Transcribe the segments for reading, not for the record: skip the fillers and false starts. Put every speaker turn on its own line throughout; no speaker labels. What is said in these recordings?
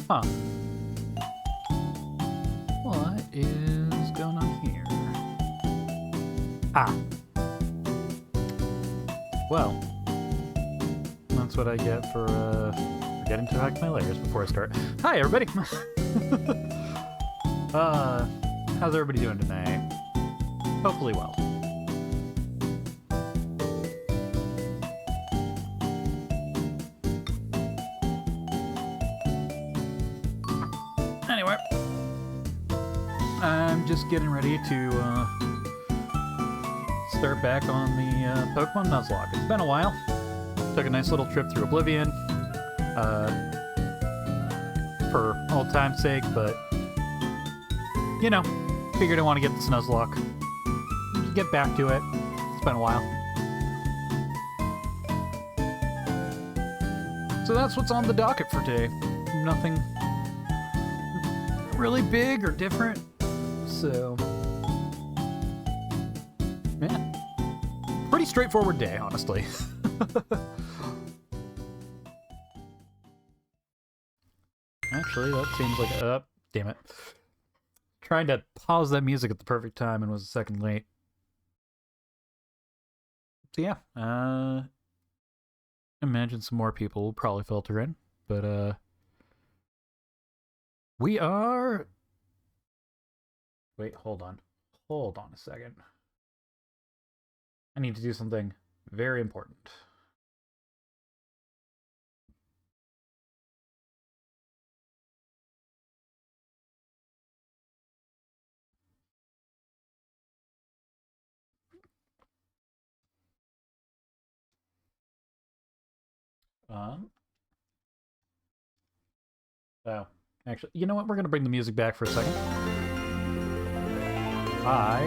Huh. What is going on here? Ah. Well. That's what I get for forgetting to hack my layers before I start. Hi, everybody! How's everybody doing tonight? Hopefully well. Anyway, I'm just getting ready to start back on the Pokemon Nuzlocke. It's been a while. Took a nice little trip through Oblivion for old time's sake, but you know, figured I want to get this Nuzlocke. Get back to it. It's been a while. So that's what's on the docket for today. Nothing really big or different. So, man, pretty straightforward day, honestly. Actually, that seems like damn it. Trying to pause that music at the perfect time and was a second late. So yeah, imagine some more people will probably filter in, but we are... Wait, hold on a second. I need to do something very important. Oh, actually, you know what? We're going to bring the music back for a second. I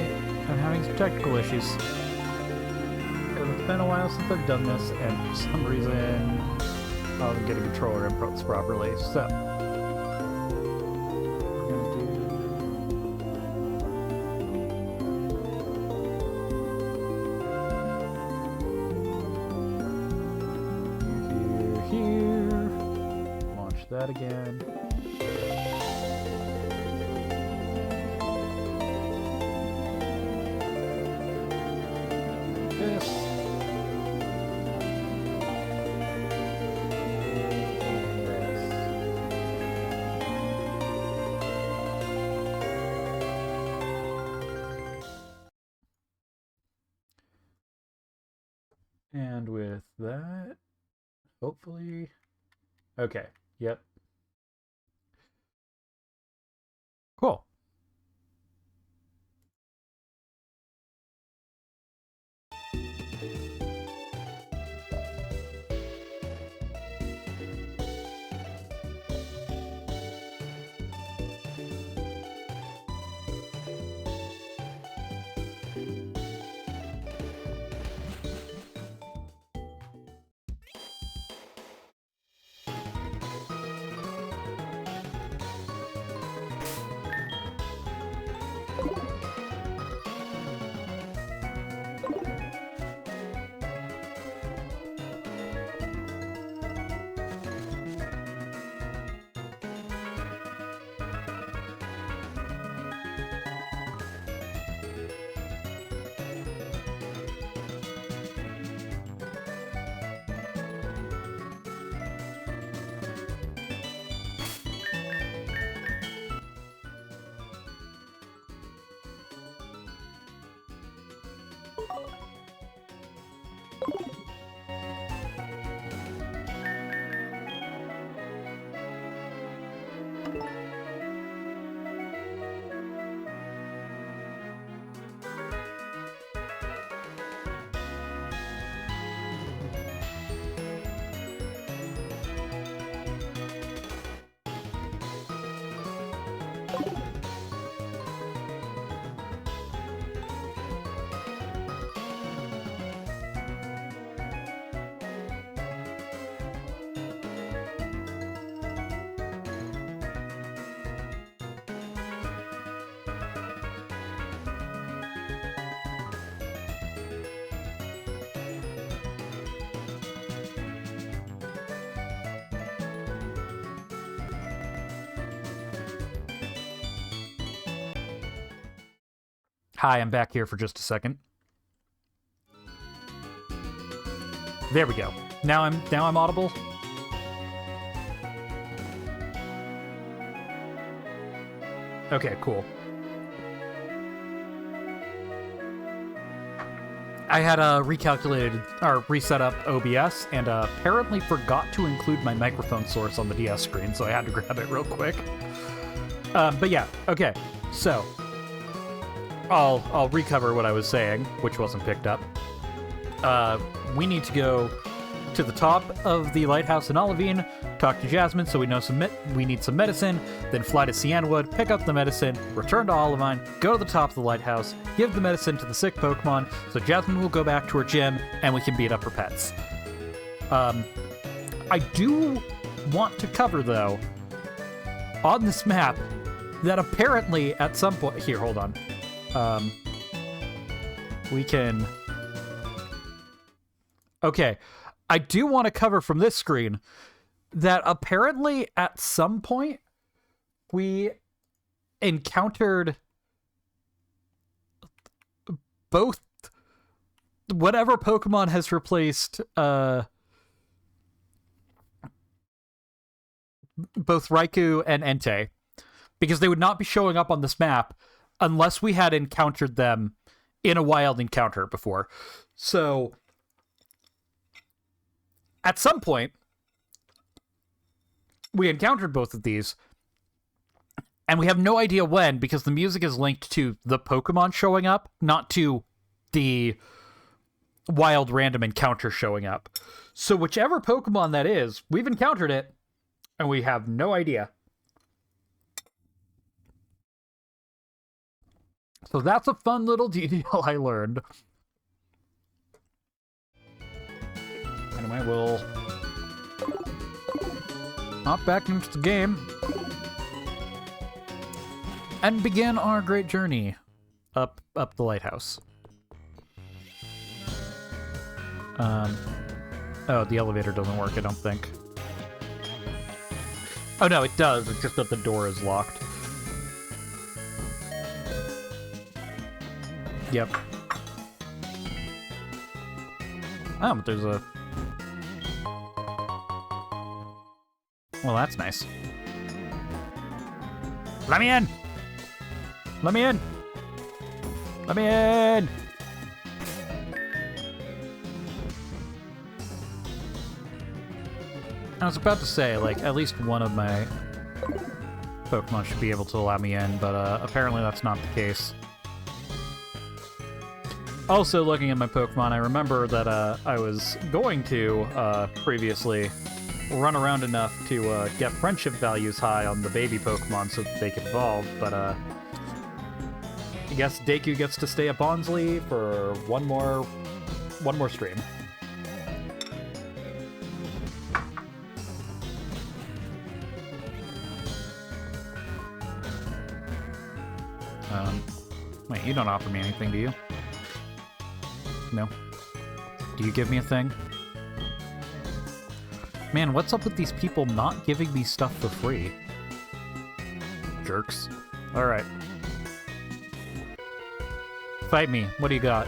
am having some technical issues. It's been a while since I've done this, and for some reason, I wasn't getting controller inputs properly, so... that again. This. And with that, hopefully... Okay, yep. Cool. Hi, I'm back here for just a second. There we go. Now I'm audible. Okay, cool. I had recalculated or reset up OBS and apparently forgot to include my microphone source on the DS screen, so I had to grab it real quick. But yeah, okay. So I'll recover what I was saying, which wasn't picked up. We need to go to the top of the lighthouse in Olivine, talk to Jasmine so we need some medicine, then fly to Cianwood, pick up the medicine, return to Olivine, go to the top of the lighthouse, give the medicine to the sick Pokemon, so Jasmine will go back to her gym and we can beat up her pets. I do want to cover, though, on this map, that apparently at some point... Here, hold on. We can... Okay, I do want to cover from this screen that apparently at some point we encountered both whatever Pokemon has replaced both Raikou and Entei, because they would not be showing up on this map unless we had encountered them in a wild encounter before. So at some point, we encountered both of these, and we have no idea when, because the music is linked to the Pokemon showing up, not to the wild random encounter showing up. So whichever Pokemon that is, we've encountered it, and we have no idea. So that's a fun little detail I learned. Anyway, we'll hop back into the game and begin our great journey up the lighthouse. Oh, the elevator doesn't work, I don't think. Oh no, it does, it's just that the door is locked. Yep. Oh, but there's a... Well, that's nice. Let me in! Let me in! Let me in! I was about to say, like, at least one of my Pokemon should be able to allow me in, but apparently that's not the case. Also, looking at my Pokemon, I remember that I was going to previously run around enough to get friendship values high on the baby Pokemon so that they could evolve, but I guess Deku gets to stay at Bonsly for one more stream. Wait, you don't offer me anything, do you? No. Do you give me a thing? Man, what's up with these people not giving me stuff for free? Jerks. Alright. Fight me. What do you got?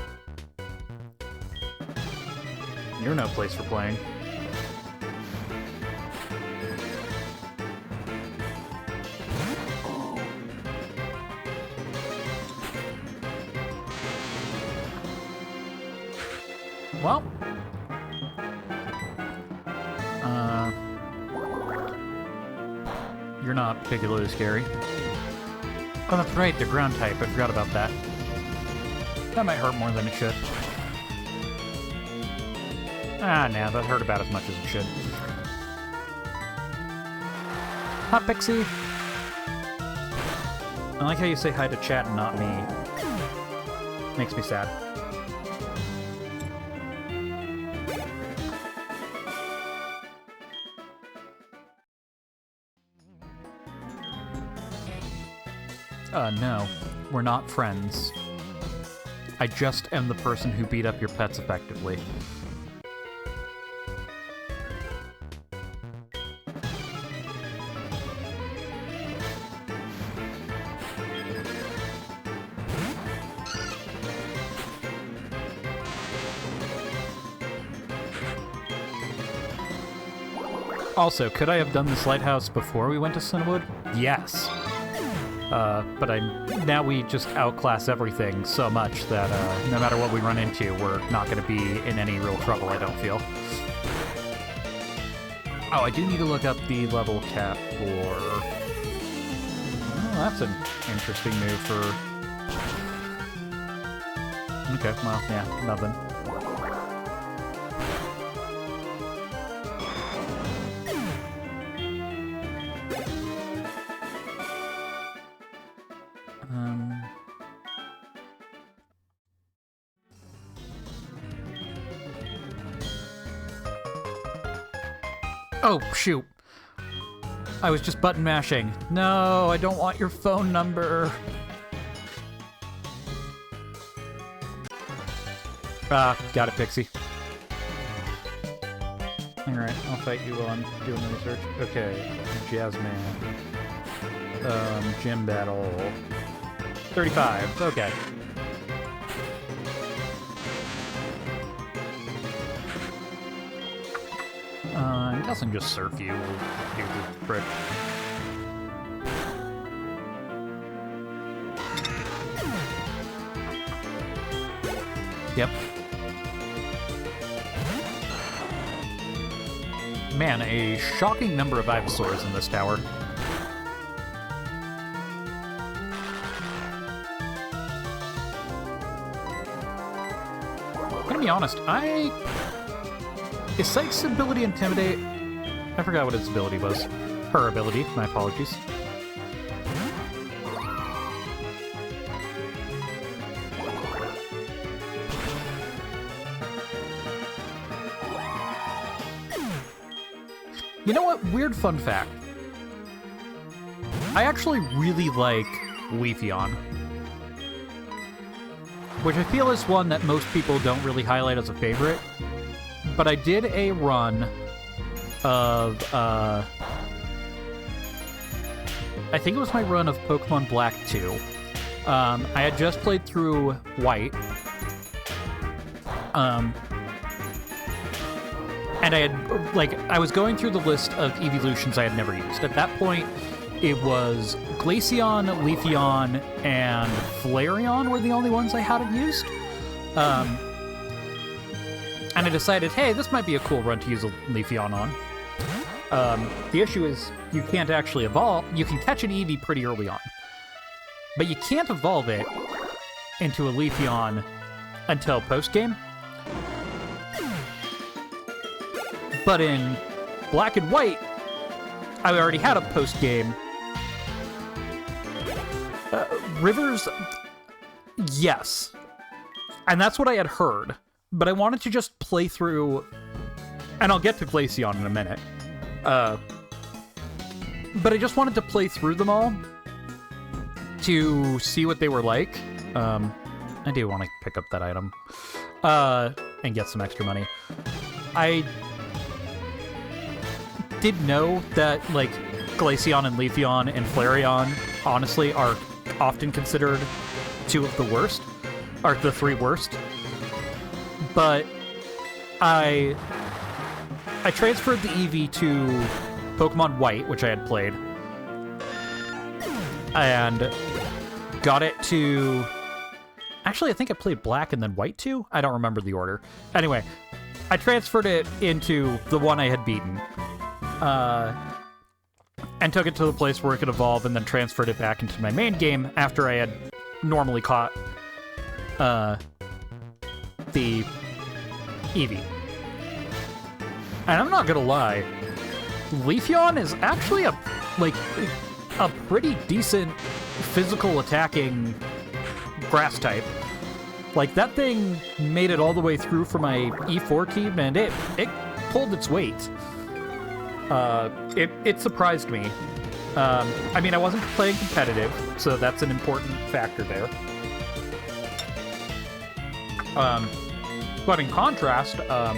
You're no place for playing. Well, you're not particularly scary. Oh, that's right, they're ground type. I forgot about that. That might hurt more than it should. Ah, nah, that hurt about as much as it should. Hi, Pixie. I like how you say hi to chat and not me. Makes me sad. No. We're not friends. I just am the person who beat up your pets effectively. Also, could I have done this lighthouse before we went to Cinnawood? Yes. But now we just outclass everything so much that no matter what we run into, we're not going to be in any real trouble, I don't feel. Oh, I do need to look up the level cap for... Oh, that's an interesting move for... Okay, well, yeah, nothing. Oh, shoot. I was just button mashing. No, I don't want your phone number. Ah, got it, Pixie. Alright, I'll fight you on doing the research. Okay, Jasmine. Gym battle. 35, okay. I'm guessing just surf you will do the trick. Yep. Man, a shocking number of Ivysaurs in this tower. I'm gonna be honest, Is Psyche's ability Intimidate? I forgot what its ability was. Her ability, my apologies. You know what? Weird fun fact. I actually really like Leafeon, which I feel is one that most people don't really highlight as a favorite. But I did a run of, I think it was my run of Pokemon Black 2. I had just played through White. And I had, I was going through the list of evolutions I had never used. At that point, it was Glaceon, Leafeon, and Flareon were the only ones I hadn't used. And I decided, hey, this might be a cool run to use a Leafeon on. The issue is you can't actually evolve. You can catch an Eevee pretty early on. But you can't evolve it into a Leafeon until post-game. But in Black and White, I already had a post-game. Rivers, yes. And that's what I had heard. But I wanted to just play through... And I'll get to Glaceon in a minute. But I just wanted to play through them all to see what they were like. I do want to pick up that item. And get some extra money. I did know that, Glaceon and Leafeon and Flareon, honestly, are often considered two of the worst. Or the three worst. But I transferred the Eevee to Pokemon White, which I had played. And got it to... Actually, I think I played Black and then White too? I don't remember the order. Anyway, I transferred it into the one I had beaten. And took it to the place where it could evolve, and then transferred it back into my main game after I had normally caught the Eevee. And I'm not gonna lie, Leafeon is actually a pretty decent physical attacking grass type. That thing made it all the way through for my E4 team, and it pulled its weight. It surprised me. I mean, I wasn't playing competitive, so that's an important factor there. But in contrast, I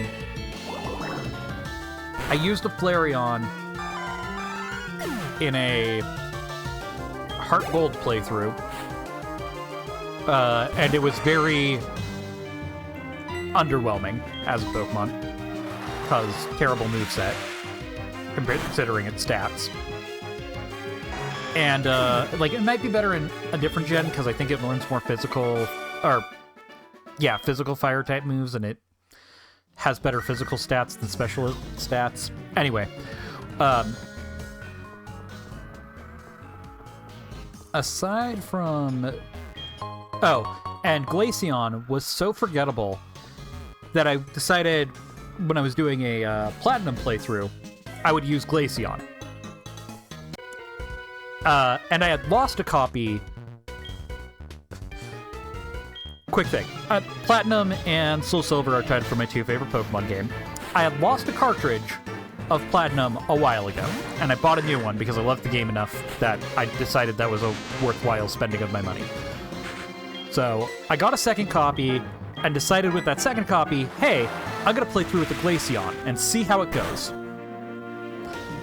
used a Flareon in a Heart Gold playthrough, and it was very underwhelming as a Pokemon, because terrible moveset. considering its stats. And, like, it might be better in a different gen, because I think it learns more physical fire-type moves, and it has better physical stats than special stats. Anyway, aside from... Oh, and Glaceon was so forgettable that I decided when I was doing a Platinum playthrough, I would use Glaceon. And I had lost a copy. Quick thing. Platinum and SoulSilver are tied for my 2 favorite Pokemon game. I had lost a cartridge of Platinum a while ago, and I bought a new one because I loved the game enough that I decided that was a worthwhile spending of my money. So I got a second copy and decided with that second copy, hey, I'm going to play through with the Glaceon and see how it goes.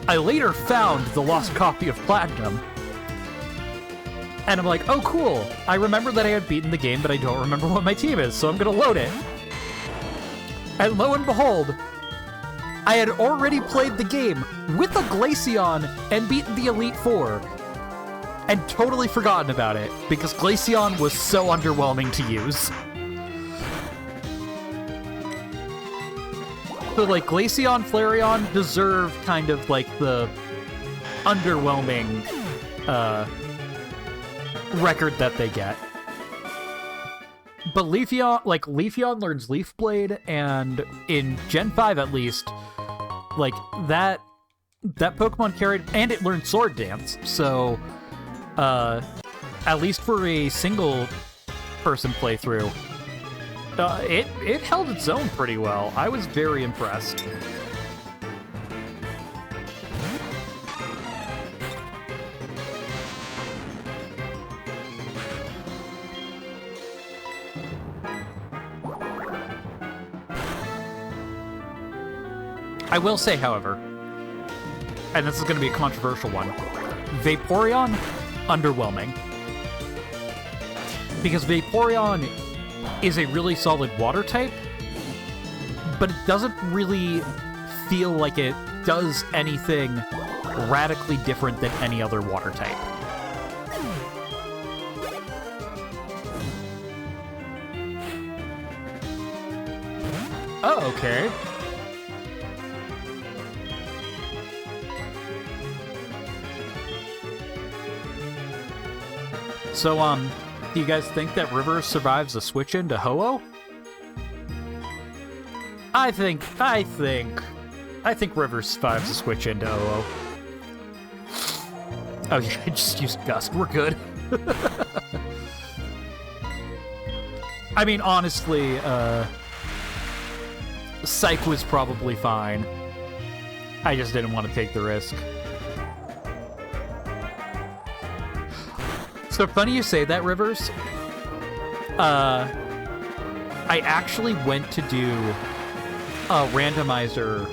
I later found the lost copy of Platinum, and I'm like, oh cool, I remember that I had beaten the game, but I don't remember what my team is, so I'm going to load it. And lo and behold, I had already played the game with a Glaceon and beaten the Elite Four, and totally forgotten about it, because Glaceon was so underwhelming to use. So, like, Glaceon, Flareon deserve kind of, like, the underwhelming, record that they get. But Leafeon learns Leaf Blade, and in Gen 5 at least, like, that Pokemon carried, and it learned Sword Dance, so, at least for a single-person playthrough, it held its own pretty well. I was very impressed. I will say, however, and this is going to be a controversial one, Vaporeon, underwhelming. Because Vaporeon is a really solid water type, but it doesn't really feel like it does anything radically different than any other water type. Oh, okay. So, do you guys think that River survives a switch into Ho-Oh? I think River survives a switch into Ho-Oh. Oh yeah, I just used Gust. We're good. I mean, honestly, Psych was probably fine. I just didn't want to take the risk. So funny you say that, Rivers. I actually went to do a randomizer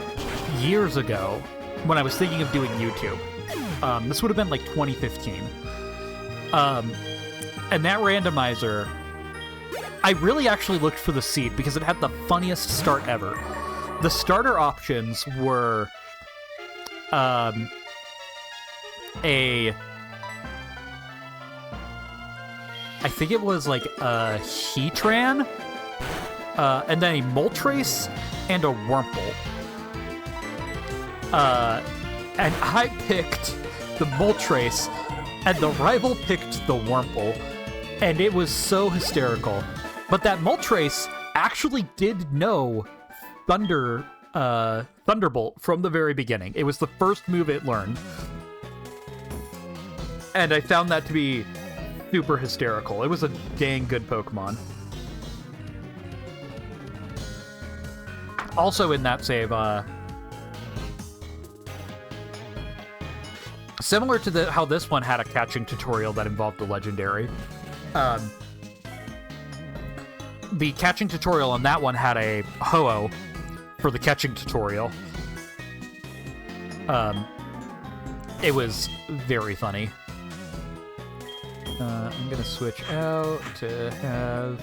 years ago when I was thinking of doing YouTube. This would have been like 2015. And that randomizer, I really actually looked for the seed because it had the funniest start ever. The starter options were I think it was like a Heatran, and then a Moltres, and a Wurmple. And I picked the Moltres, and the rival picked the Wurmple, and it was so hysterical. But that Moltres actually did know Thunderbolt from the very beginning. It was the first move it learned. And I found that to be super hysterical. It was a dang good Pokemon. Also in that save, similar to how this one had a catching tutorial that involved a legendary, the catching tutorial on that one had a Ho-Oh for the catching tutorial. It was very funny. I'm gonna switch out to have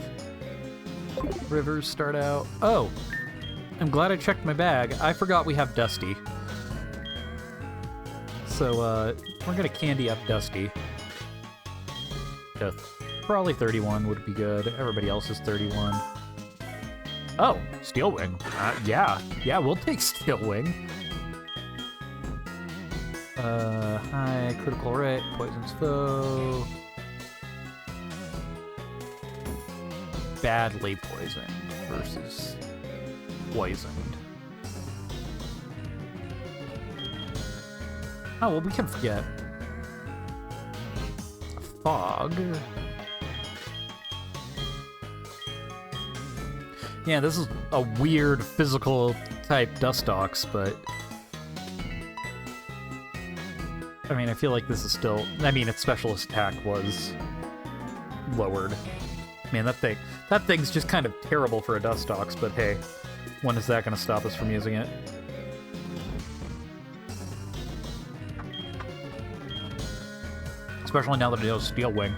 Rivers start out. Oh, I'm glad I checked my bag. I forgot we have Dusty. So, we're gonna candy up Dusty. Probably 31 would be good. Everybody else is 31. Oh, Steel Wing. Yeah, we'll take Steel Wing. High critical rate, poison's foe. Badly poisoned versus poisoned. Oh, well, we can forget. Fog. Yeah, this is a weird physical type Dustox, but I mean, I feel like this is still... I mean, its specialist attack was lowered. Man, that thing's just kind of terrible for a Dustox, but hey, when is that going to stop us from using it? Especially now that it knows Steel Wing.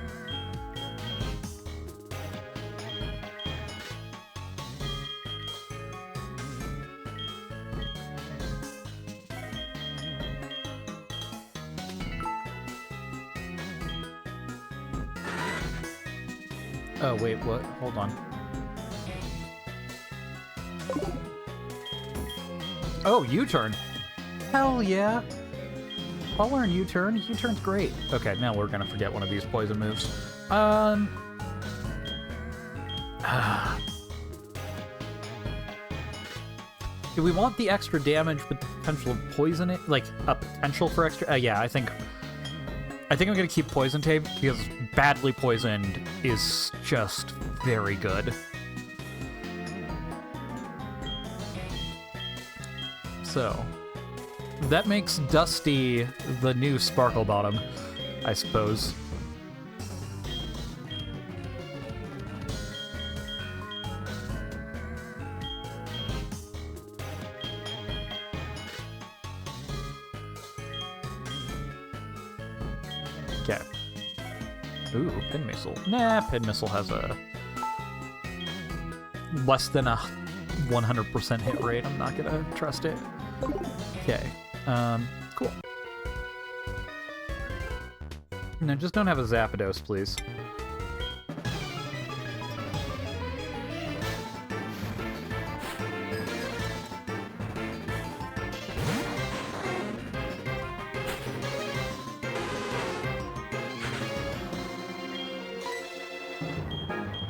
Oh, wait, what? Hold on. Oh, U-turn. Hell yeah. I'll learn U-turn. U-turn's great. Okay, now we're gonna forget one of these poison moves. Do we want the extra damage with the potential of poison it? Like, a potential for extra... yeah, I think I'm gonna keep Poison Tape, because badly poisoned is just very good. So, that makes Dusty the new Sparkle Bottom, I suppose. Okay. Ooh, Pin Missile. Nah, Pin Missile has a less than a 100% hit rate. I'm not gonna trust it. Okay. Cool. No, just don't have a Zapdos, please.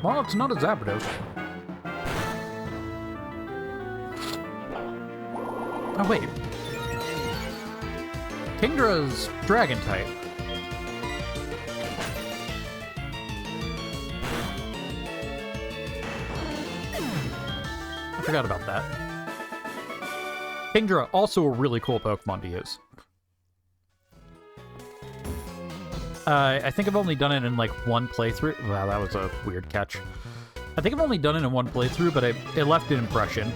Well, it's not a Zapdos. Oh, wait. Kingdra's Dragon type. I forgot about that. Kingdra, also a really cool Pokemon to use. I think I've only done it in, like, one playthrough. Wow, that was a weird catch. I think I've only done it in one playthrough, but it left an impression.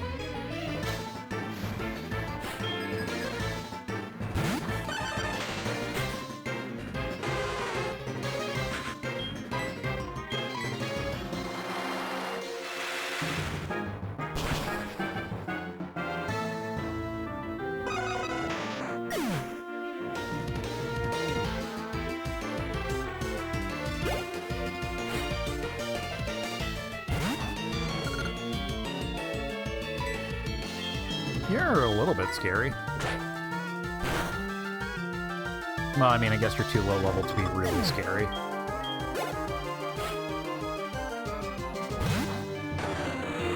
You're a little bit scary. Well, I mean, I guess you're too low level to be really scary.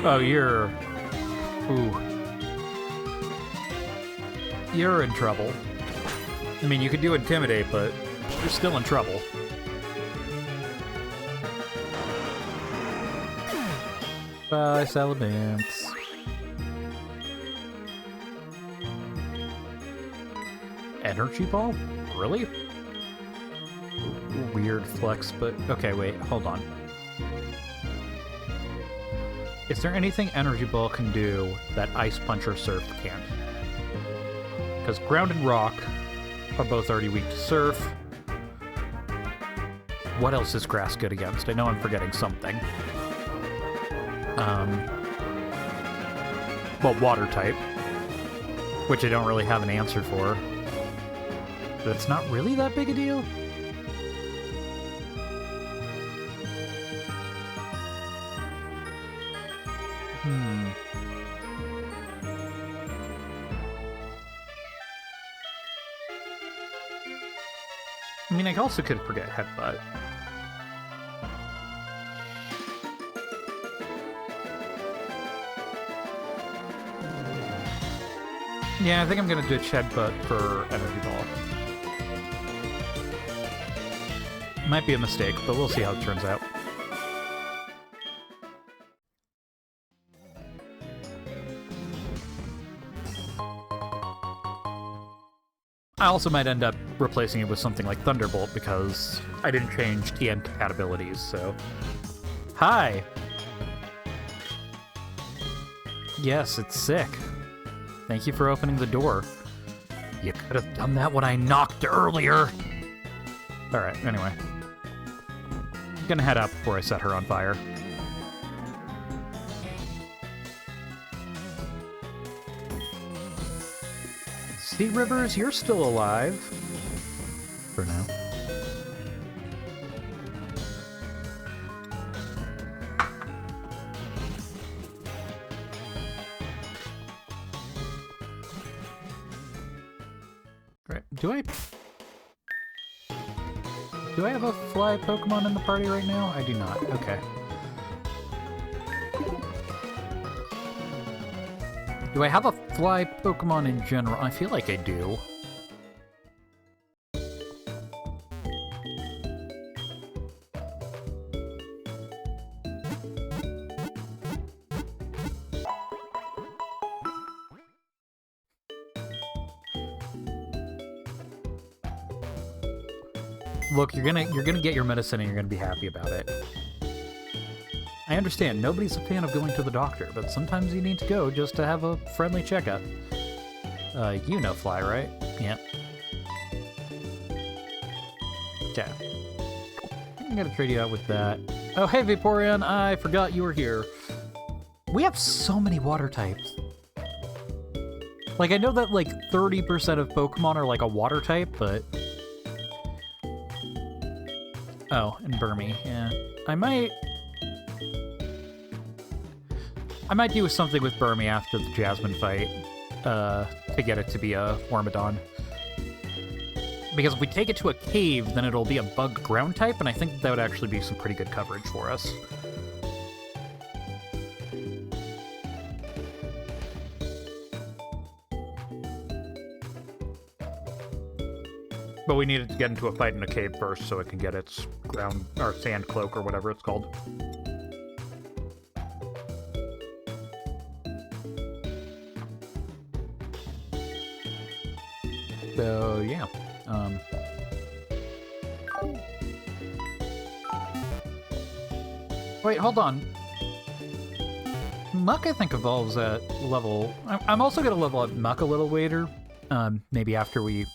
Oh, you're... Ooh. You're in trouble. I mean, you could do Intimidate, but you're still in trouble. Bye, Salamence. Energy Ball? Really? Weird flex, but... Okay, wait, hold on. Is there anything Energy Ball can do that Ice Punch or Surf can't? Because Ground and Rock are both already weak to Surf. What else is Grass good against? I know I'm forgetting something. Well, Water type. Which I don't really have an answer for. but it's not really that big a deal. I mean, I also could forget Headbutt. Yeah, I think I'm gonna ditch Headbutt for Energy Ball. Might be a mistake, but we'll see how it turns out. I also might end up replacing it with something like Thunderbolt because I didn't change TM compatibilities, so... Hi! Yes, it's sick. Thank you for opening the door. You could have done that when I knocked earlier! Alright, anyway. I'm gonna head out before I set her on fire. See, Rivers, you're still alive. For now. Great. Do I have a fly Pokemon in the party right now? I do not. Okay. Do I have a fly Pokemon in general? I feel like I do. Look, you're gonna get your medicine and you're gonna be happy about it. I understand, nobody's a fan of going to the doctor, but sometimes you need to go just to have a friendly checkup. You know Fly, right? Yeah. Yeah. I'm gonna trade you out with that. Oh, hey, Vaporeon, I forgot you were here. We have so many water types. Like, I know that, like, 30% of Pokemon are, like, a water type, but... Oh, and Burmy, yeah. I might do something with Burmy after the Jasmine fight, to get it to be a Wormadon. Because if we take it to a cave, then it'll be a bug ground type, and I think that would actually be some pretty good coverage for us. But we needed to get into a fight in a cave first so it can get its ground, or sand cloak, or whatever it's called. So, yeah. Wait, hold on. Muck, I think, evolves at level... I'm also going to level up Muck a little later. Maybe after we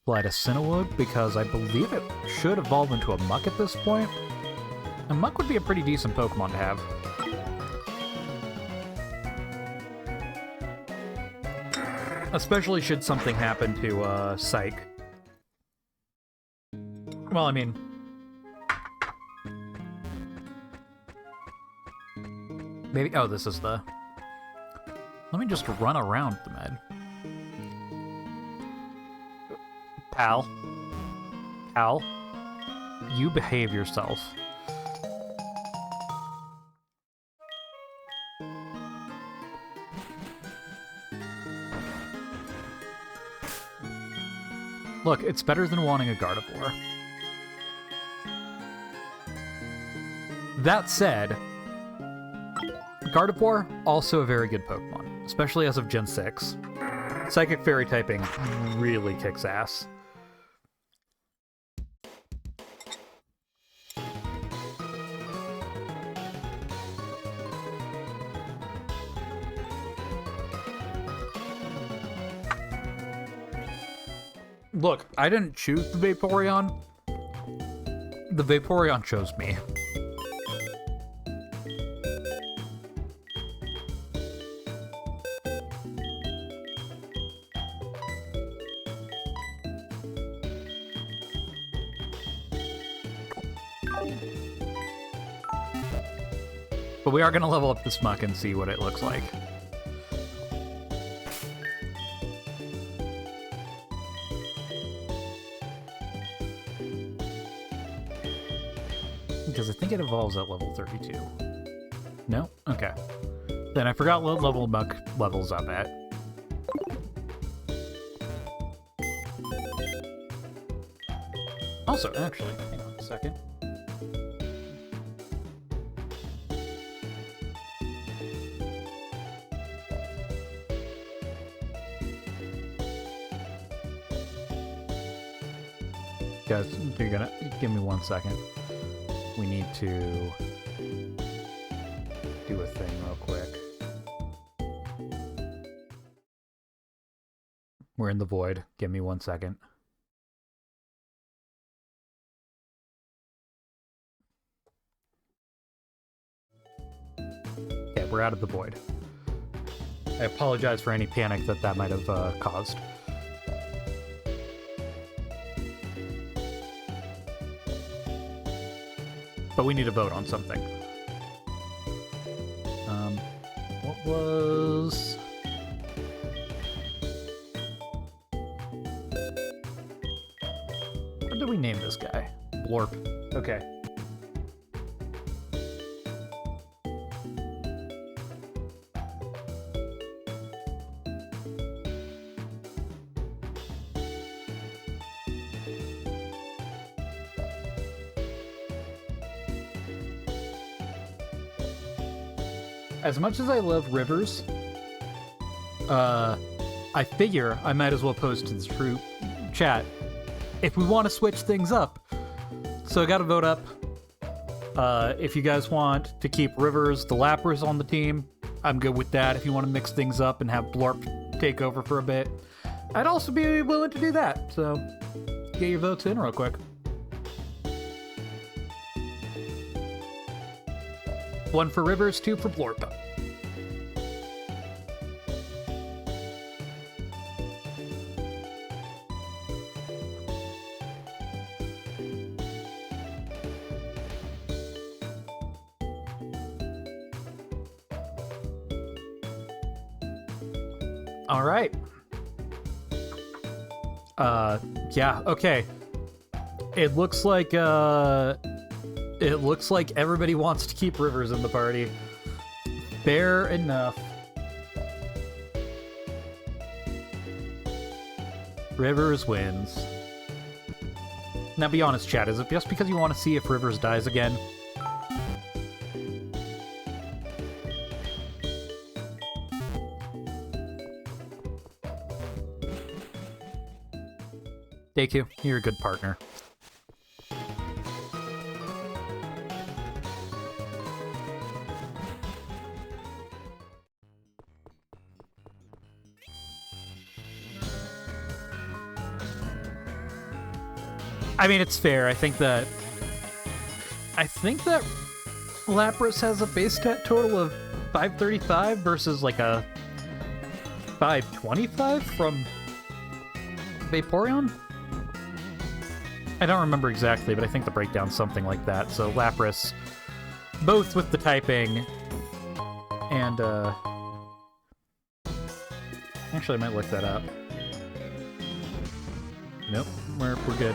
fly to Cinnawood, because I believe it should evolve into a Muck at this point. And Muck would be a pretty decent Pokemon to have. Especially should something happen to, Psyche. Well, I mean... Maybe... Oh, this is the... Let me just run around the med. Pal. Pal. You behave yourself. Look, it's better than wanting a Gardevoir. That said, Gardevoir, also a very good Pokemon, especially as of Gen 6. Psychic Fairy typing really kicks ass. Look, I didn't choose the Vaporeon. The Vaporeon chose me. But we are going to level up this muck and see what it looks like. Because I think it evolves at level 32. No? Okay. Then I forgot what level muck levels up at. Also, actually, hang on a second. Guys, you're gonna give me 1 second. We need to do a thing real quick. We're in the void. Give me 1 second. Okay, we're out of the void. I apologize for any panic that might have caused. But we need to vote on something. What was... What did we name this guy? Blorp. Okay. As much as I love rivers, I figure I might as well post to the true chat if we want to switch things up. So I got to vote up. If you guys want to keep Rivers, the Lapras on the team, I'm good with that. If you want to mix things up and have Blorp take over for a bit, I'd also be willing to do that. So get your votes in real quick. 1 for Rivers, 2 for Blorp. All right. Yeah, okay. It looks like everybody wants to keep Rivers in the party. Fair enough. Rivers wins. Now be honest, chat, is it just because you want to see if Rivers dies again? Deku, you're a good partner. I mean, it's fair. I think that Lapras has a base stat total of 535 versus like a 525 from Vaporeon? I don't remember exactly, but I think the breakdown's something like that. So Lapras, both with the typing and actually I might look that up. Nope, we're good.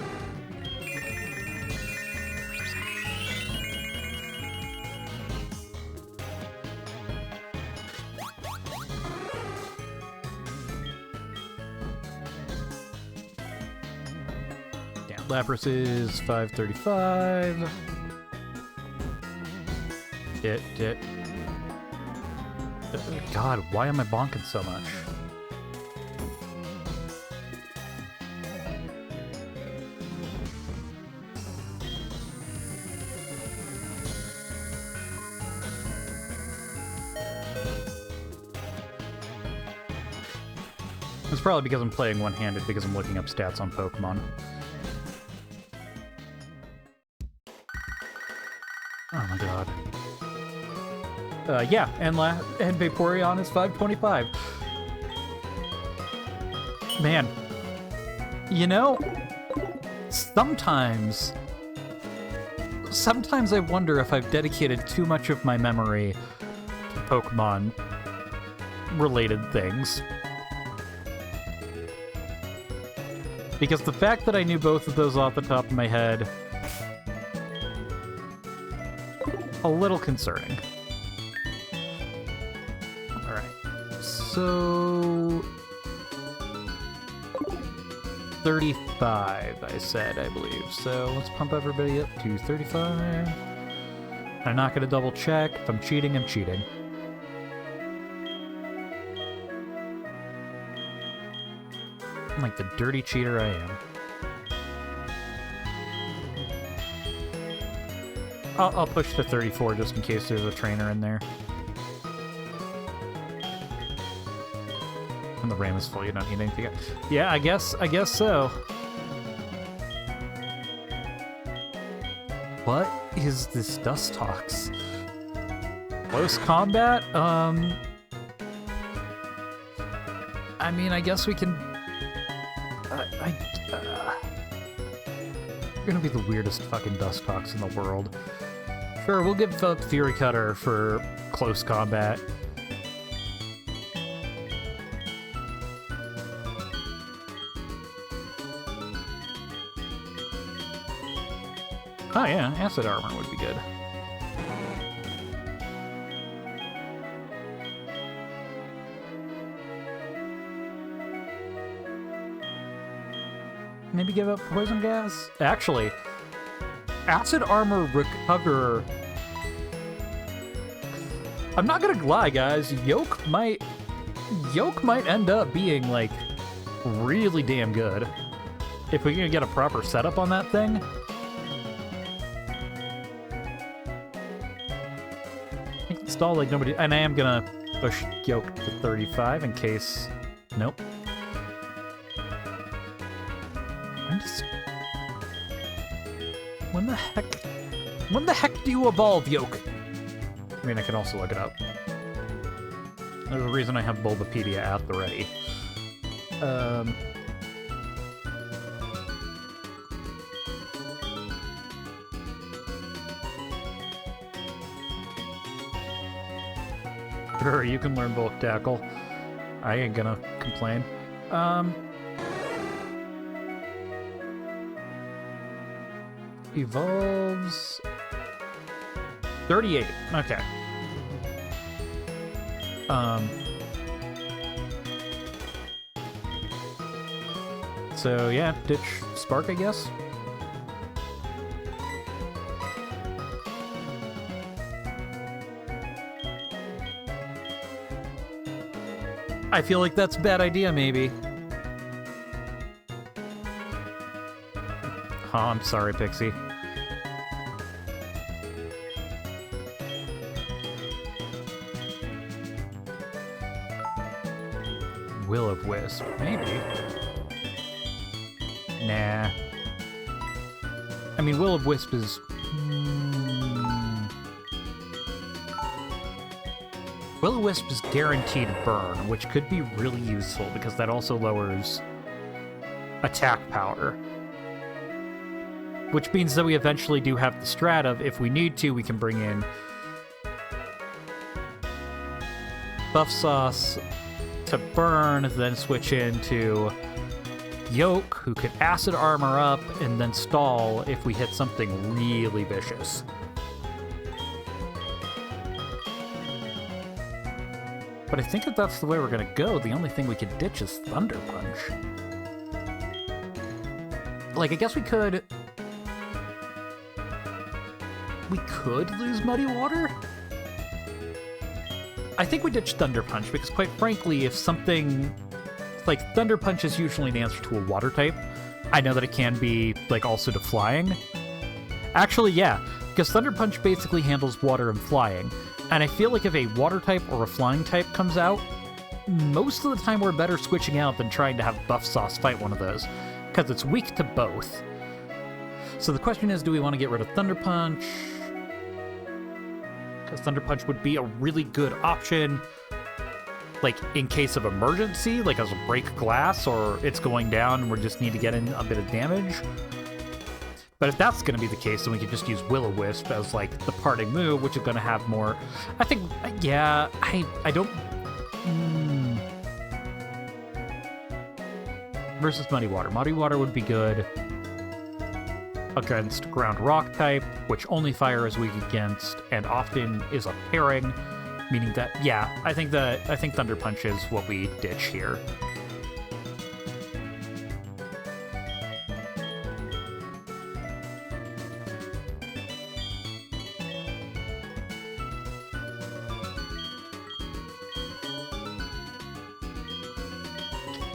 Lapras is 535. God, why am I bonking so much? It's probably because I'm playing one-handed because I'm looking up stats on Pokemon. Oh my god. Yeah, and Vaporeon is 525. Man. You know, sometimes sometimes I wonder if I've dedicated too much of my memory to Pokemon-related things. Because the fact that I knew both of those off the top of my head, a little concerning. Alright, so... 35, I said, I believe. So let's pump everybody up to 35. I'm not going to double check. If I'm cheating, I'm cheating. I'm like the dirty cheater I am. I'll push to 34 just in case there's a trainer in there. And the RAM is full, you don't need anything else. Yeah, I guess so. What is this Dustox? Close combat? I mean, I guess we can... You're gonna be the weirdest fucking Dustox in the world. Sure, we'll give Philip Fury Cutter for close combat. Oh yeah, acid armor would be good. Maybe give up poison gas? Actually, acid armor recover... I'm not gonna lie, guys. Yoke might end up being, like, really damn good. If we can get a proper setup on that thing. Install like nobody... And I am gonna push Yoke to 35 in case... Nope. I'm just... When the heck do you evolve, Yoke? I mean, I can also look it up. There's a reason I have Bulbapedia at the ready. Sure, you can learn Bulk Tackle. I ain't gonna complain. Evolves... 38. Okay. So yeah, ditch Spark, I guess. I feel like that's a bad idea, maybe. Oh, I'm sorry, Pixie. Will-o-wisp, maybe. Nah. I mean, Will-o-wisp is... Will-o-wisp is guaranteed burn, which could be really useful because that also lowers attack power. Which means that we eventually do have the strat of, if we need to, we can bring in Buff Sauce to burn, then switch into Yoke, who could acid armor up, and then stall if we hit something really vicious. But I think that that's the way we're gonna go. The only thing we could ditch is Thunder Punch. Like, I guess we could... We could lose Muddy Water? I think we ditch Thunder Punch, because quite frankly, if something... Like, Thunder Punch is usually an answer to a water type. I know that it can be, like, also to flying. Actually, yeah, because Thunder Punch basically handles water and flying. And I feel like if a water type or a flying type comes out, most of the time we're better switching out than trying to have Buff Sauce fight one of those, because it's weak to both. So the question is, do we want to get rid of Thunder Punch? Because Thunder Punch would be a really good option, like, in case of emergency, like as a break glass, or it's going down and we just need to get in a bit of damage. But if that's going to be the case, then we could just use Will-O-Wisp as, like, the parting move, which is going to have more... I think, yeah, I don't... Versus Muddy Water. Muddy Water would be good against Ground Rock type, which only Fire is weak against, and often is a pairing, meaning that, yeah, I think Thunder Punch is what we ditch here.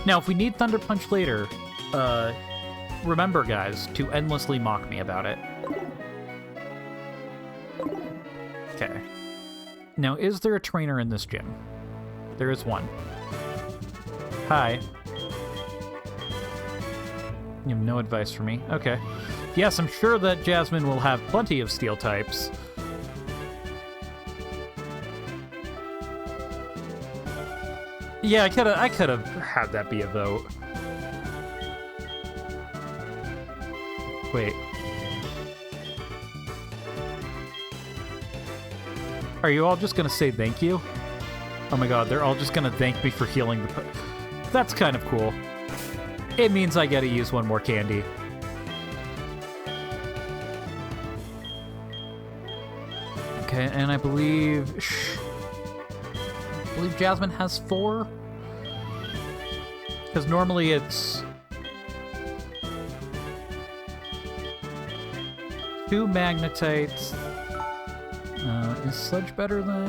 Now, if we need Thunder Punch later, remember, guys, to endlessly mock me about it. Okay. Now, is there a trainer in this gym? There is one. Hi. You have no advice for me? Okay. Yes, I'm sure that Jasmine will have plenty of steel types. Yeah, I could have had that be a vote. Wait. Are you all just gonna say thank you? Oh my god, they're all just gonna thank me for healing the... That's kind of cool. It means I gotta use one more candy. Okay, and I believe Jasmine has 4? Because normally it's 2 Magnetites. Is Sludge better than...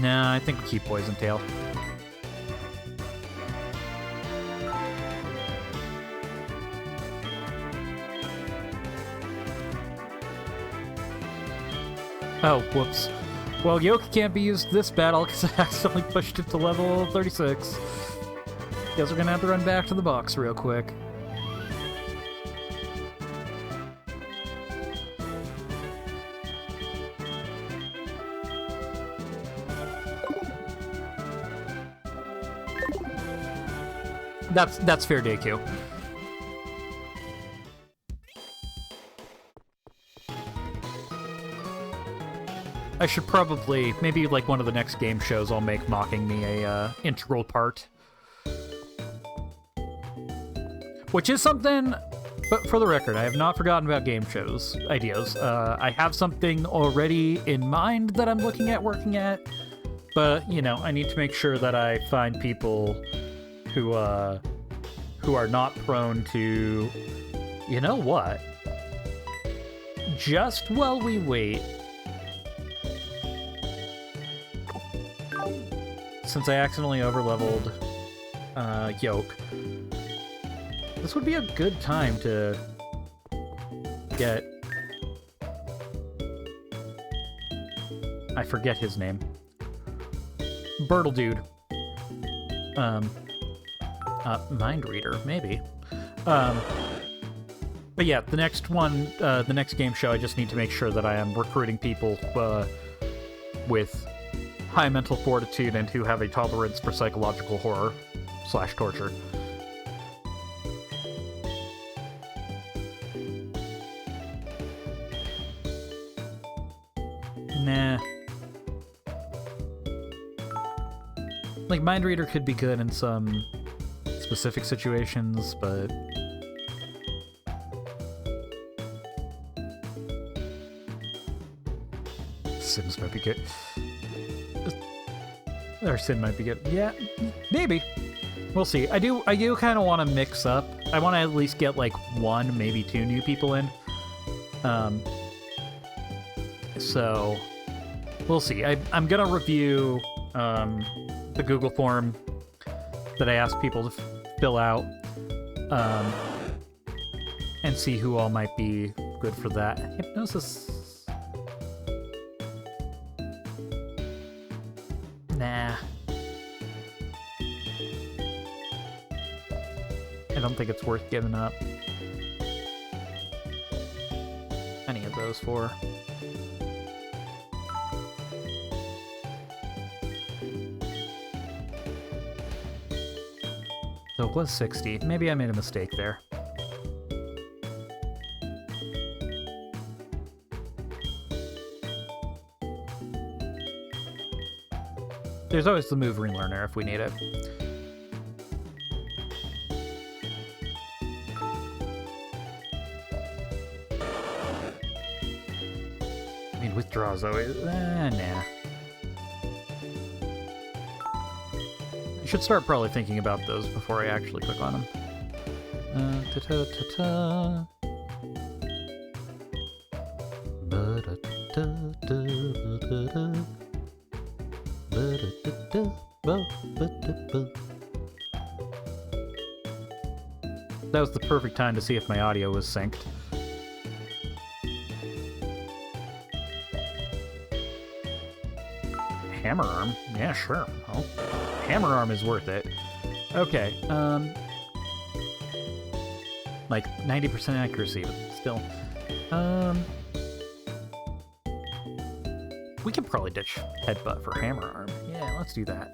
Nah, I think we keep Poison Tail. Oh, whoops. Well, Yoke can't be used this battle because I accidentally pushed it to level 36. Guess we're gonna have to run back to the box real quick. That's fair, DQ. I should probably, maybe like one of the next game shows, I'll make mocking me a integral part. Which is something, but for the record, I have not forgotten about game shows ideas. I have something already in mind that I'm looking at working at, but, you know, I need to make sure that I find people who are not prone to, you know what? Just while we wait, since I accidentally overleveled Yoke, this would be a good time to get... I forget his name. Birtle Dude. Mind Reader, maybe. But yeah, the next one, the next game show, I just need to make sure that I am recruiting people with high mental fortitude and who have a tolerance for psychological horror / torture. Nah. Like, Mind Reader could be good in some specific situations, but... Sims might be good. Or Sin might be good. Yeah, maybe. We'll see. I do kind of want to mix up. I want to at least get, like, 1, maybe 2 new people in. So, we'll see. I'm gonna review the Google form that I asked people to fill out, and see who all might be good for that. Hypnosis... Nah. I don't think it's worth giving up any of those 4. So it was 60. Maybe I made a mistake there. There's always the move relearner if we need it. I mean, withdraw's always... nah. I should start probably thinking about those before I actually click on them. Ta-ta-ta-ta. Ba-da-da-da-da-da-da. That was the perfect time to see if my audio was synced. Hammer arm? Yeah, sure. Oh, hammer arm is worth it. Okay, like 90% accuracy, but still. We can probably ditch headbutt for hammer arm. Yeah, let's do that.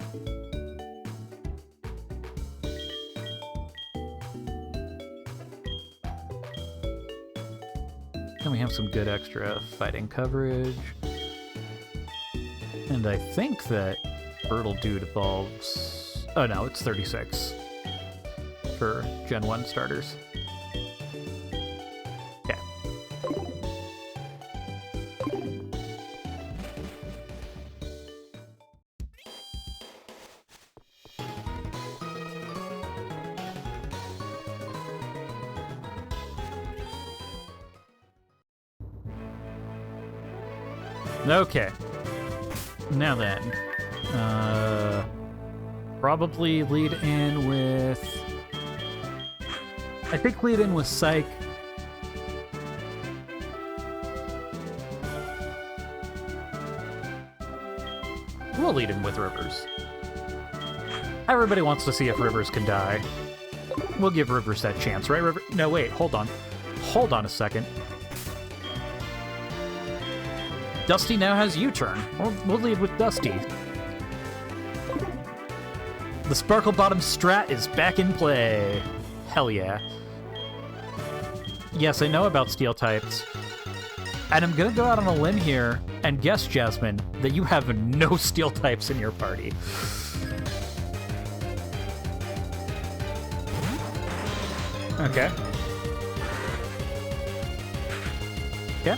Then we have some good extra fighting coverage. And I think that Birtle Dude evolves... Oh no, it's 36 for Gen 1 starters. Yeah. Okay. Now then, probably lead in with... I think lead in with Psych. We'll lead in with Rivers. Everybody wants to see if Rivers can die. We'll give Rivers that chance, right, River? No, wait, hold on. Hold on a second. Dusty now has U-turn. We'll lead with Dusty. The Sparkle Bottom strat is back in play. Hell yeah. Yes, I know about steel types. And I'm gonna go out on a limb here and guess, Jasmine, that you have no steel types in your party. Okay. Yeah.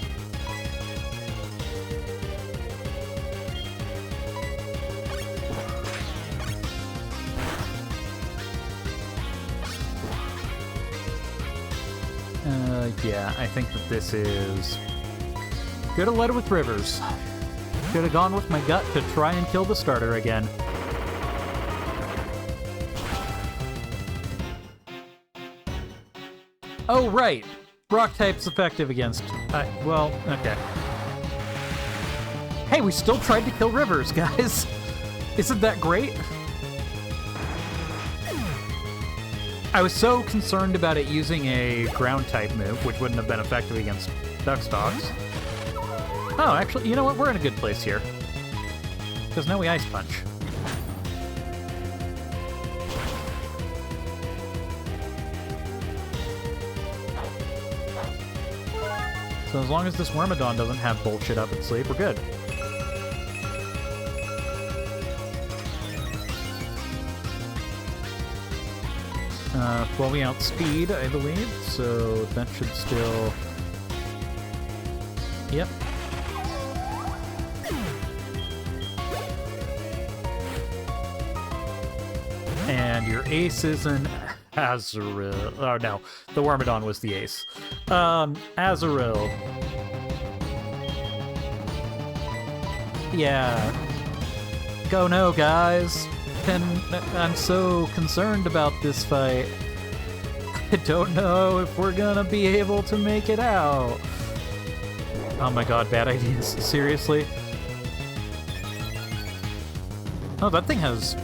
Yeah, I think that this is... Could have led with Rivers. Could have gone with my gut to try and kill the starter again. Oh, right! Rock type's effective against... well, okay. Hey, we still tried to kill Rivers, guys! Isn't that great? I was so concerned about it using a ground-type move, which wouldn't have been effective against Duckstalks. Oh, actually, you know what? We're in a good place here. Because now we Ice Punch. So as long as this Wormadon doesn't have bullshit up its sleeve, we're good. Well, we outspeed, I believe, so that should still... Yep. And your ace is an Azurill. Oh, no. The Wormadon was the ace. Azurill. Yeah. Go no, guys. I'm so concerned about this fight. I don't know if we're gonna be able to make it out. Oh my god, bad ideas. Seriously? Oh, that thing has...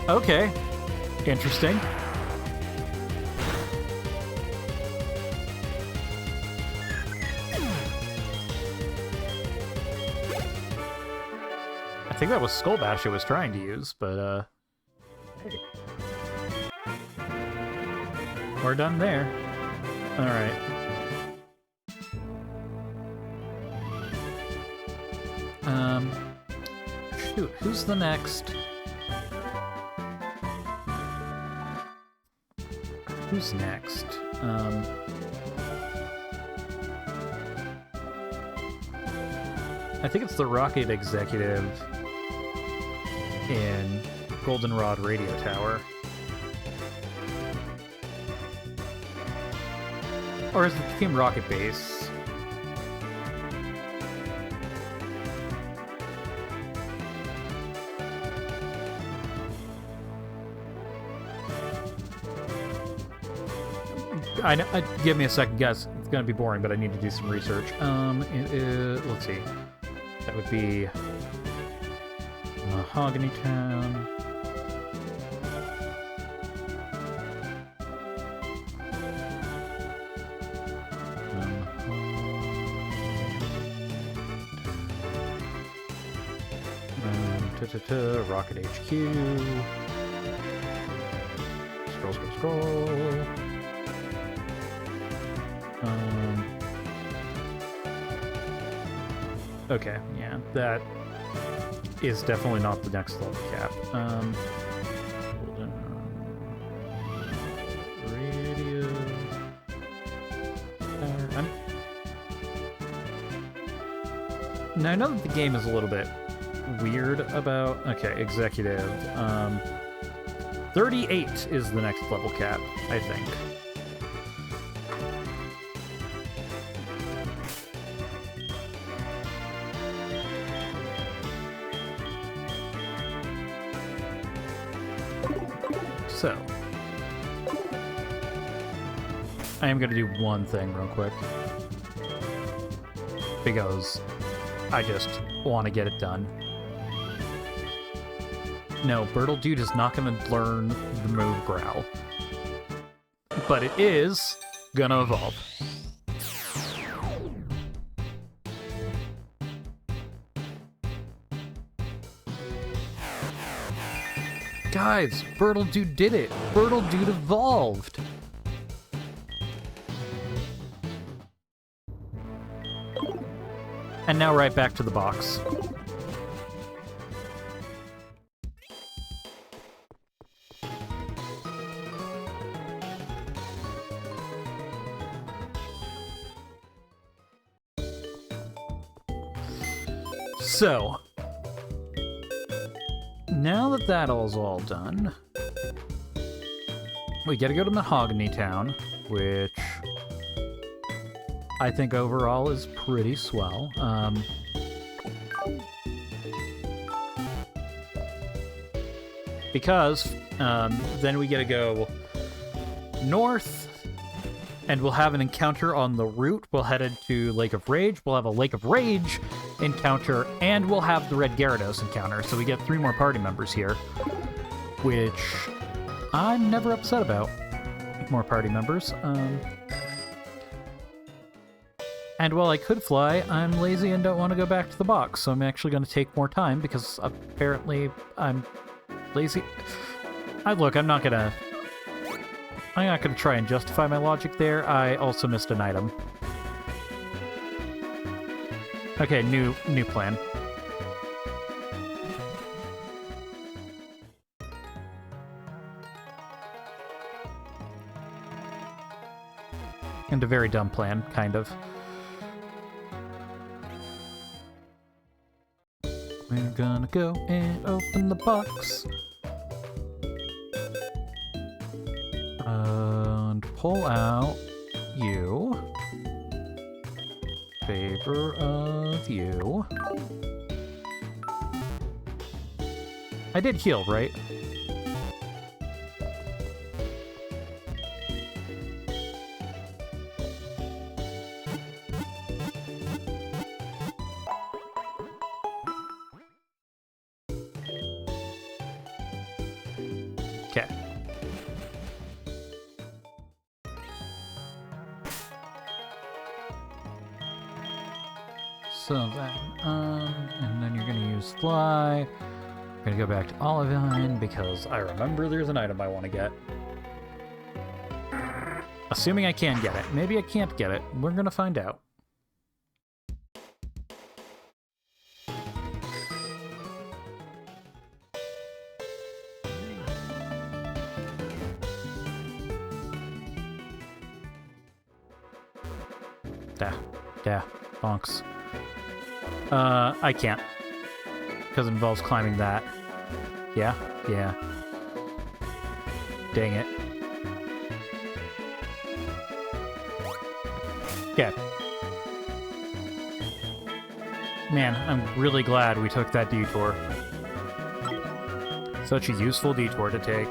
Okay. Interesting. I think that was Skull Bash it was trying to use, but, hey. we're done there. Alright. Shoot, who's the next? Who's next? I think it's the Rocket Executive in Goldenrod Radio Tower. Or is it Team Rocket Base? Give me a second, guys. It's gonna be boring, but I need to do some research. Let's see. That would be Mahogany Town. Rocket HQ. Scroll. Okay, yeah, that is definitely not the next level cap. Radio. Now I know that the game is a little bit weird about... Okay, executive. 38 is the next level cap, I think. So, I am going to do one thing real quick, because I just want to get it done. No, Birtledude is not going to learn the move Growl, but it is going to evolve. Guys, Birtledude did it! Birtledude evolved! And now right back to the box. So, now that that all's all done, we gotta go to Mahogany Town, which I think overall is pretty swell. Because then we gotta go north, and we'll have an encounter on the route. We'll head into Lake of Rage. We'll have a Lake of Rage encounter, and we'll have the Red Gyarados encounter. So we get 3 more party members here, which I'm never upset about. More party members. And while I could fly, I'm lazy and don't want to go back to the box, so I'm actually going to take more time because apparently I'm lazy. Look, I'm not gonna try and justify my logic there. I also missed an item. Okay, new plan. And a very dumb plan, kind of. We're gonna go and open the box. And pull out you. Favor of you. I did heal, right? Okay. So that, and then you're gonna use fly. I'm gonna go back to Olivine because I remember there's an item I want to get. Assuming I can get it. Maybe I can't get it. We're gonna find out. Yeah, bonks. I can't. Because it involves climbing that. Yeah? Yeah. Dang it. Okay. Man, I'm really glad we took that detour. Such a useful detour to take.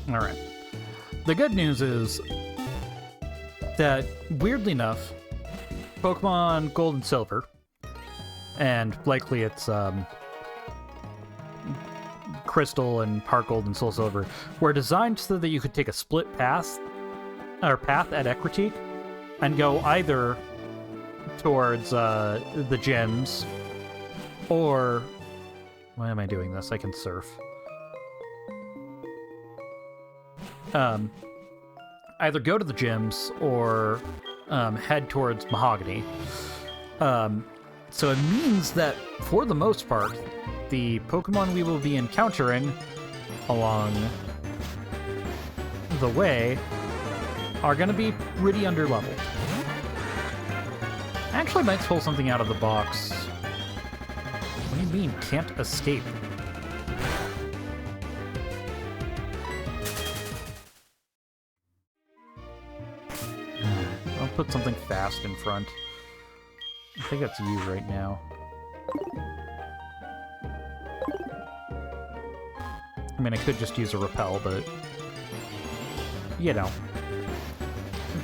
Alright. The good news is that, weirdly enough, Pokemon Gold and Silver, and likely it's Crystal and Heart Gold and Soul Silver, were designed so that you could take a split path at Equitique and go either towards the gyms or... Why am I doing this? I can surf. Either go to the gyms or head towards Mahogany. So it means that, for the most part, the Pokemon we will be encountering along the way are going to be pretty underleveled. I actually might pull something out of the box. What do you mean, can't escape? Put something fast in front. I think that's you right now. I mean, I could just use a repel, but... You know.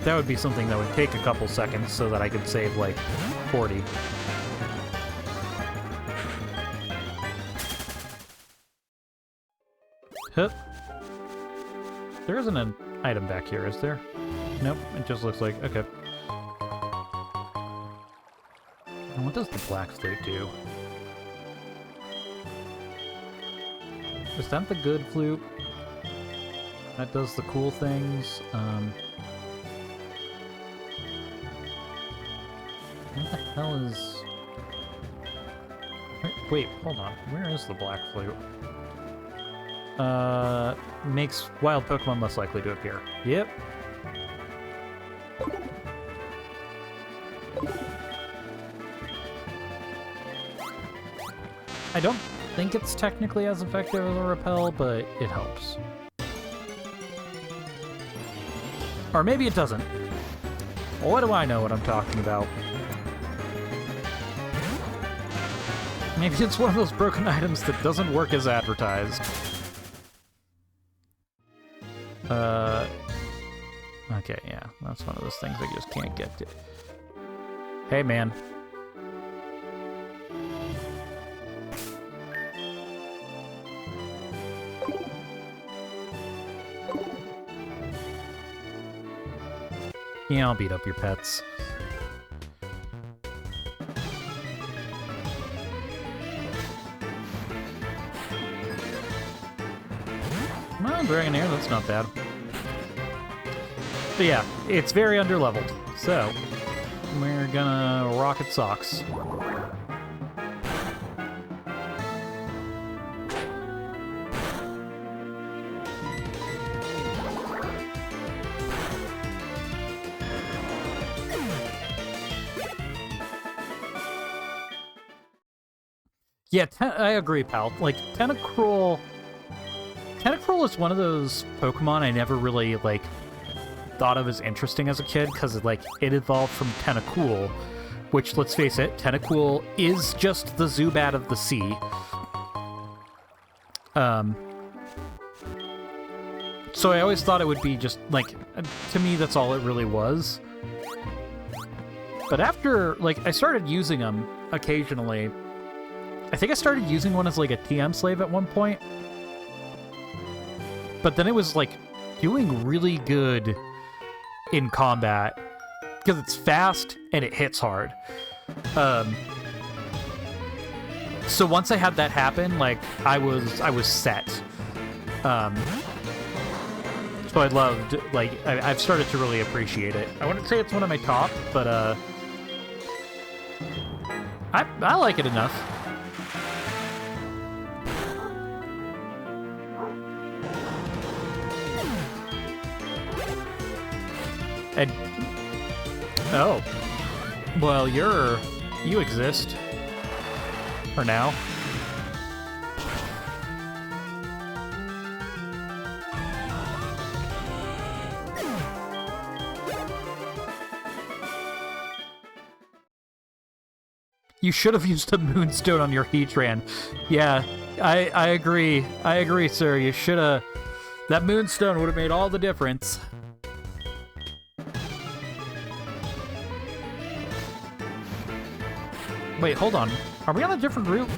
That would be something that would take a couple seconds so that I could save, like, 40. Hup. There isn't an item back here, is there? Nope, it just looks like... Okay. What does the Black Flute do? Is that the good flute? That does the cool things. What the hell is... Wait, hold on. Where is the Black Flute? Makes wild Pokemon less likely to appear. Yep. I don't think it's technically as effective as a repel, but it helps. Or maybe it doesn't. What do I know what I'm talking about? Maybe it's one of those broken items that doesn't work as advertised. Okay, yeah, that's one of those things I just can't get to. Hey, man. Yeah, I'll beat up your pets. Well, Dragonair, that's not bad. But yeah, it's very underleveled, so we're gonna rocket socks. Yeah, I agree, pal. Like, Tentacruel is one of those Pokemon I never really, like, thought of as interesting as a kid, because, like, it evolved from Tentacool, which, let's face it, Tentacool is just the Zubat of the sea. So I always thought it would be just, like, to me, that's all it really was. But after, like, I started using them occasionally. I think I started using one as, like, a TM slave at one point. But then it was, like, doing really good in combat. Because it's fast and it hits hard. So once I had that happen, like, I was set. So I loved, like, I've started to really appreciate it. I wouldn't say it's one of my top, but, I like it enough. And, oh, well, you exist for now. You should have used a moonstone on your Heatran. Yeah, I agree. I agree, sir. You should have. That moonstone would have made all the difference. Wait, hold on. Are we on a different route?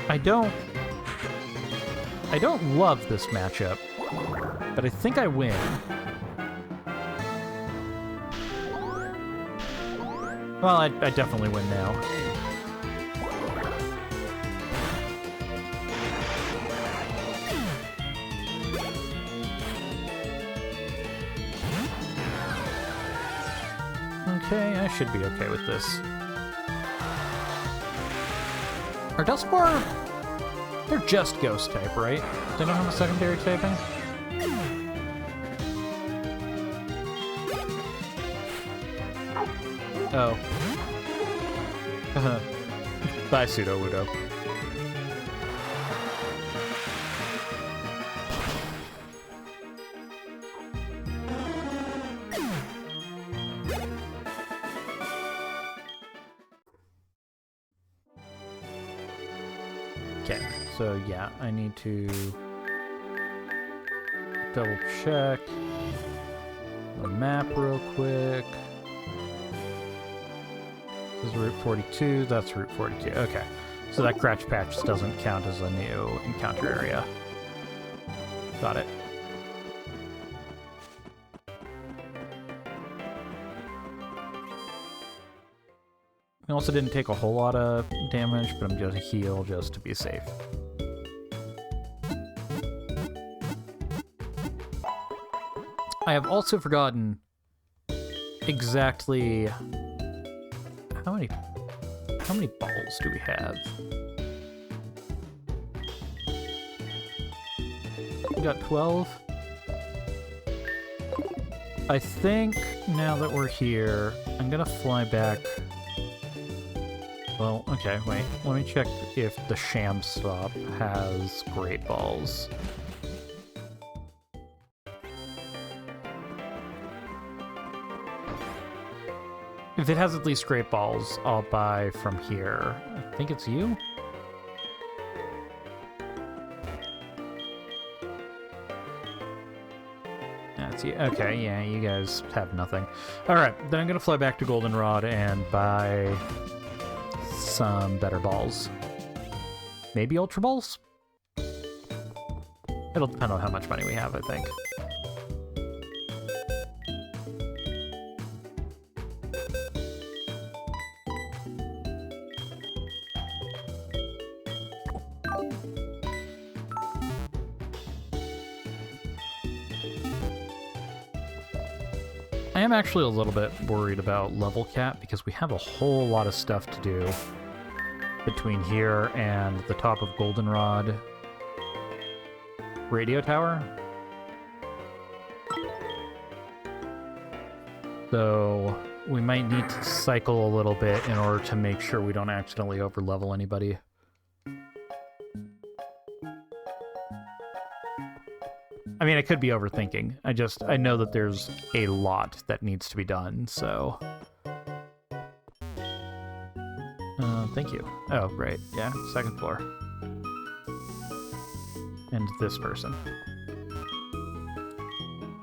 I don't love this matchup, but I think I win. Well, I definitely win now. Okay, I should be okay with this. Are Duskboar... They're just ghost type, right? They don't have a secondary typing? Oh. Bye, Pseudo-Wudo. Okay, so yeah, I need to double check the map real quick. This is Route 42, that's Route 42. Okay, so that Cratch Patch doesn't count as a new encounter area. Got it. I also didn't take a whole lot of damage, but I'm just a heal just to be safe. I have also forgotten exactly how many balls do we have? We got 12. I think now that we're here, I'm gonna fly back. Well, okay, wait. Let me check if the Sham Stop has Great Balls. If it has at least Great Balls, I'll buy from here. I think it's you? That's you. Okay, yeah, you guys have nothing. Alright, then I'm gonna fly back to Goldenrod and buy some better balls. Maybe Ultra Balls? It'll depend on how much money we have, I think. I am actually a little bit worried about level cap because we have a whole lot of stuff to do between here and the top of Goldenrod radio tower. So we might need to cycle a little bit in order to make sure we don't accidentally overlevel anybody. I mean, I could be overthinking. I know that there's a lot that needs to be done, so... thank you. Oh, right. Yeah, second floor. And this person.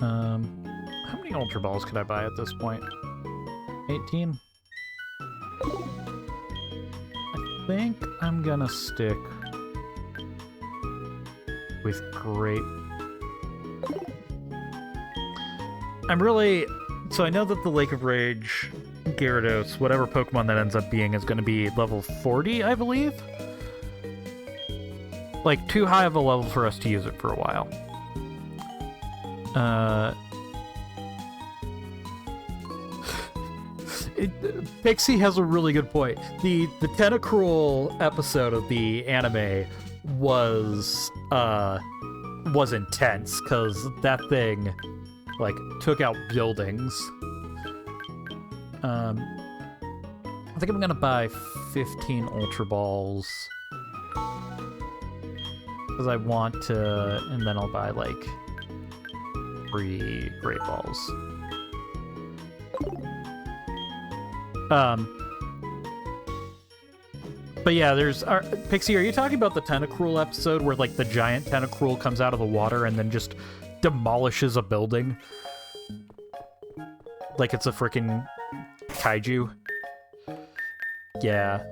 How many Ultra Balls could I buy at this point? 18? I think I'm gonna stick with Great. So I know that the Lake of Rage, Gyarados, whatever Pokemon that ends up being, is going to be level 40, I believe? Like, too high of a level for us to use it for a while. Pixie has a really good point. The Tentacruel episode of the anime was intense, because that thing, like, took out buildings. I think I'm gonna buy 15 Ultra Balls, because I want to, and then I'll buy, like, 3 Great Balls. But yeah, Pixie, are you talking about the Tentacruel episode where, like, the giant Tentacruel comes out of the water and then just demolishes a building? Like it's a freaking kaiju? Yeah.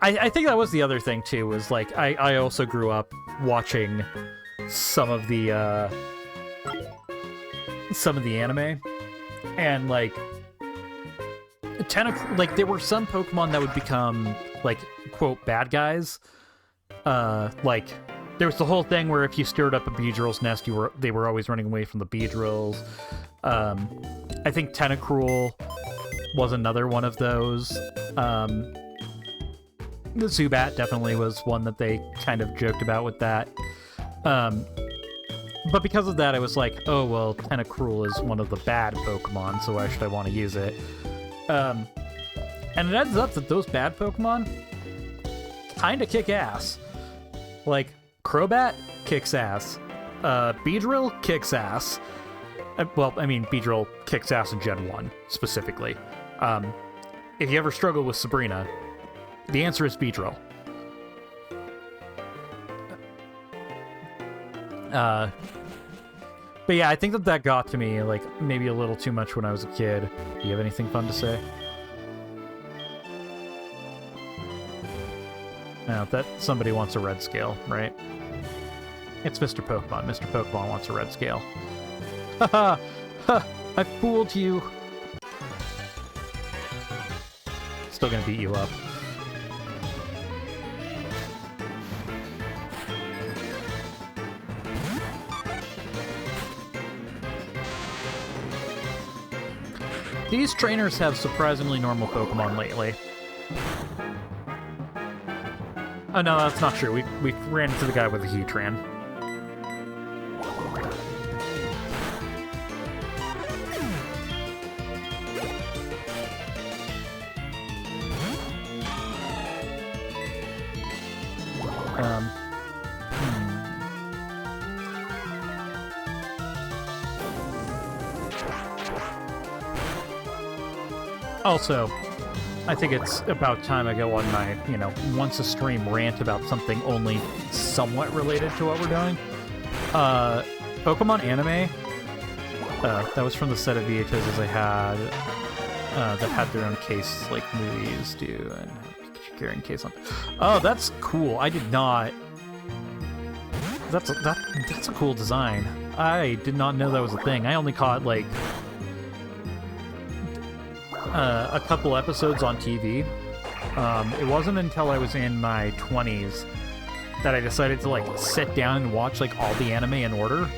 I think that was the other thing, too, was, like, I also grew up watching some of the anime, and, like, there were some Pokemon that would become, like, quote, bad guys. Like, there was the whole thing where if you stirred up a Beedrill's nest, they were always running away from the Beedrills. I think Tentacruel was another one of those. The Zubat definitely was one that they kind of joked about with that. But because of that, I was like, oh, well, Tentacruel is one of the bad Pokemon, so why should I want to use it? And it ends up that those bad Pokemon kind of kick ass. Like, Crobat kicks ass. Beedrill kicks ass. Well, I mean, Beedrill kicks ass in Gen 1, specifically. If you ever struggle with Sabrina, the answer is Beedrill. But yeah, I think that got to me, like, maybe a little too much when I was a kid. Do you have anything fun to say? No, that somebody wants a red scale, right? It's Mr. Pokemon. Mr. Pokemon wants a red scale. Haha! Ha! I fooled you! Still gonna beat you up. These trainers have surprisingly normal Pokemon lately. Oh no, that's not true. We ran into the guy with the Heatran. Also, I think it's about time I go on my, once a stream rant about something only somewhat related to what we're doing. Pokemon anime, that was from the set of VHSs I had, that had their own case, like movies do, and carrying case on. Oh, that's cool. I did not... That's a cool design. I did not know that was a thing. I only caught, like... a couple episodes on TV. It wasn't until I was in my 20s that I decided to, like, sit down and watch, like, all the anime in order.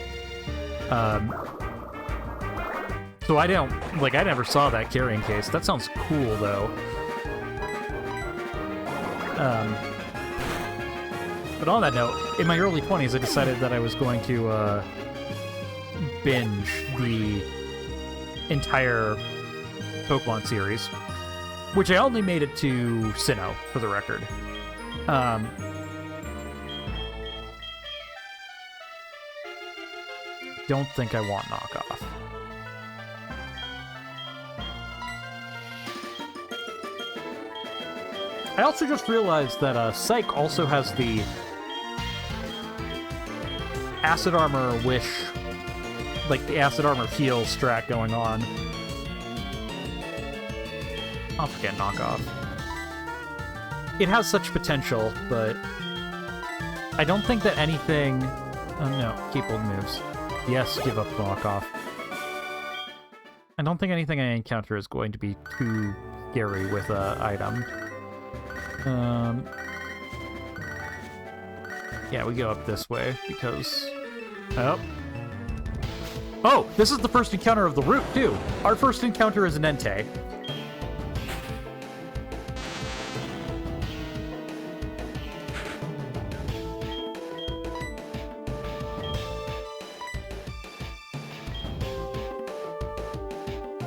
So I never saw that carrying case. That sounds cool, though. But on that note, in my early 20s, I decided that I was going to, binge the entire Pokemon series, which I only made it to Sinnoh, for the record. Don't think I want knockoff. I also just realized that Psych also has the Acid Armor Wish, like the Acid Armor Heal strat going on. I'll forget knockoff. It has such potential, but I don't think that anything... Oh no, keep old moves. Yes, give up knockoff. I don't think anything I encounter is going to be too scary with an item. Yeah, we go up this way, because... Oh. Oh, this is the first encounter of the route, too! Our first encounter is an Entei.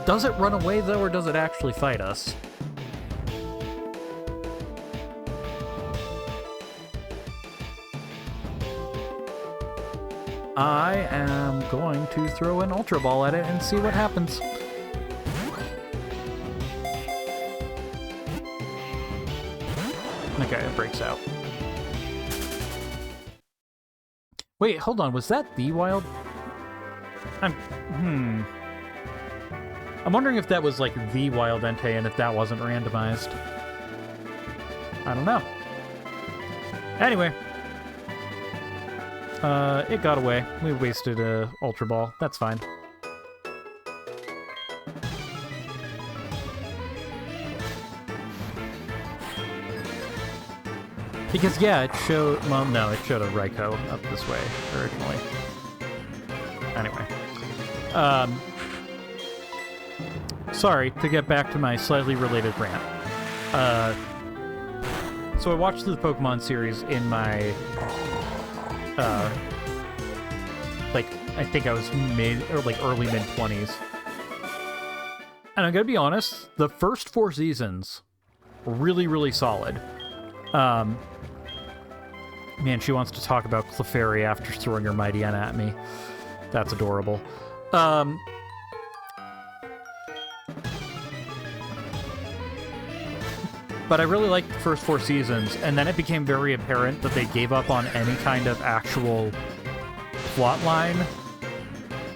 Does it run away, though, or does it actually fight us? I am going to throw an Ultra Ball at it and see what happens. Okay, it breaks out. Wait, hold on, was that the wild? I'm wondering if that was, like, the wild Entei and if that wasn't randomized. I don't know. Anyway. It got away. We wasted a Ultra Ball. That's fine. Because, yeah, it showed... Well, no, it showed a Raikou up this way originally. Anyway. Sorry, to get back to my slightly related rant. So I watched the Pokemon series in my... like, I think I was early mid-20s. And I'm gonna be honest, the first 4 seasons were really, really solid. Man, she wants to talk about Clefairy after throwing her Mightyena at me. That's adorable. But I really liked the first 4 seasons, and then it became very apparent that they gave up on any kind of actual plot line,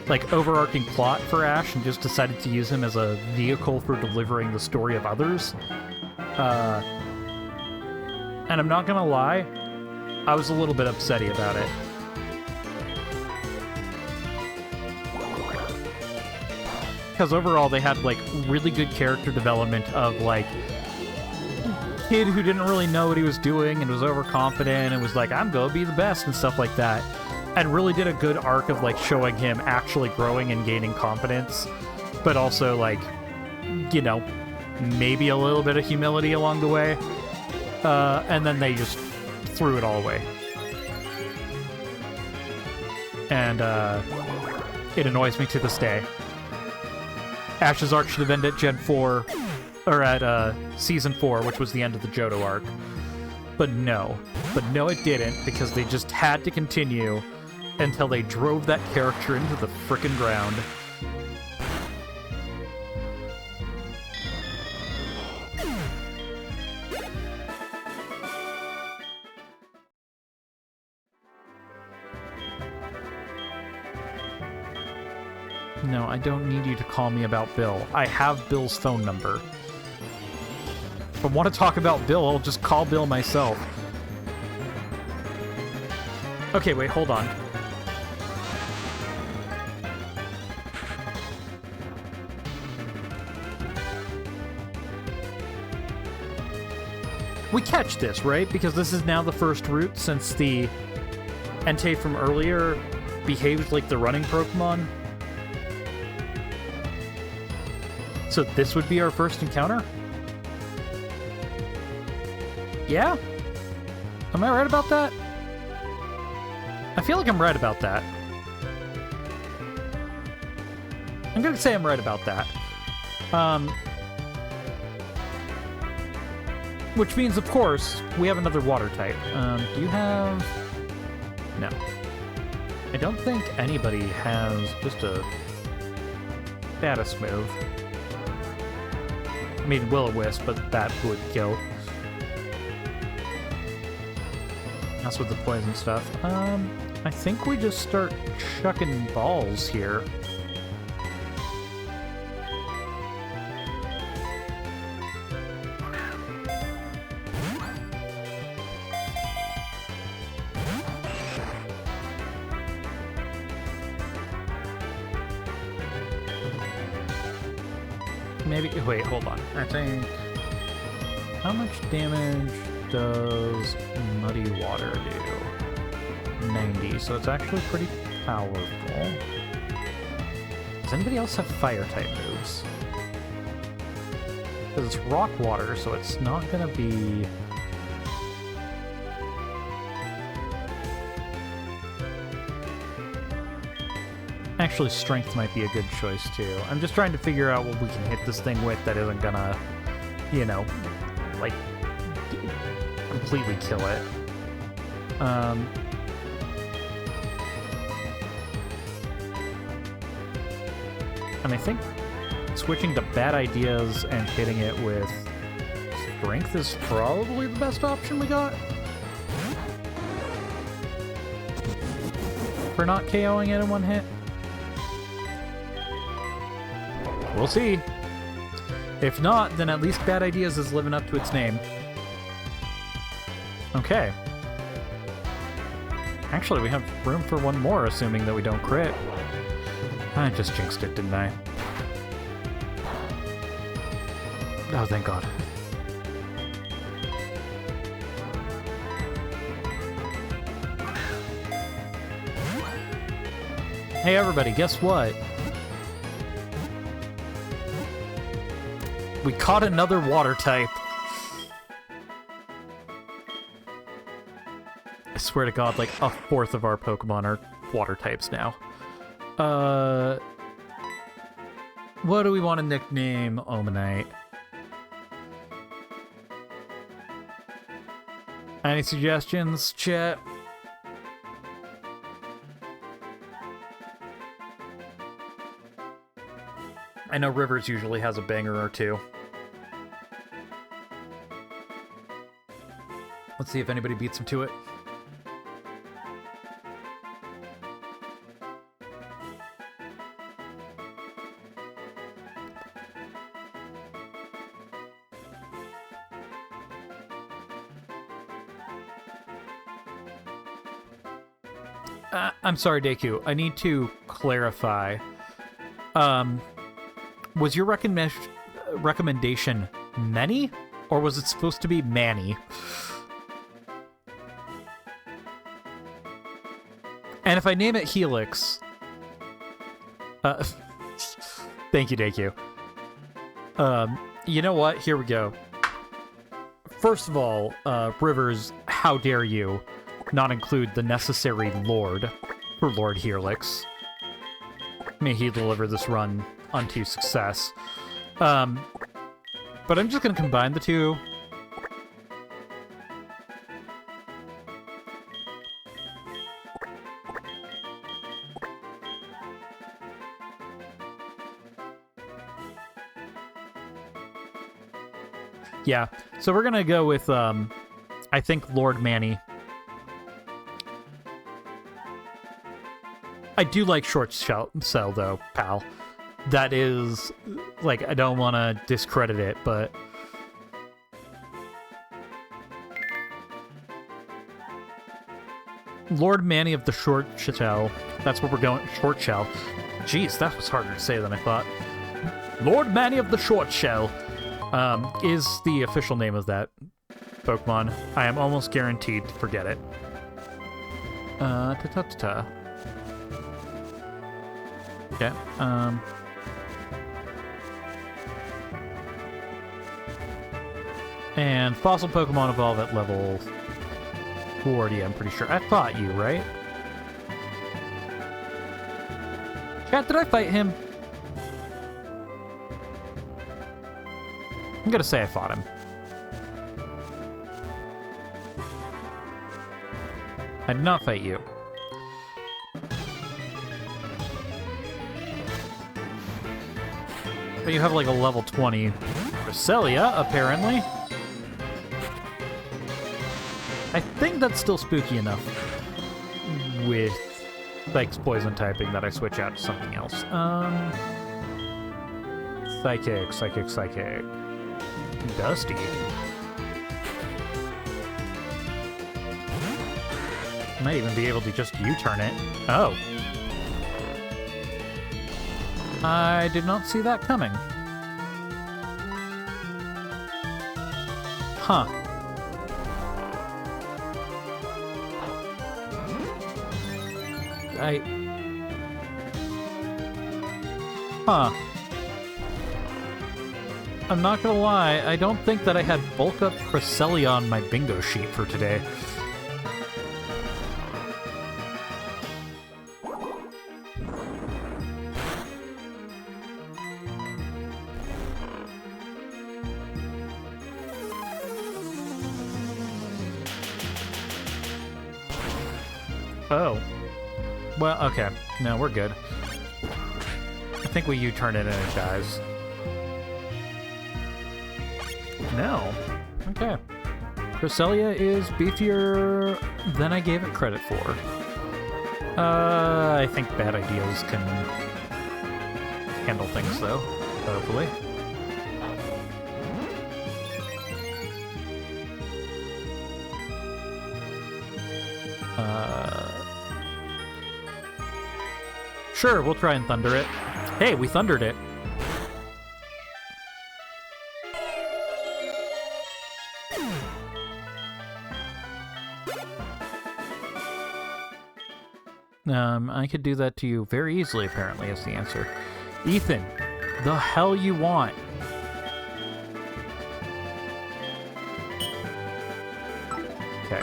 like overarching plot for Ash, and just decided to use him as a vehicle for delivering the story of others. And I'm not gonna lie, I was a little bit upsetty about it. Because overall they had, like, really good character development of, like, kid who didn't really know what he was doing and was overconfident and was like, I'm gonna be the best and stuff like that. And really did a good arc of, like, showing him actually growing and gaining confidence, but also, like, you know, maybe a little bit of humility along the way. And then they just threw it all away. And it annoys me to this day. Ash's arc should have ended at Gen 4, or at Season 4, which was the end of the Johto arc. But no, it didn't, because they just had to continue until they drove that character into the frickin' ground. No, I don't need you to call me about Bill. I have Bill's phone number. If I want to talk about Bill, I'll just call Bill myself. Okay, wait, hold on. We catch this, right? Because this is now the first route since the Entei from earlier behaved like the running Pokemon. So this would be our first encounter? Yeah? Am I right about that? I feel like I'm right about that. I'm gonna say I'm right about that. Which means, of course, we have another water type. Do you have... No. I don't think anybody has just a status move. I mean, Will-O-Wisp, but that would kill. That's with the poison stuff. I think we just start chucking balls here. Maybe, wait, hold on. I think, how much damage does Muddy Water do? 90, so it's actually pretty powerful. Does anybody else have fire-type moves? Because it's rock water, so it's not gonna be... Actually, strength might be a good choice, too. I'm just trying to figure out what we can hit this thing with that isn't gonna, you know, like, completely kill it. And I think switching to bad ideas and hitting it with strength is probably the best option we got. For not KOing it in one hit. We'll see. If not, then at least Bad Ideas is living up to its name. Okay. Actually, we have room for one more, assuming that we don't crit. I just jinxed it, didn't I? Oh, thank God. Hey everybody, guess what? We caught another water type. I swear to God, like a fourth of our Pokemon are water types now. What do we want to nickname Omanite? Any suggestions, chat? I know Rivers usually has a banger or two. Let's see if anybody beats him to it. I'm sorry, Deku. I need to clarify. Was your recommendation Many, or was it supposed to be Manny? And if I name it Helix... thank you, Deku. You know what? Here we go. First of all, Rivers, how dare you not include the necessary Lord for Lord Helix. May he deliver this run unto success. But I'm just going to combine the two. Yeah, so we're going to go with, I think, Lord Manny. I do like Short Cell, though, pal. That is, like, I don't want to discredit it, but... Lord Manny of the Short Shell. That's what we're going... Short Shell. Jeez, that was harder to say than I thought. Lord Manny of the Short Shell is the official name of that Pokemon. I am almost guaranteed to forget it. Okay, and Fossil Pokemon evolve at level 40, I'm pretty sure. I fought you, right? Chat, did I fight him? I'm gonna say I fought him. I did not fight you. But you have like a level 20 Cresselia, apparently. I think that's still spooky enough with Psych's poison typing that I switch out to something else. Psychic, Psychic, Psychic. Dusty. Might even be able to just U-turn it. Oh. I did not see that coming. Huh. Huh. I'm not gonna lie, I don't think that I had Bulk Up Cresselia on my bingo sheet for today. Oh. Well, okay. No, we're good. I think we U-turn it and it dies. No. Okay. Cresselia is beefier than I gave it credit for. I think bad ideas can handle things, though. Hopefully. Sure, we'll try and thunder it. Hey, we thundered it. I could do that to you very easily, apparently, is the answer. Ethan, the hell you want? Okay.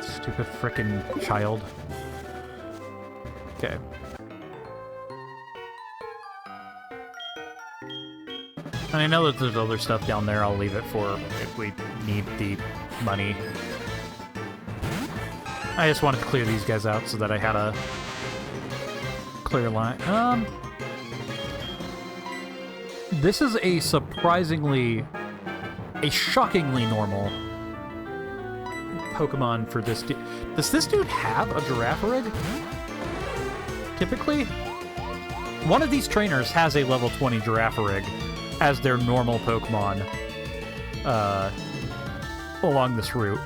Stupid frickin' child. Okay. And I know that there's other stuff down there. I'll leave it for if we need the money. I just wanted to clear these guys out so that I had a clear line. This is a shockingly normal Pokemon for this dude. Does this dude have a Girafarig? Typically, one of these trainers has a level 20 Girafarig as their normal Pokemon along this route.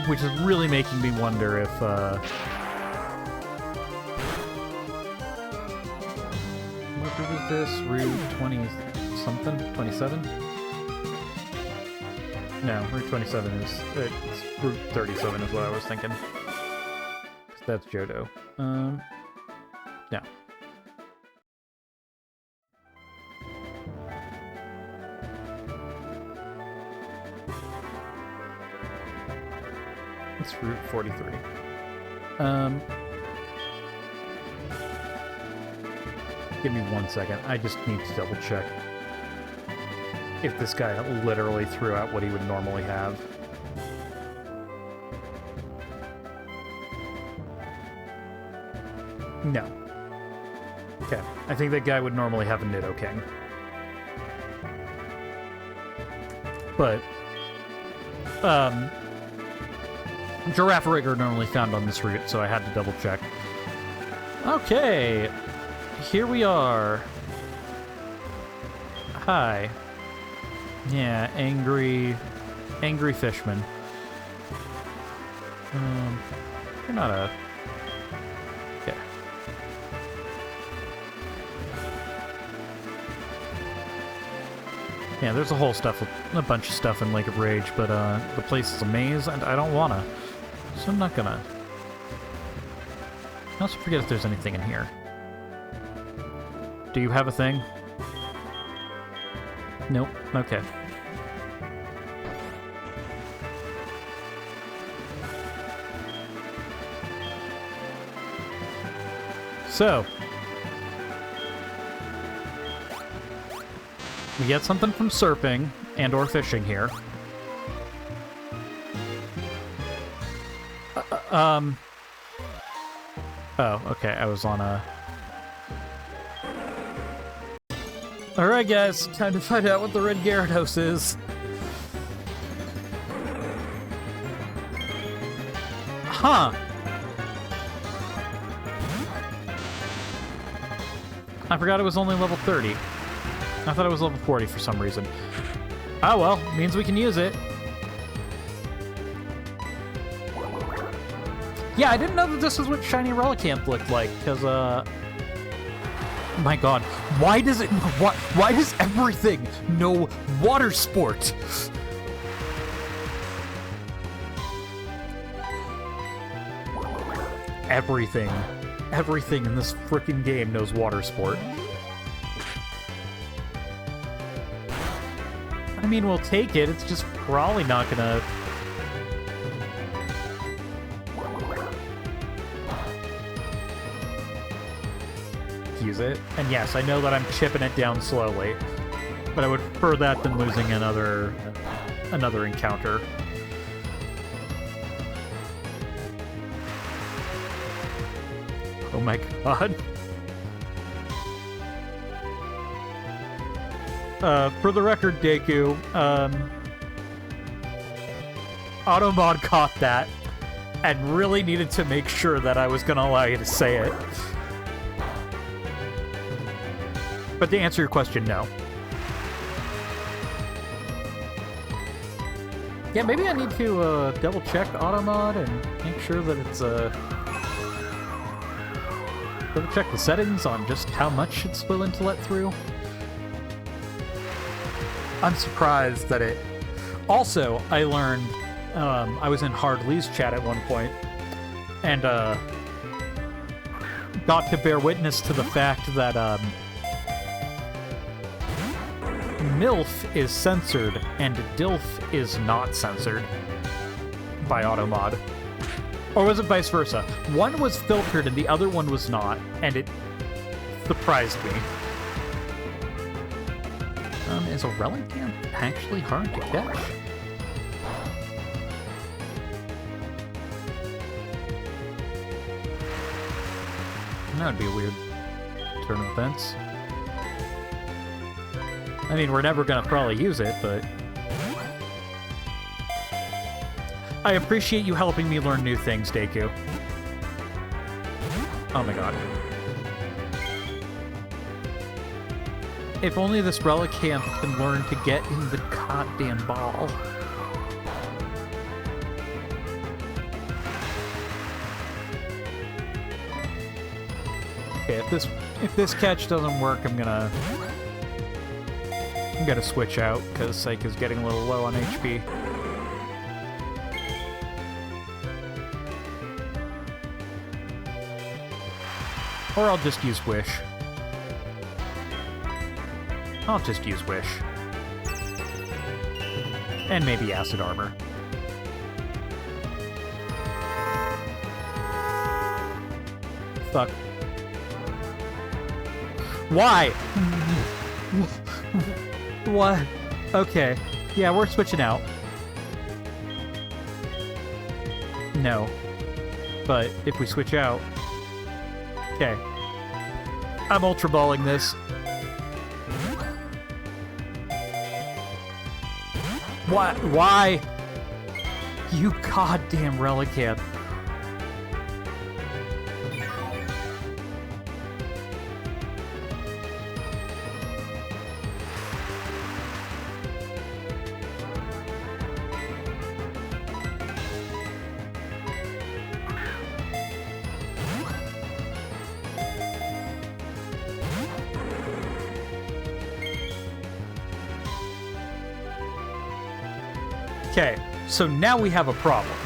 Which is really making me wonder if, what route is this? Route 20-something? 27? No, Route 27 is... It's Route 37 is what I was thinking. That's Johto. No. It's Route 43. Give me 1 second. I just need to double check if this guy literally threw out what he would normally have. No. Okay. I think that guy would normally have a Nidoking. But, Girafarig are normally found on this route, so I had to double check. Okay, here we are. Hi. Yeah, angry fishman. You're not a... Okay. Yeah, there's a bunch of stuff in Lake of Rage, but the place is a maze, and I don't wanna. So I'm not gonna. I also forget if there's anything in here. Do you have a thing? Nope. Okay. So. We get something from surfing and or fishing here. Oh, okay, I was on a... Alright, guys, time to find out what the Red Gyarados is. Huh. I forgot it was only level 30. I thought it was level 40 for some reason. Oh well, means we can use it. Yeah, I didn't know that this is what Shiny Relicanth looked like, because, my god, why does everything know water sport? Everything in this freaking game knows water sport. I mean, we'll take it, it's just probably not gonna... use it. And yes, I know that I'm chipping it down slowly, but I would prefer that than losing another encounter. Oh my god. For the record, Deku, Automod caught that and really needed to make sure that I was gonna allow you to say it. But to answer your question, no. Yeah, maybe I need to double-check Automod and make sure that it's double-check the settings on just how much it's willing to let through. I'm surprised that it... Also, I learned... I was in Hard Lee's chat at one point, and got to bear witness to the fact that MILF is censored and DILF is not censored by Automod. Or was it vice versa? One was filtered and the other one was not, and it surprised me. Is a Relicanth actually hard to catch? That would be a weird turn of events. I mean, we're never gonna probably use it, but... I appreciate you helping me learn new things, Deku. Oh my god. If only this Relicanth can learn to get in the goddamn ball. Okay, if this catch doesn't work, I'm gonna switch out, because Psyche is getting a little low on HP. Or I'll just use Wish. I'll just use Wish. And maybe Acid Armor. Fuck. Why? What? Okay. Yeah, we're switching out. No. But if we switch out... Okay. I'm Ultra Balling this. What? Why? You goddamn Relicanth. Okay, so now we have a problem.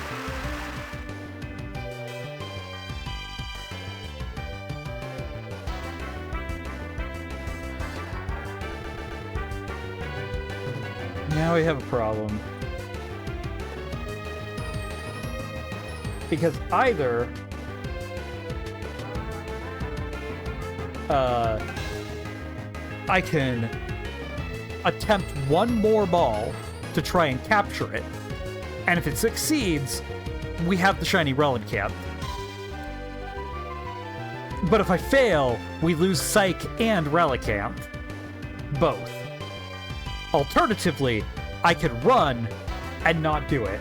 Now we have a problem. Because either... I can attempt one more ball to try and capture it, and if it succeeds, we have the shiny Relicanth. But if I fail, we lose Psyche and Relicanth. Both. Alternatively, I could run and not do it.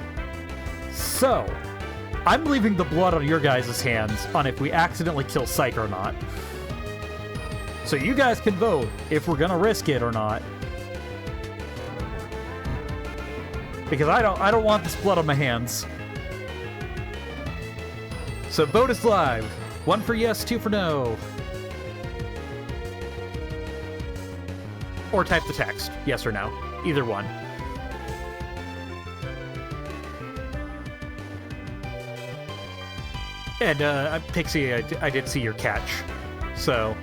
So, I'm leaving the blood on your guys' hands on if we accidentally kill Psyche or not. So you guys can vote if we're gonna risk it or not. Because I don't want this blood on my hands. So vote is live. 1 for yes, 2 for no. Or type the text, yes or no. Either one. And, Pixie, I did see your catch. So...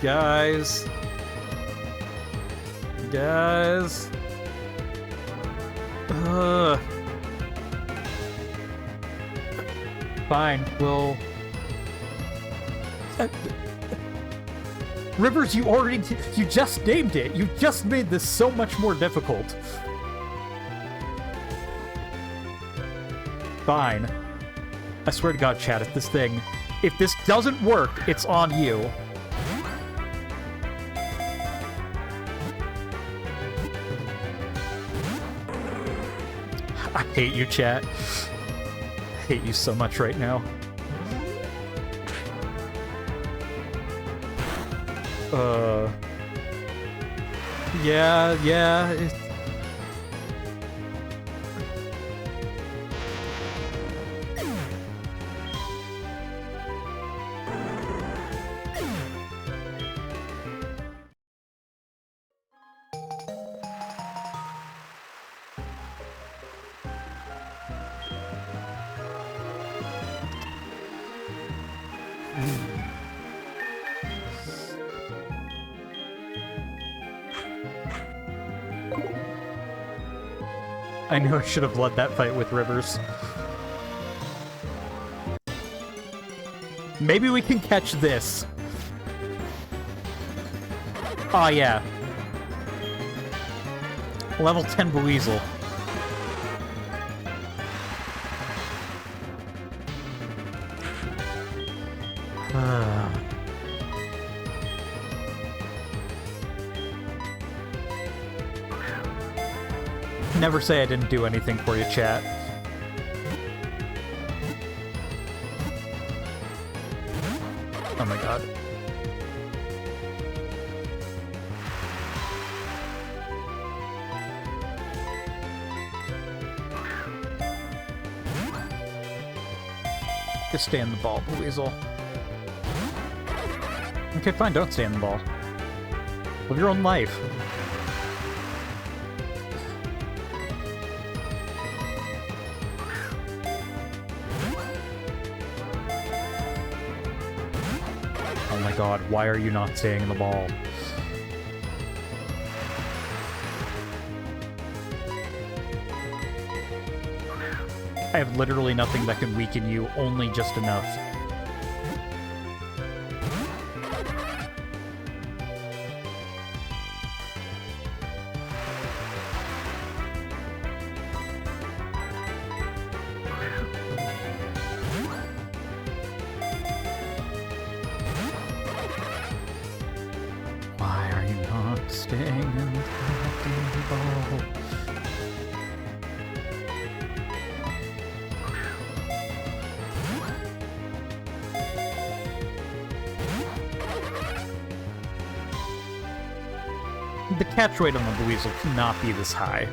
guys... Guys... Fine, we'll... Rivers, you just named it! You just made this so much more difficult. Fine. I swear to God, chat, if this doesn't work, it's on you. I hate you, chat. I hate you so much right now. Yeah. I knew I should have led that fight with Rivers. Maybe we can catch this. Oh, yeah. Level 10 Buizel. Never say I didn't do anything for you, chat. Oh my god. Just stay in the ball, Buizel. Okay, fine, don't stay in the ball. Live your own life. Oh my god, why are you not staying in the ball? I have literally nothing that can weaken you, only just enough. Why are you not staying in the ball? The catch rate on the Buizel cannot be this high.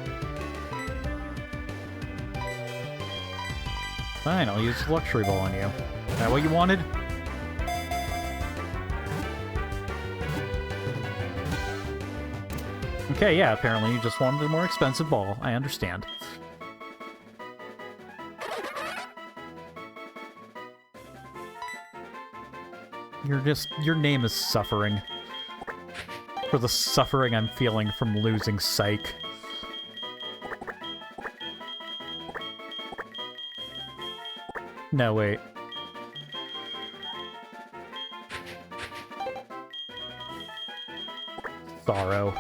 Fine, I'll use Luxury Ball on you. Is that what you wanted? Okay, yeah, apparently you just wanted a more expensive ball. I understand. Your name is Suffering. For the suffering I'm feeling from losing Psyche. No, wait. Sorrow.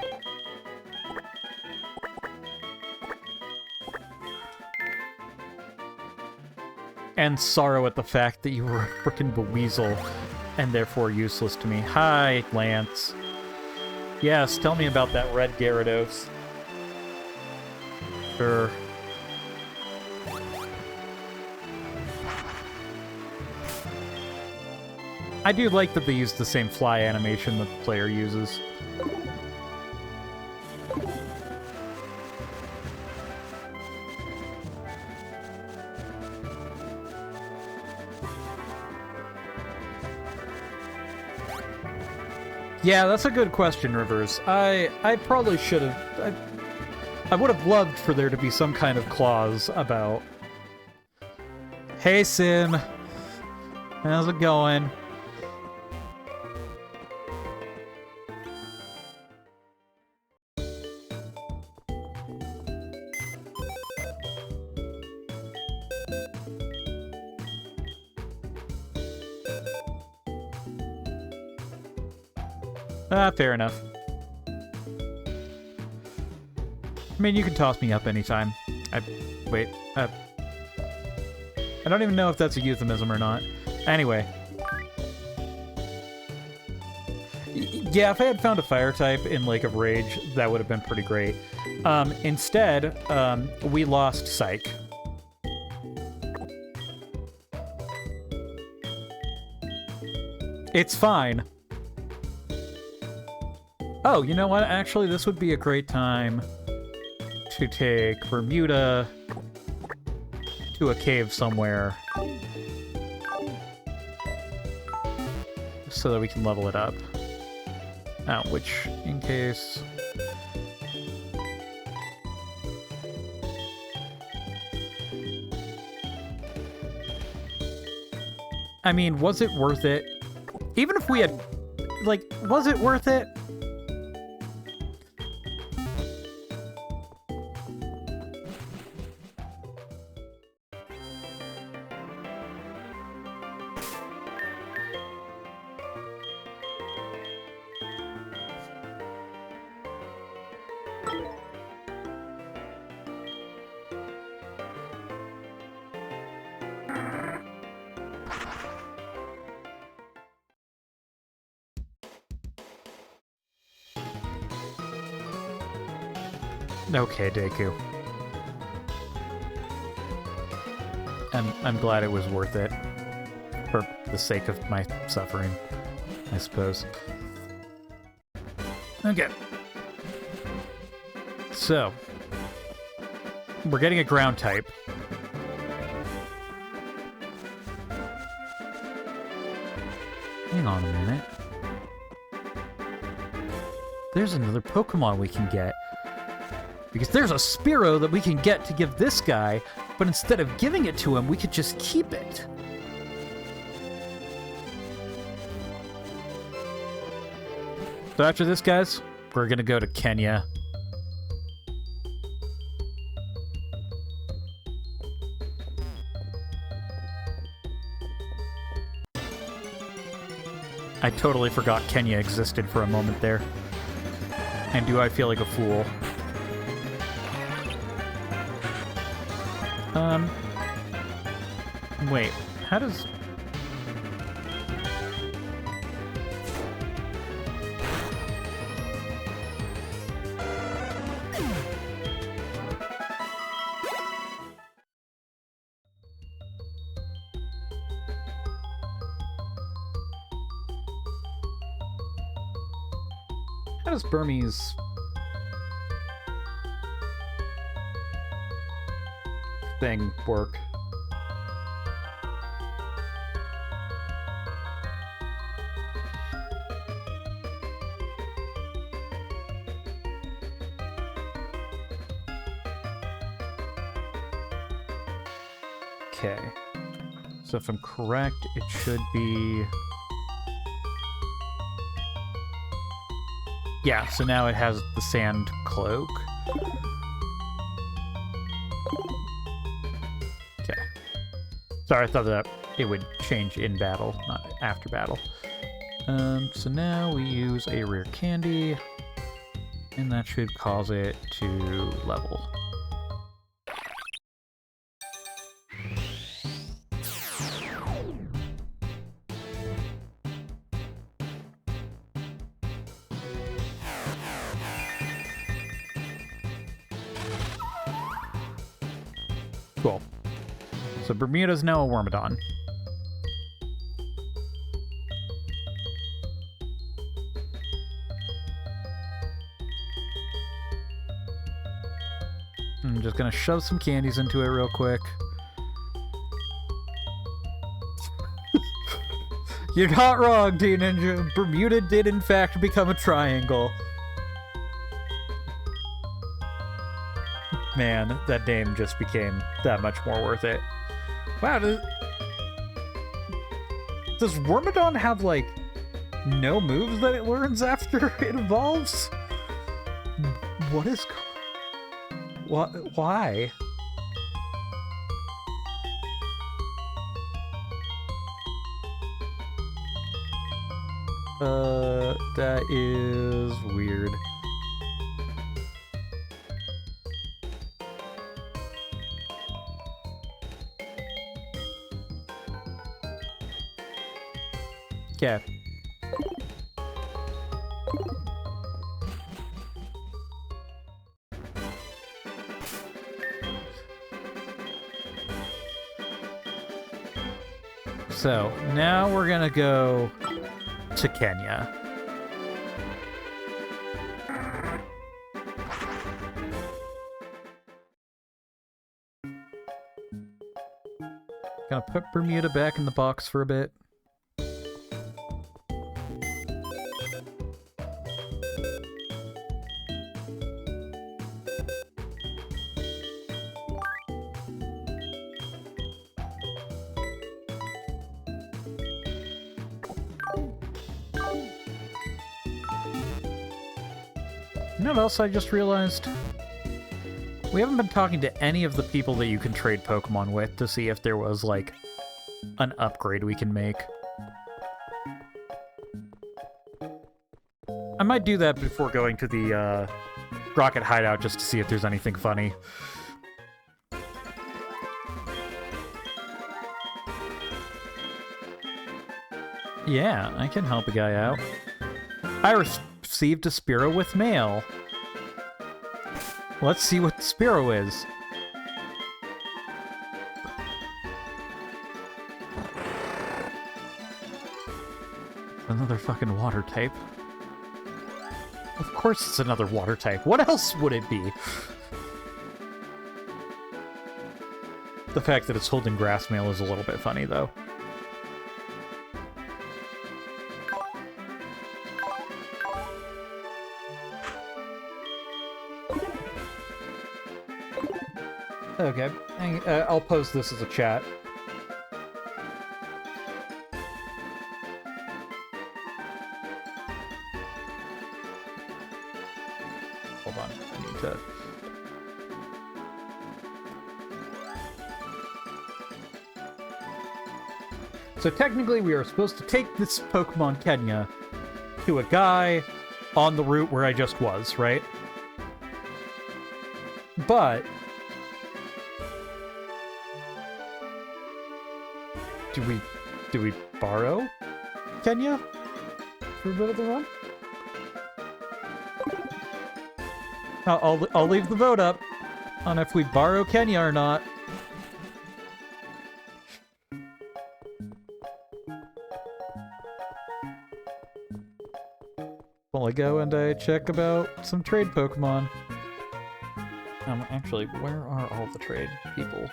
And sorrow at the fact that you were a frickin' Buizel, and therefore useless to me. Hi, Lance. Yes, tell me about that red Gyarados. Sure. I do like that they use the same fly animation that the player uses. Yeah, that's a good question, Rivers. I probably should have... I would have loved for there to be some kind of clause about... Hey, Sim. How's it going? Fair enough. I mean, you can toss me up anytime. Wait, I don't even know if that's a euphemism or not. Anyway. Yeah, if I had found a fire type in Lake of Rage, that would have been pretty great. Instead, we lost Psych. It's fine. Oh, you know what? Actually, this would be a great time to take Bermuda to a cave somewhere so that we can level it up. Which, in case... I mean, was it worth it? Even if we had... Like, was it worth it? Okay, Deku. I'm glad it was worth it. For the sake of my suffering, I suppose. Okay. So. We're getting a ground type. Hang on a minute. There's another Pokemon we can get. Because there's a Spearow that we can get to give this guy, but instead of giving it to him, we could just keep it. So after this, guys, we're gonna go to Kenya. I totally forgot Kenya existed for a moment there. And do I feel like a fool? Wait, how does... How does Burmese... thing work? Okay. So if I'm correct, it should be... Yeah, so now it has the sand cloak. Okay. Sorry, I thought that it would change in battle, not after battle. So now we use a rare candy, and that should cause it to level. Cool. So Bermuda's now a Wormadon. I'm just gonna shove some candies into it real quick. You're not wrong, T-Ninja. Bermuda did in fact become a triangle. Man, that name just became that much more worth it. Wow, does Wormadon have, like, no moves that it learns after it evolves? What is... What? Why? That is weird. Okay. So, now we're gonna go to Kenya. Gonna put Bermuda back in the box for a bit. You know what else I just realized? We haven't been talking to any of the people that you can trade Pokemon with to see if there was, like, an upgrade we can make. I might do that before going to the, Rocket Hideout just to see if there's anything funny. Yeah, I can help a guy out. I received a Spearow with mail. Let's see what the Spearow is. Another fucking water type. Of course it's another water type. What else would it be? The fact that it's holding grass mail is a little bit funny, though. Okay, I'll post this as a chat. Hold on, I need to... So technically we are supposed to take this Pokemon Kenya to a guy on the route where I just was, right? But... Do we borrow Kenya for a bit of the run? I'll leave the vote up on if we borrow Kenya or not. Well, I go and I check about some trade Pokemon. Actually, where are all the trade people?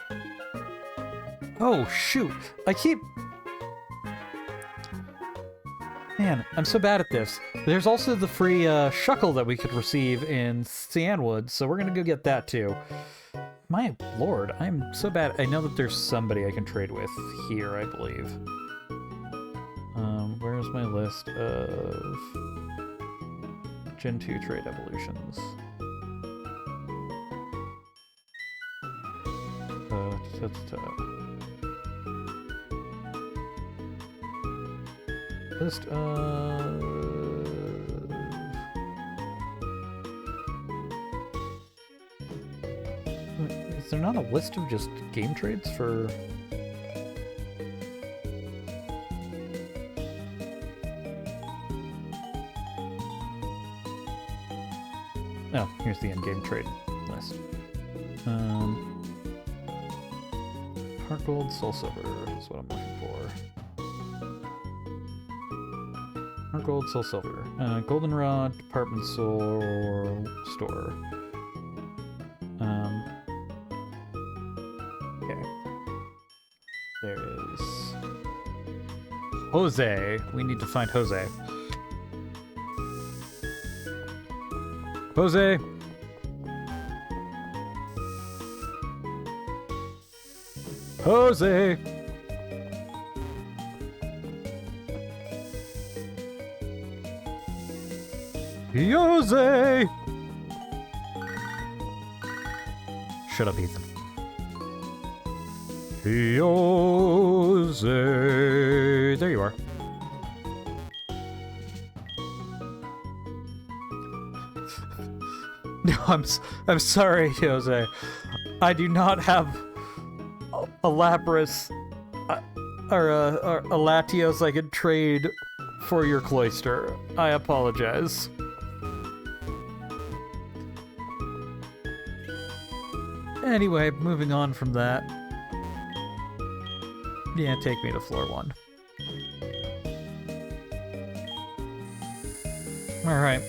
Oh, shoot! I keep... Man, I'm so bad at this. There's also the free Shuckle that we could receive in Cianwood, so we're gonna go get that too. My lord, I'm so bad. I know that there's somebody I can trade with here, I believe. Where's my list of Gen 2 trade evolutions? List of... Is there not a list of just game trades for... Oh, here's the in-game trade list. Heart Gold, SoulSilver is what I'm looking for. Heart Gold, SoulSilver. Goldenrod, Department Store. Okay. There is Jose. We need to find Jose. Jose! Jose! Jose! Shut up, Ethan. Jose! There you are. No, I'm sorry, Jose. I do not have a Lapras or a Latios I could trade for your Cloyster. I apologize. Anyway, moving on from that. Yeah, take me to floor 1. Alright.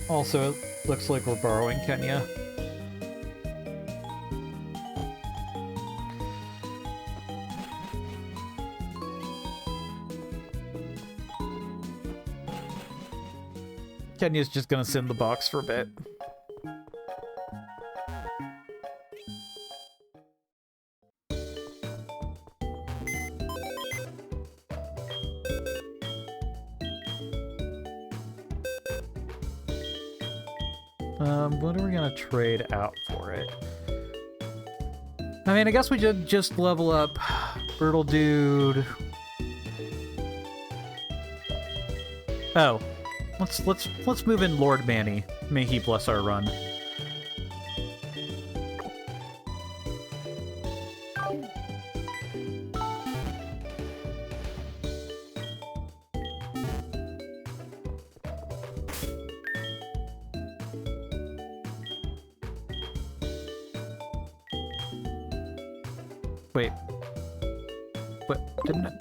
Also, it looks like we're borrowing Kenya. Kenya's just gonna sit in the box for a bit. What are we gonna trade out for it? I mean, I guess we should just level up Birtle Dude. Oh, let's move in Lord Manny. May he bless our run. Wait. What? Didn't it?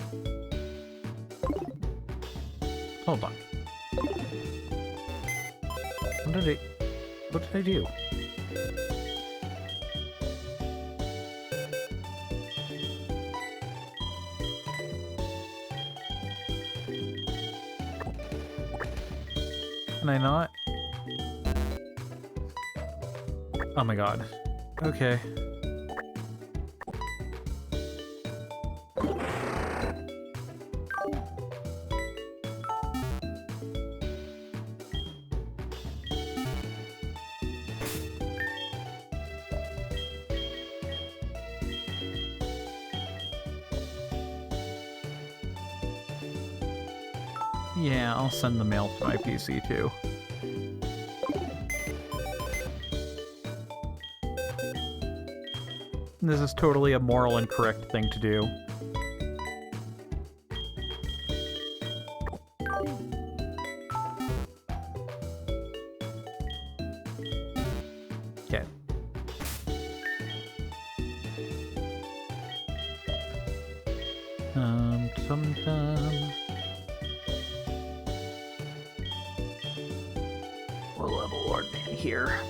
Hold on. What did I do? Can I not? Oh my god. Okay. Yeah, I'll send the mail to my PC too. This is totally a moral incorrect thing to do. Okay. Sometime... We'll level Lord Man here.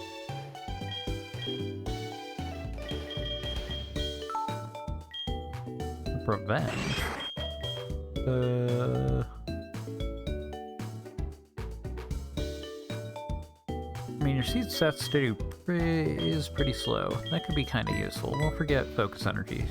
Revenge. I mean, your seed sets to do is pretty slow. That could be kind of useful. Won't forget focus energy.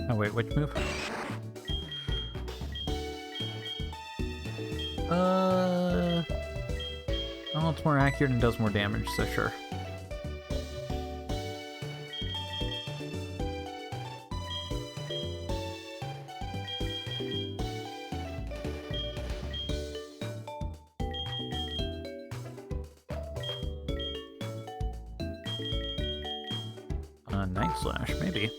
Oh wait, which move? Well, it's more accurate and does more damage, so sure. Night Slash, maybe.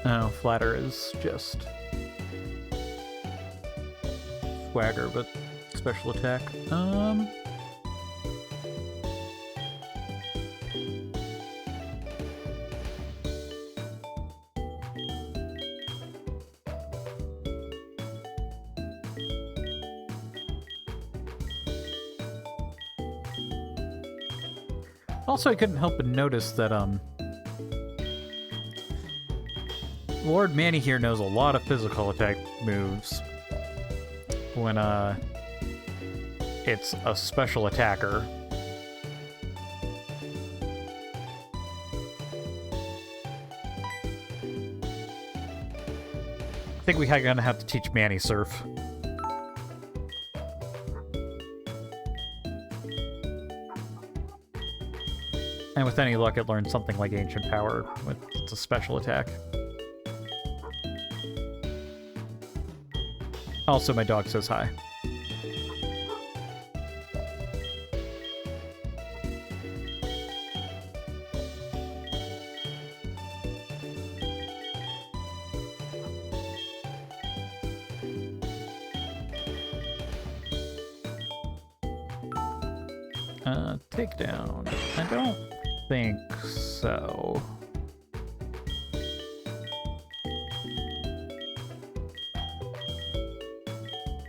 Oh, Flatter is just swagger, but special attack. Also, I couldn't help but notice that, Lord Manny here knows a lot of physical attack moves when, it's a special attacker. I think we're gonna have to teach Manny Surf. And with any luck, it learns something like Ancient Power. It's a special attack. Also, my dog says hi. Takedown. I don't think so.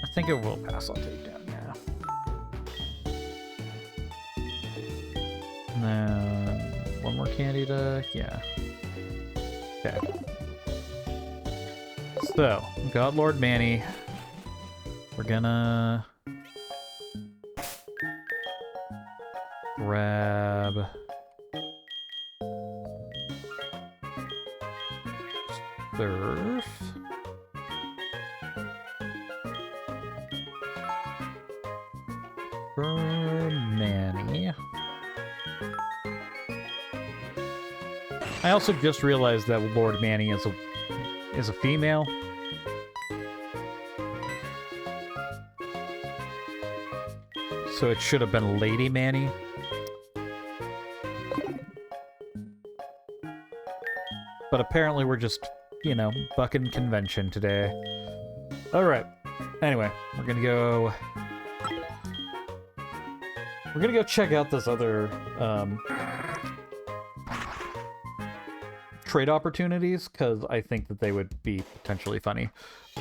I think it will pass on takedown, yeah. And then one more candy to, yeah. Okay. So, got Lord Manny. We're gonna grab Surf. For Manny. I also just realized that Lord Manny is a female. So it should have been Lady Manny. But apparently we're just, you know, bucking convention today. Alright. Anyway, we're gonna go check out this other, trade opportunities, because I think that they would be potentially funny.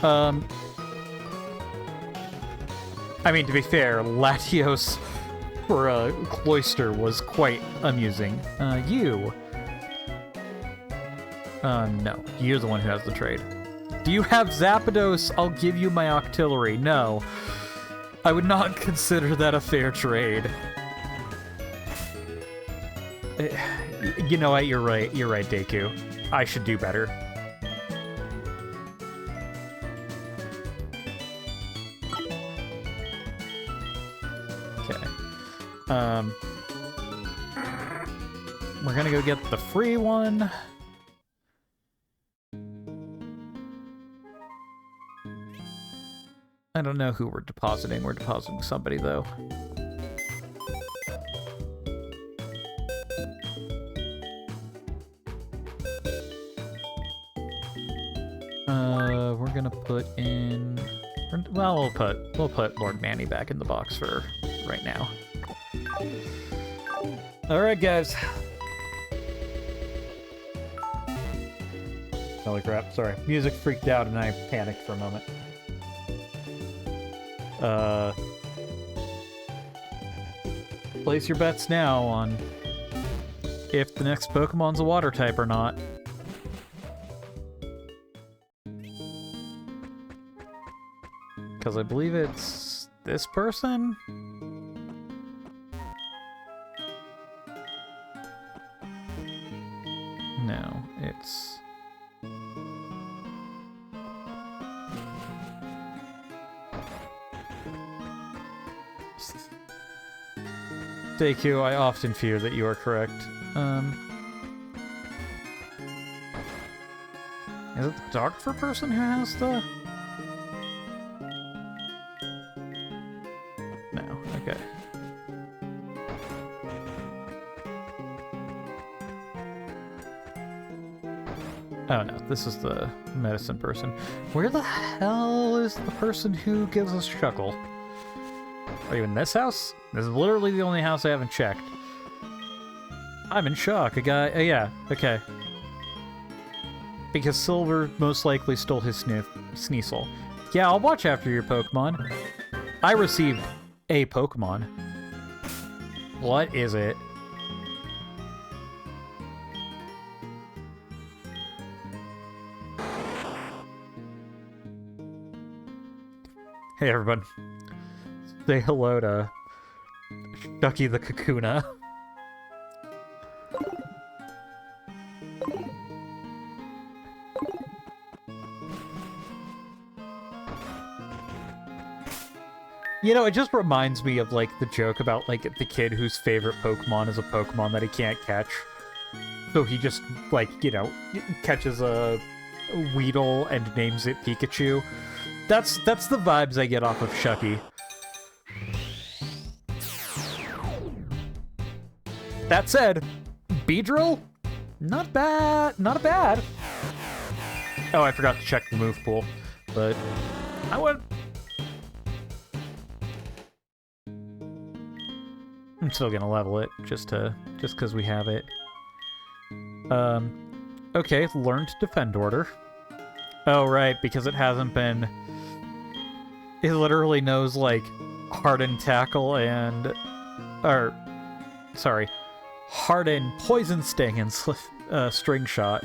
I mean, to be fair, Latios for a Cloyster was quite amusing. No. You're the one who has the trade. Do you have Zapdos? I'll give you my Octillery. No. I would not consider that a fair trade. You know what? You're right. You're right, Deku. I should do better. Okay. We're gonna go get the free one. I don't know who we're depositing. We're depositing somebody, though. We're gonna put in... Well, we'll put Lord Manny back in the box for right now. Alright, guys. Holy crap, sorry. Music freaked out and I panicked for a moment. Place your bets now on if the next Pokemon's a water type or not. Because I believe it's this person? No, it's... Deku, I often fear that you are correct. Is it the Darkfur person who has the this is the medicine person. Where the hell is the person who gives us Shuckle? Are you in this house? This is literally the only house I haven't checked. I'm in shock. A guy... yeah, okay. Because Silver most likely stole his Sneasel. Yeah, I'll watch after your Pokemon. I received a Pokemon. What is it? Hey everyone. Say hello to Ducky the Kakuna. You know, it just reminds me of, like, the joke about, like, the kid whose favorite Pokemon is a Pokemon that he can't catch. So he just, like, you know, catches a Weedle and names it Pikachu. That's the vibes I get off of Shucky. That said, Beedrill? Not bad. Not bad. Oh, I forgot to check the move pool. But I would... I'm still gonna level it, just because we have it. Okay, learned Defend Order. Oh, right, because it hasn't been... It literally knows, like, Harden Tackle and... Or... Sorry. Harden Poison Sting and String Shot.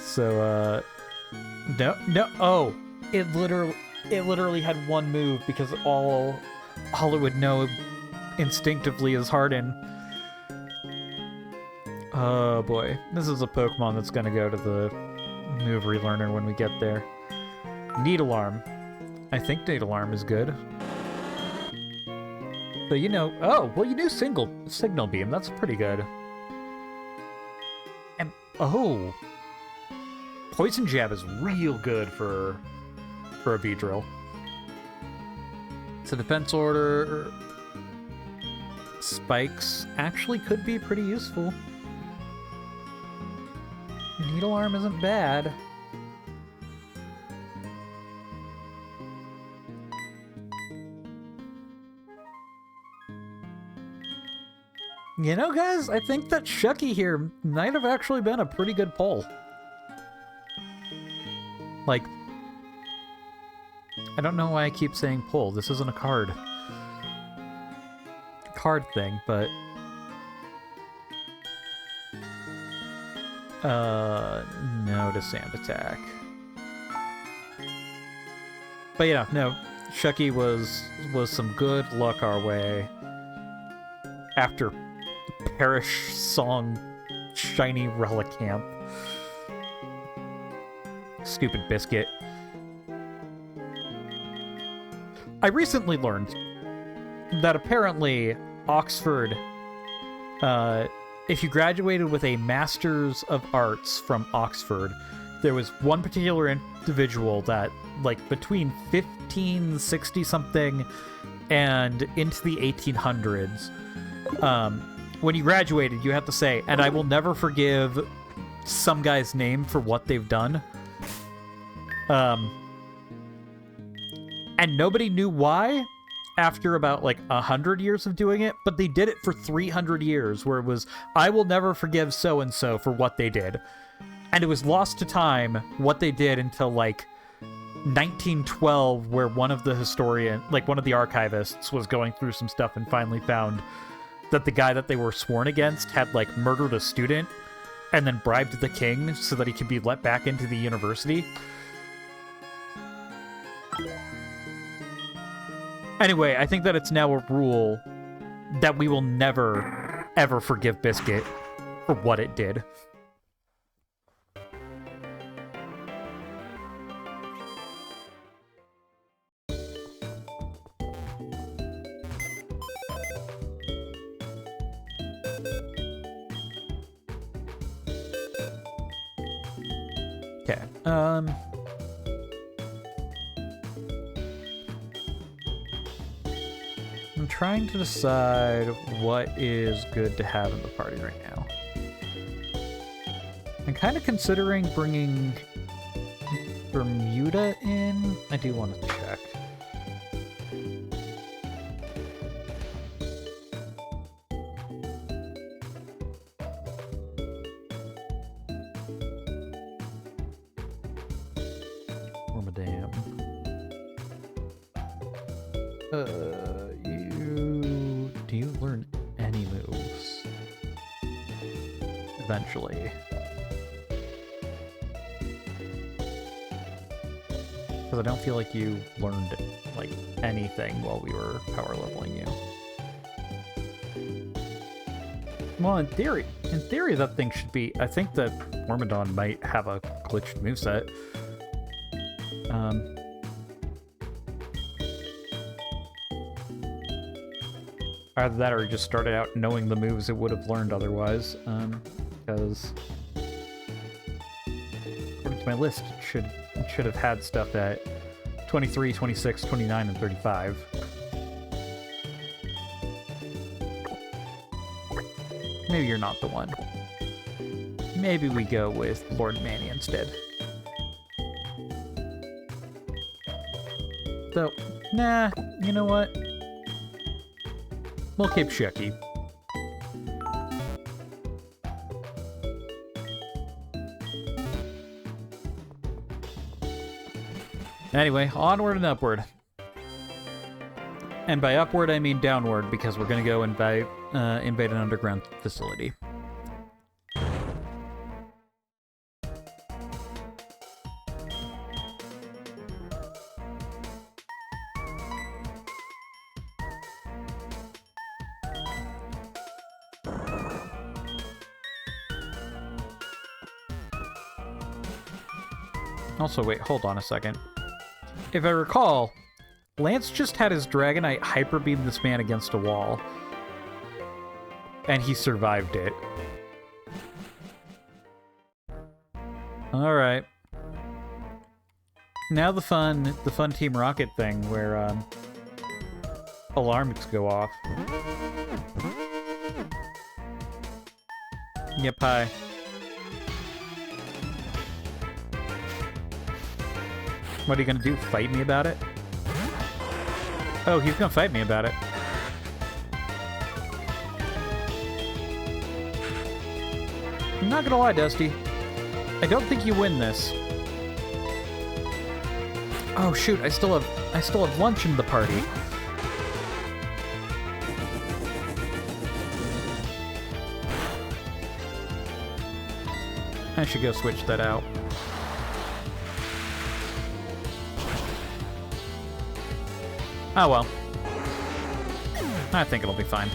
So, No, oh! It literally had one move, because all it would know instinctively is Harden. Oh, boy. This is a Pokemon that's gonna go to the move relearner when we get there. Needlearm. I think Needlearm is good. But you know... Oh, well, you knew Signal Beam. That's pretty good. And... Oh! Poison Jab is real good for a Beedrill. So Defense Order... Spikes actually could be pretty useful. Needlearm isn't bad. You know, guys, I think that Shucky here might have actually been a pretty good pull. Like, I don't know why I keep saying pull. This isn't a card thing, but... No to Sand Attack. But yeah, no, Shucky was some good luck our way. After Parish Song Shiny Relicanth. Stupid Biscuit. I recently learned that apparently Oxford, if you graduated with a Master's of Arts from Oxford, there was one particular individual that, like, between 1560-something and into the 1800s, when you graduated, you have to say, and I will never forgive some guy's name for what they've done. And nobody knew why after about, like, 100 years of doing it, but they did it for 300 years, where it was, I will never forgive so-and-so for what they did. And it was lost to time what they did until, like, 1912, where one of the archivists was going through some stuff and finally found that the guy that they were sworn against had, like, murdered a student and then bribed the king so that he could be let back into the university. Anyway, I think that it's now a rule that we will never, ever forgive Biscuit for what it did. Okay, I'm trying to decide what is good to have in the party right now. I I'm kind of considering bringing Bermuda in. I do want to check. Wormadam. Do you learn any moves? Eventually. Because I don't feel like you learned, like, anything while we were power leveling you. Well, in theory that thing should be... I think that Wormadam might have a glitched moveset. Either that or he just started out knowing the moves it would have learned otherwise, because according to my list, it should have had stuff at 23, 26, 29, and 35. Maybe you're not the one. Maybe we go with Lord Manny instead. So, nah, you know what? We'll keep Shucky. Anyway, onward and upward. And by upward, I mean downward, because we're gonna go invade an underground facility. Also, wait, hold on a second. If I recall, Lance just had his Dragonite Hyper Beam this man against a wall. And he survived it. Alright. Now the fun Team Rocket thing where, alarms go off. Yep, hi. What are you gonna do? Fight me about it? Oh, he's gonna fight me about it. I'm not gonna lie, Dusty. I don't think you win this. Oh shoot, I still have lunch in the party. I should go switch that out. Oh well. I think it'll be fine.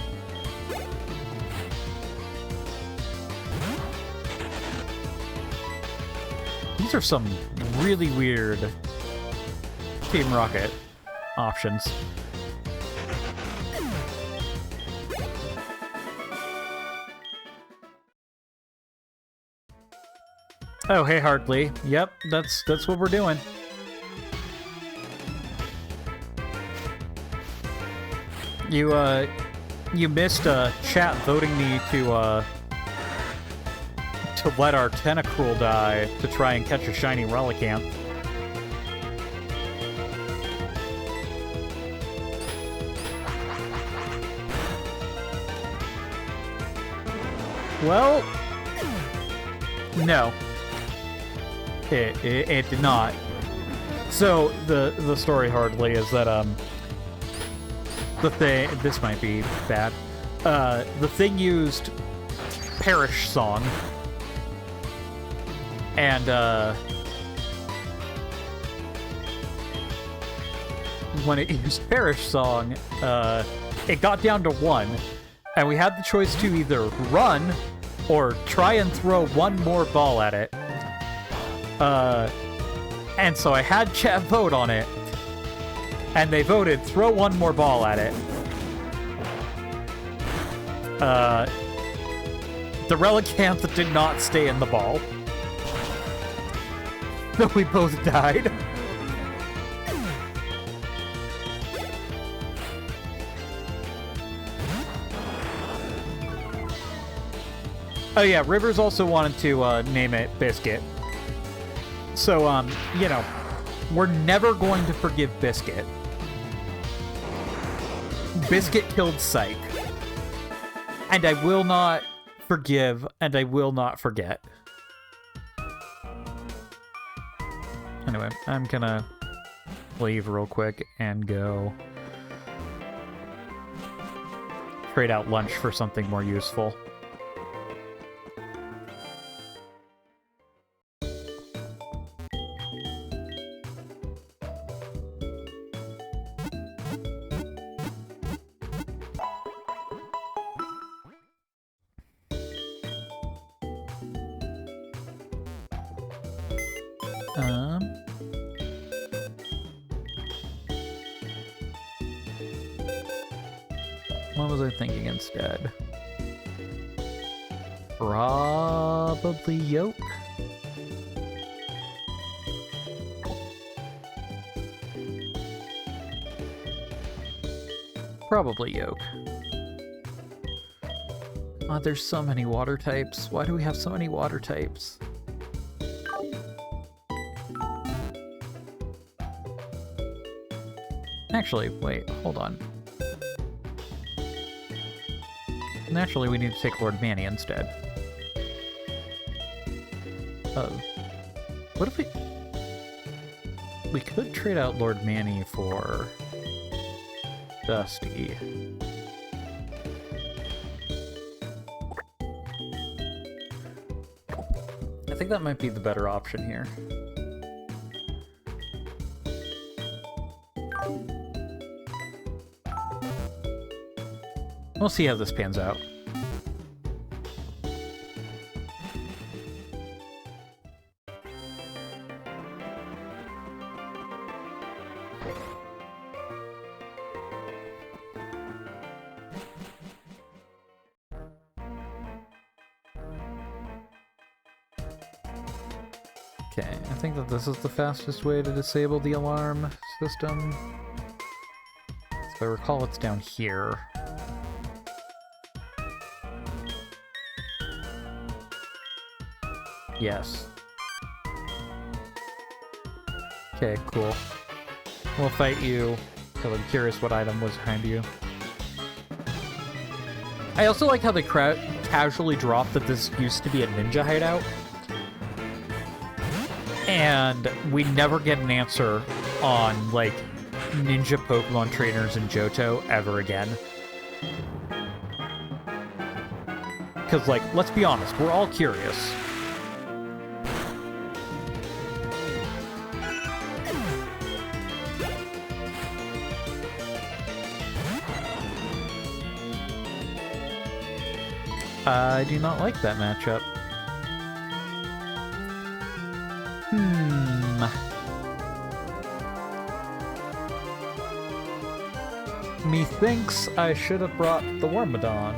These are some really weird Team Rocket options. Oh, hey Hartley. Yep, that's what we're doing. You missed chat voting me to let our Tentacruel die to try and catch a shiny Relicanth. Well, no. It did not. So the story hardly is that the thing, this might be bad. The thing used Perish Song, and when it used Perish Song, it got down to 1, and we had the choice to either run or try and throw one more ball at it. And so I had chat vote on it. And they voted, throw one more ball at it. The Relicanth did not stay in the ball. So we both died. Oh yeah, Rivers also wanted to name it Biscuit. So, you know, we're never going to forgive Biscuit. Biscuit killed Psyche. And I will not forgive, and I will not forget. Anyway, I'm gonna leave real quick and go trade out lunch for something more useful. What was I thinking instead? Probably Yoke? Probably Yoke. Oh, there's so many water types. Why do we have so many water types? Actually, wait, hold on. Naturally, we need to take Lord Manny instead. What if we could trade out Lord Manny for Dusty. I think that might be the better option here. We'll see how this pans out. Okay, I think that this is the fastest way to disable the alarm system. If I recall, it's down here. Yes. Okay, cool. We'll fight you, because I'm curious what item was behind you. I also like how they casually dropped that this used to be a ninja hideout. And we never get an answer on, like, ninja Pokemon trainers in Johto ever again. Because, like, let's be honest, we're all curious. I do not like that matchup. Methinks I should have brought the Wormadon.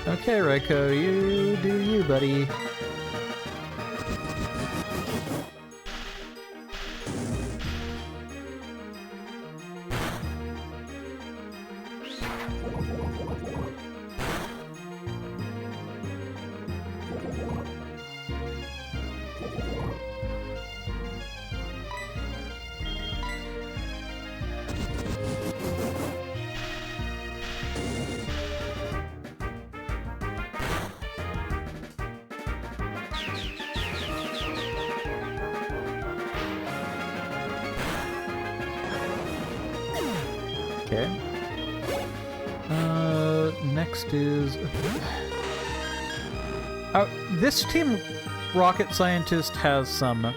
Okay, Raikou, you do you, buddy. Okay. Next is... this Team Rocket Scientist has some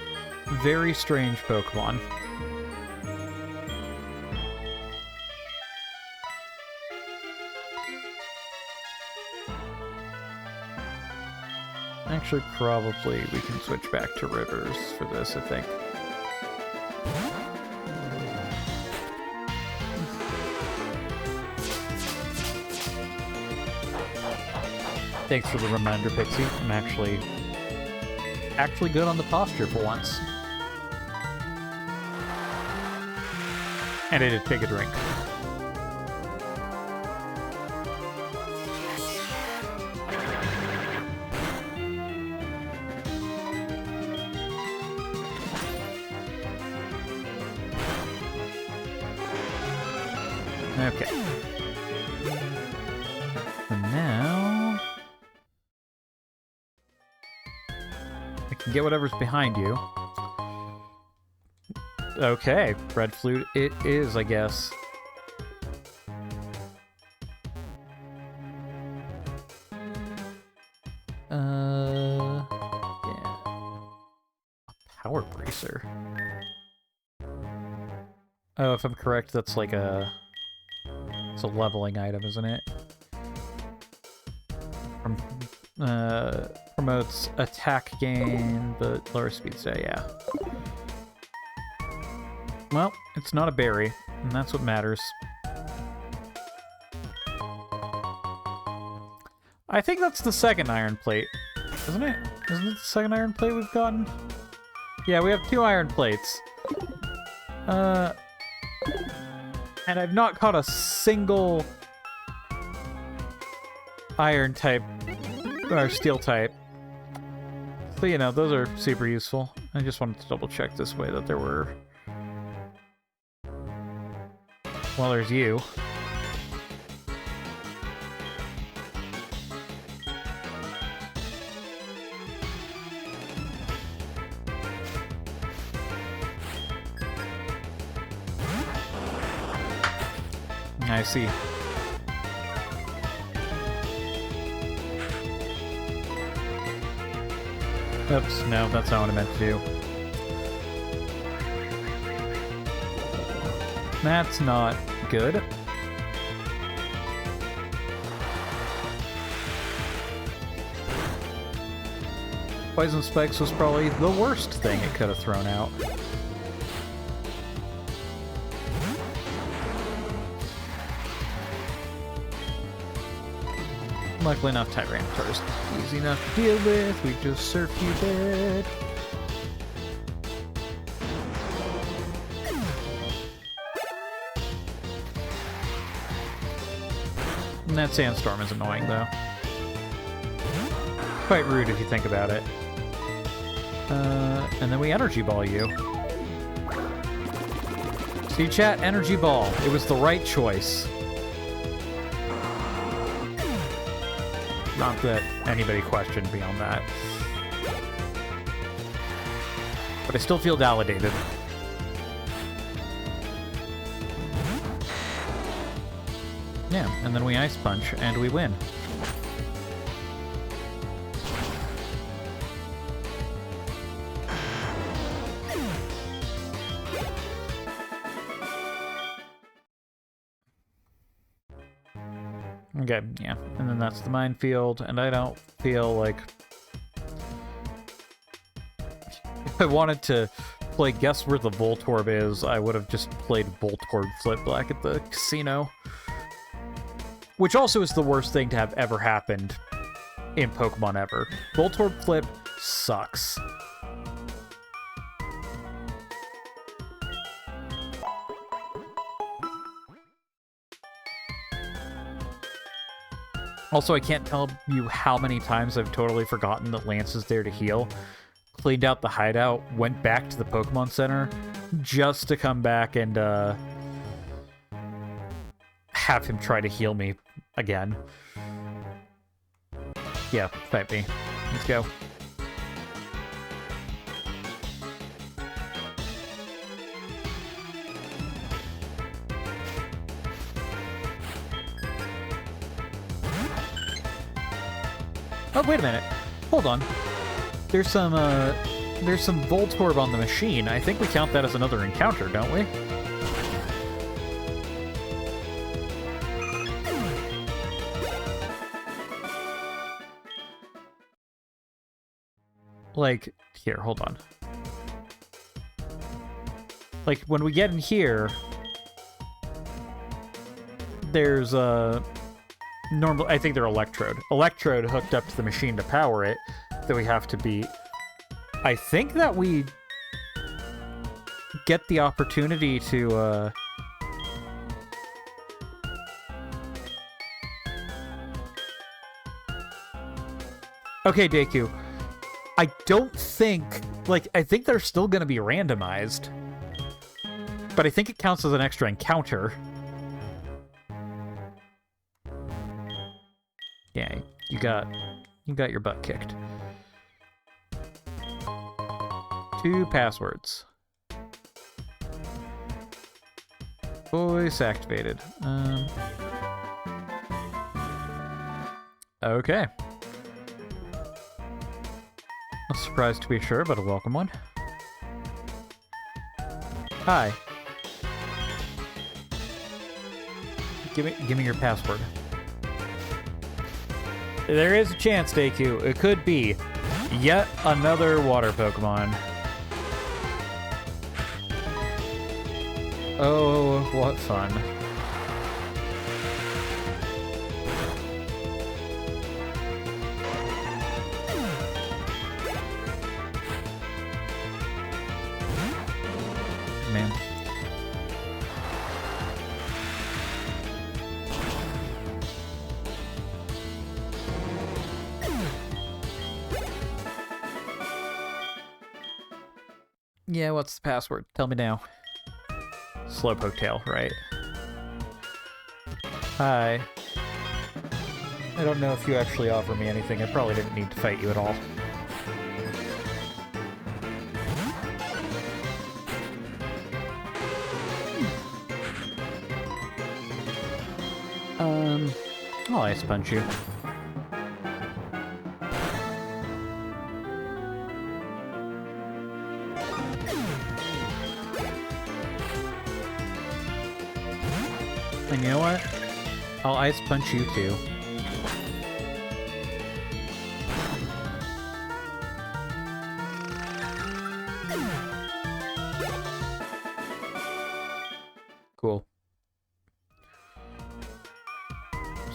very strange Pokemon. Actually, probably we can switch back to Rivers for this, I think. Thanks for the reminder, Pixie. I'm actually good on the posture for once. And I did take a drink. Okay. And now I can get whatever's behind you. Okay, red flute it is, I guess. Yeah. A power bracer. Oh, if I'm correct, that's like it's a leveling item, isn't it? Promotes attack gain, but lower speed stay, yeah. Well, it's not a berry, and that's what matters. I think that's the second iron plate, isn't it? Isn't it the second iron plate we've gotten? Yeah, we have 2 iron plates. And I've not caught a single iron type, or steel type. So, you know, those are super useful. I just wanted to double check this way that there were... Well, there's you. I see. Oops, no, that's not what I meant to do. That's not good. Poison spikes was probably the worst thing it could have thrown out. Luckily enough, Tyranitar's easy enough to deal with. We just surf you dead. And that sandstorm is annoying, though. Quite rude if you think about it. And then we energy ball you. See, chat, energy ball. It was the right choice. Not that anybody questioned me on that. But I still feel validated. Yeah, and then we ice punch, and we win. Okay, yeah, and then that's the minefield, and I don't feel like... If I wanted to play Guess Where the Voltorb Is, I would have just played Voltorb Flip Black at the casino. Which also is the worst thing to have ever happened in Pokemon ever. Voltorb Flip sucks. Also, I can't tell you how many times I've totally forgotten that Lance is there to heal. Cleaned out the hideout, went back to the Pokemon Center, just to come back and have him try to heal me again. Yeah, fight me. Let's go. Oh, wait a minute. Hold on. There's some Voltorb on the machine. I think we count that as another encounter, don't we? Like, here, hold on. Like, when we get in here, there's a... Normal, I think they're Electrode. Electrode hooked up to the machine to power it that we have to beat. I think that we get the opportunity to Okay, Deku. I don't think... Like, I think they're still going to be randomized. But I think it counts as an extra encounter. Yeah, you got your butt kicked. 2 passwords. Voice activated. Okay. A surprise to be sure, but a welcome one. Hi. Give me your password. There is a chance, Deku. It could be yet another water Pokemon. Oh, what fun. Man. Yeah, what's the password? Tell me now. Slowpoke tail, right? Hi. I don't know if you actually offer me anything. I probably didn't need to fight you at all. I'll ice punch you. And you know what? I'll ice punch you too. Cool.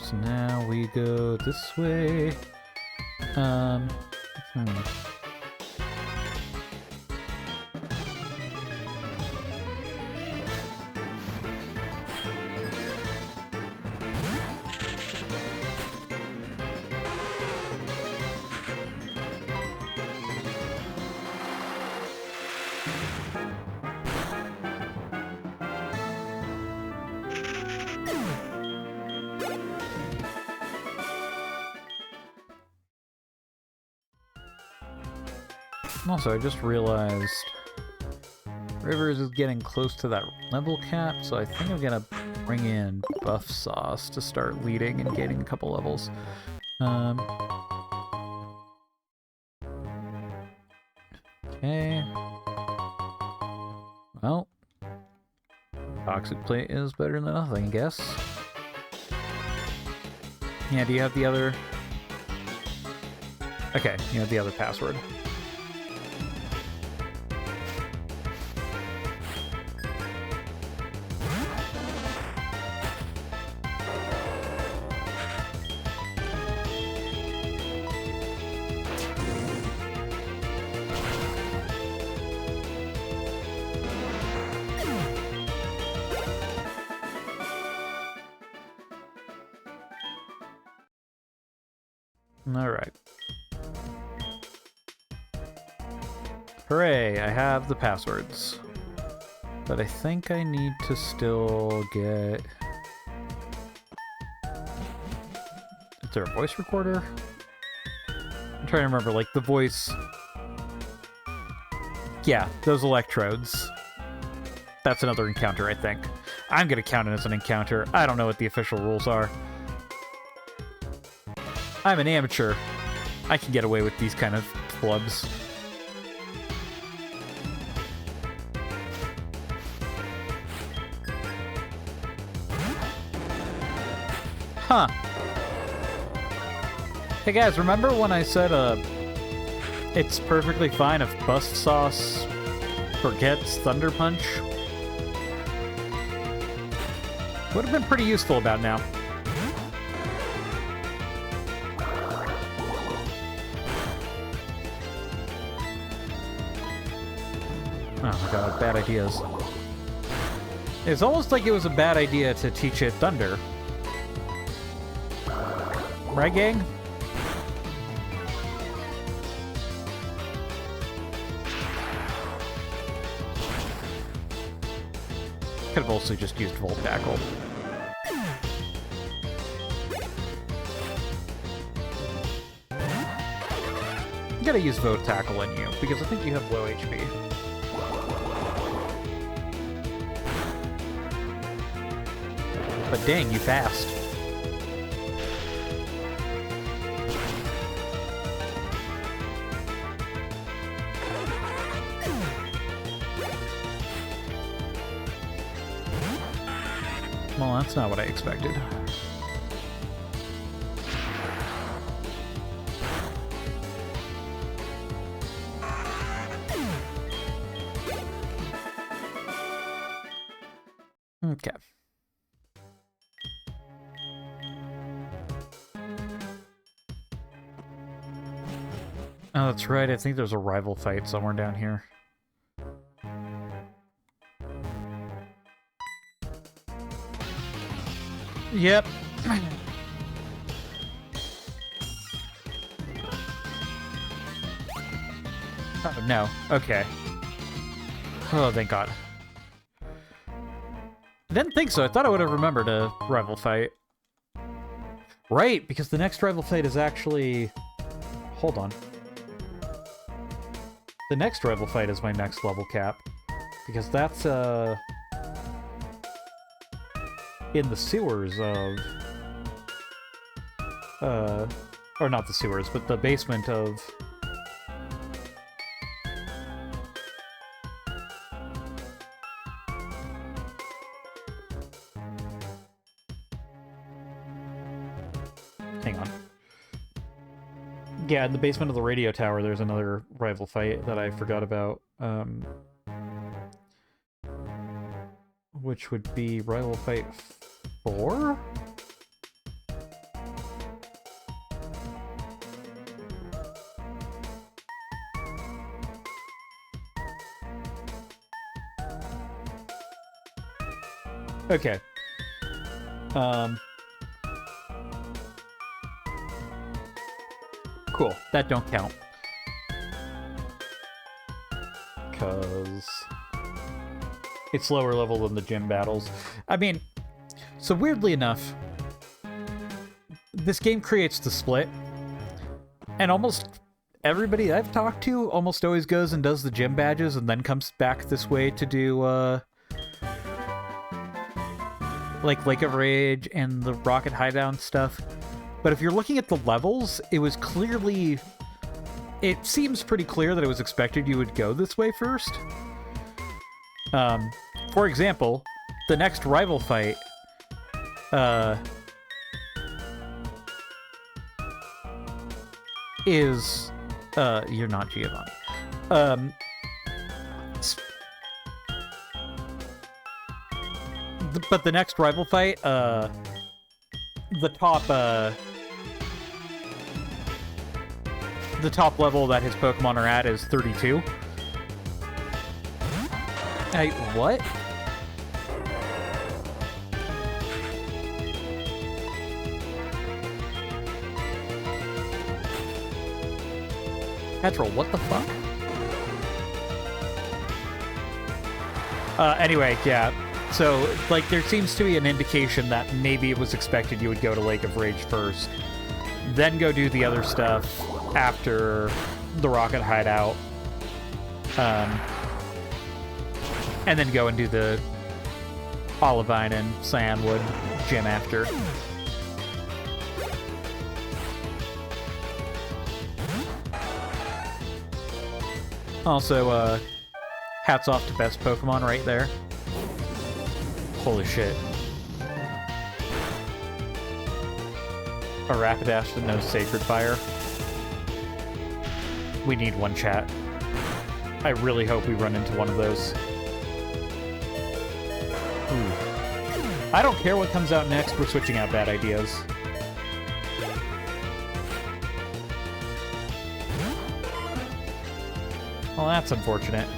So now we go this way. Also, I just realized Rivers is getting close to that level cap, so I think I'm gonna bring in Buff Sauce to start leading and gaining a couple levels. Okay. Well, Toxic Plate is better than nothing, I guess. Yeah, do you have the other... Okay, you have the other password. Alright. Hooray, I have the passwords. But I think I need to still get... Is there a voice recorder? I'm trying to remember, like, the voice... Yeah, those electrodes. That's another encounter, I think. I'm gonna count it as an encounter. I don't know what the official rules are. I'm an amateur. I can get away with these kind of flubs. Huh. Hey guys, remember when I said, it's perfectly fine if Bust Sauce forgets Thunder Punch? Would have been pretty useful about now. Oh my god, bad ideas. It's almost like it was a bad idea to teach it Thunder. Right, gang? Could have also just used Volt Tackle. You gotta use Volt Tackle on you, because I think you have low HP. But dang, you fast. Well, that's not what I expected. Okay. Oh, that's right. I think there's a rival fight somewhere down here. Yep. Oh, no. Okay. Oh, thank God. I didn't think so. I thought I would have remembered a rival fight. Right, because the next rival fight is actually... Hold on. The next rival fight is my next level cap. Because that's, in the sewers of... or not the sewers, but the basement of... Hang on. Yeah, in the basement of the radio tower, there's another rival fight that I forgot about. Which would be rival fight 4? Okay. Cool. That don't count. Because it's lower level than the gym battles. I mean, so weirdly enough, this game creates the split, and almost everybody I've talked to almost always goes and does the gym badges and then comes back this way to do, like Lake of Rage and the Rocket Hideout stuff. But if you're looking at the levels, it was clearly... It seems pretty clear that it was expected you would go this way first. For example, the next rival fight... is... you're not Giovanni. But the next rival fight, the top level that his Pokemon are at is 32. Hey, what? Petrol, what the fuck? Anyway, yeah. So, like, there seems to be an indication that maybe it was expected you would go to Lake of Rage first, then go do the other stuff after the Rocket Hideout, and then go and do the Olivine and Cyanwood gym after. Also, hats off to best Pokemon right there. Holy shit. A Rapidash that knows Sacred Fire. We need one, chat. I really hope we run into one of those. Ooh. I don't care what comes out next, we're switching out bad ideas. Well, that's unfortunate.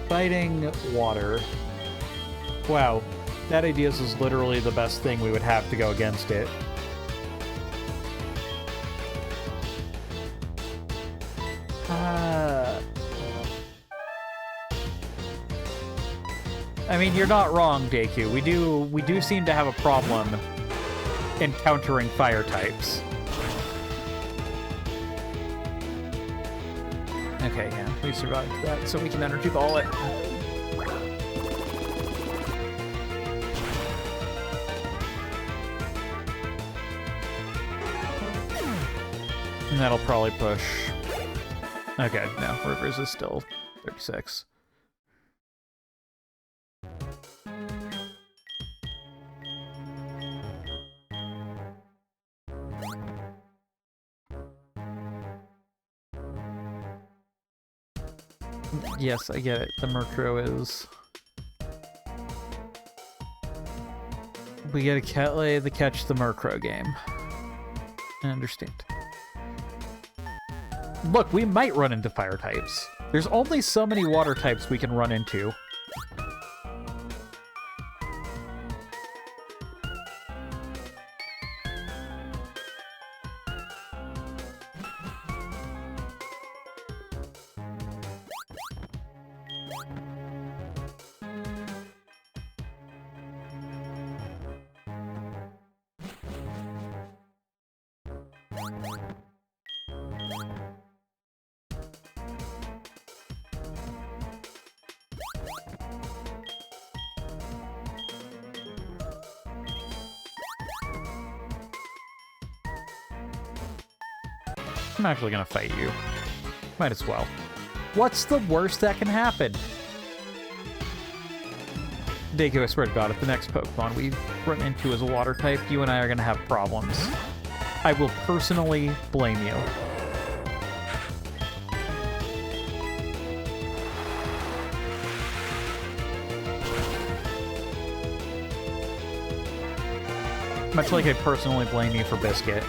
Fighting water. Wow, that ideas is literally the best thing we would have to go against it. I mean, you're not wrong, Deku. We do seem to have a problem encountering fire types. Okay, yeah, we survived that, so we can energy ball it. And that'll probably push. Okay, no, Rivers is still 36. Yes, I get it. The Murkrow is... We get a Catlay the catch the Murkrow game. I understand. Look, we might run into fire types. There's only so many water types we can run into. I'm actually gonna fight you. Might as well. What's the worst that can happen? Deku, I swear to God, if the next Pokemon we run into is a water type, you and I are gonna have problems. I will personally blame you. Much like I personally blame you for Biscuit.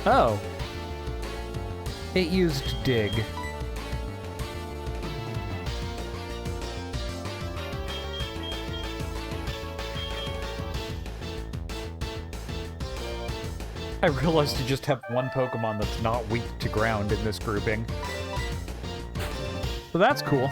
Oh. It used dig. I realized you just have one Pokemon that's not weak to ground in this grouping. So that's cool.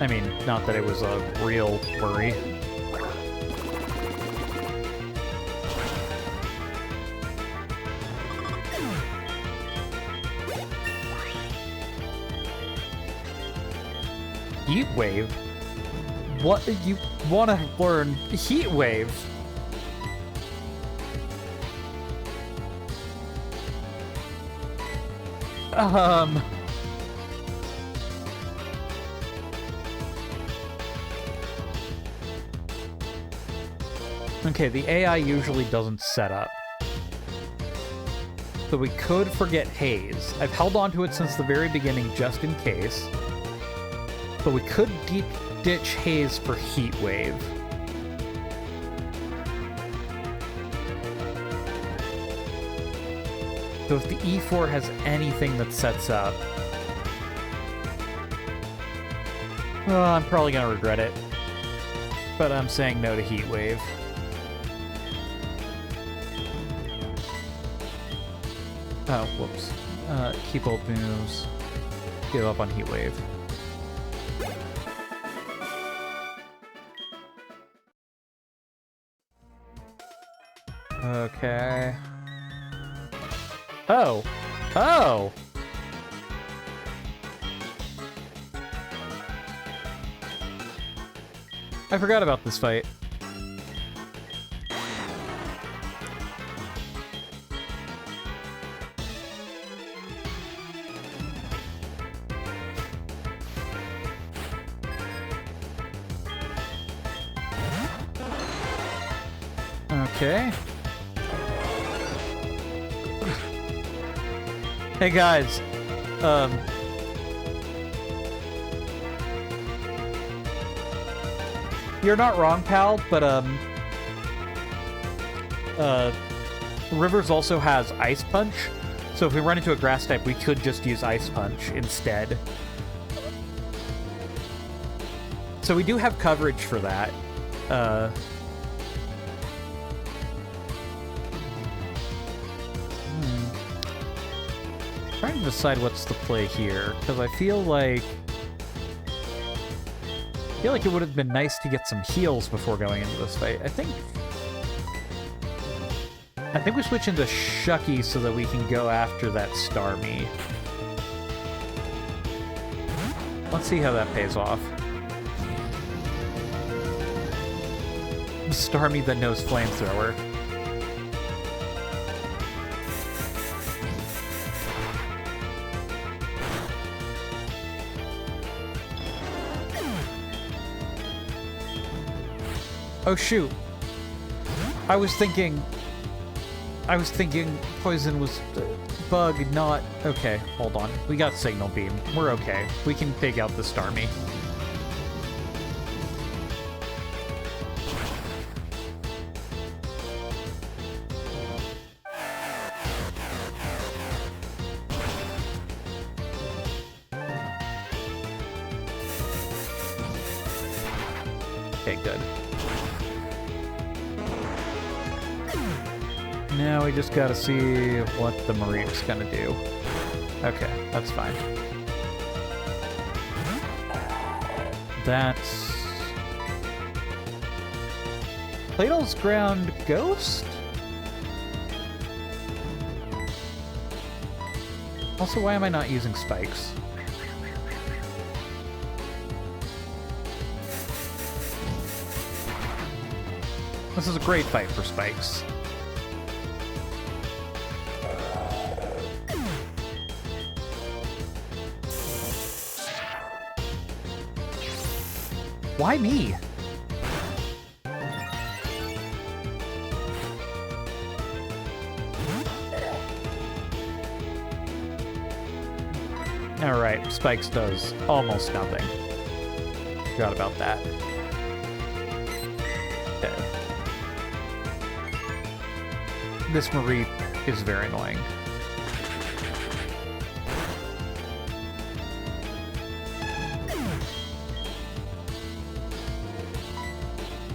I mean, not that it was a real worry. Heat Wave? What? You want to learn Heat Wave? Okay, the AI usually doesn't set up. So we could forget Haze. I've held on to it since the very beginning just in case. But we could ditch Haze for Heat Wave. So if the E4 has anything that sets up... Well, I'm probably going to regret it. But I'm saying no to Heat Wave. Oh, whoops. Keep old moves. Give up on Heat Wave. Okay. Oh! Oh! I forgot about this fight. Okay. Hey guys, you're not wrong, pal, but Rivers also has Ice Punch, so if we run into a grass type, we could just use Ice Punch instead. So we do have coverage for that. Trying to decide what's the play here, because I feel like it would have been nice to get some heals before going into this fight. I think we switch into Shucky so that we can go after that Starmie. Let's see how that pays off. Starmie that knows Flamethrower. Oh shoot. I was thinking poison was bug, not... Okay, hold on. We got Signal Beam. We're okay. We can take out the Starmie. Okay, good. Now we just gotta see what the Marine's gonna do. Okay, that's fine. That's... Platel's Ground Ghost? Also, why am I not using spikes? This is a great fight for spikes. Why me? Alright, Spikes does almost nothing. Forgot about that. Okay. This Marie is very annoying.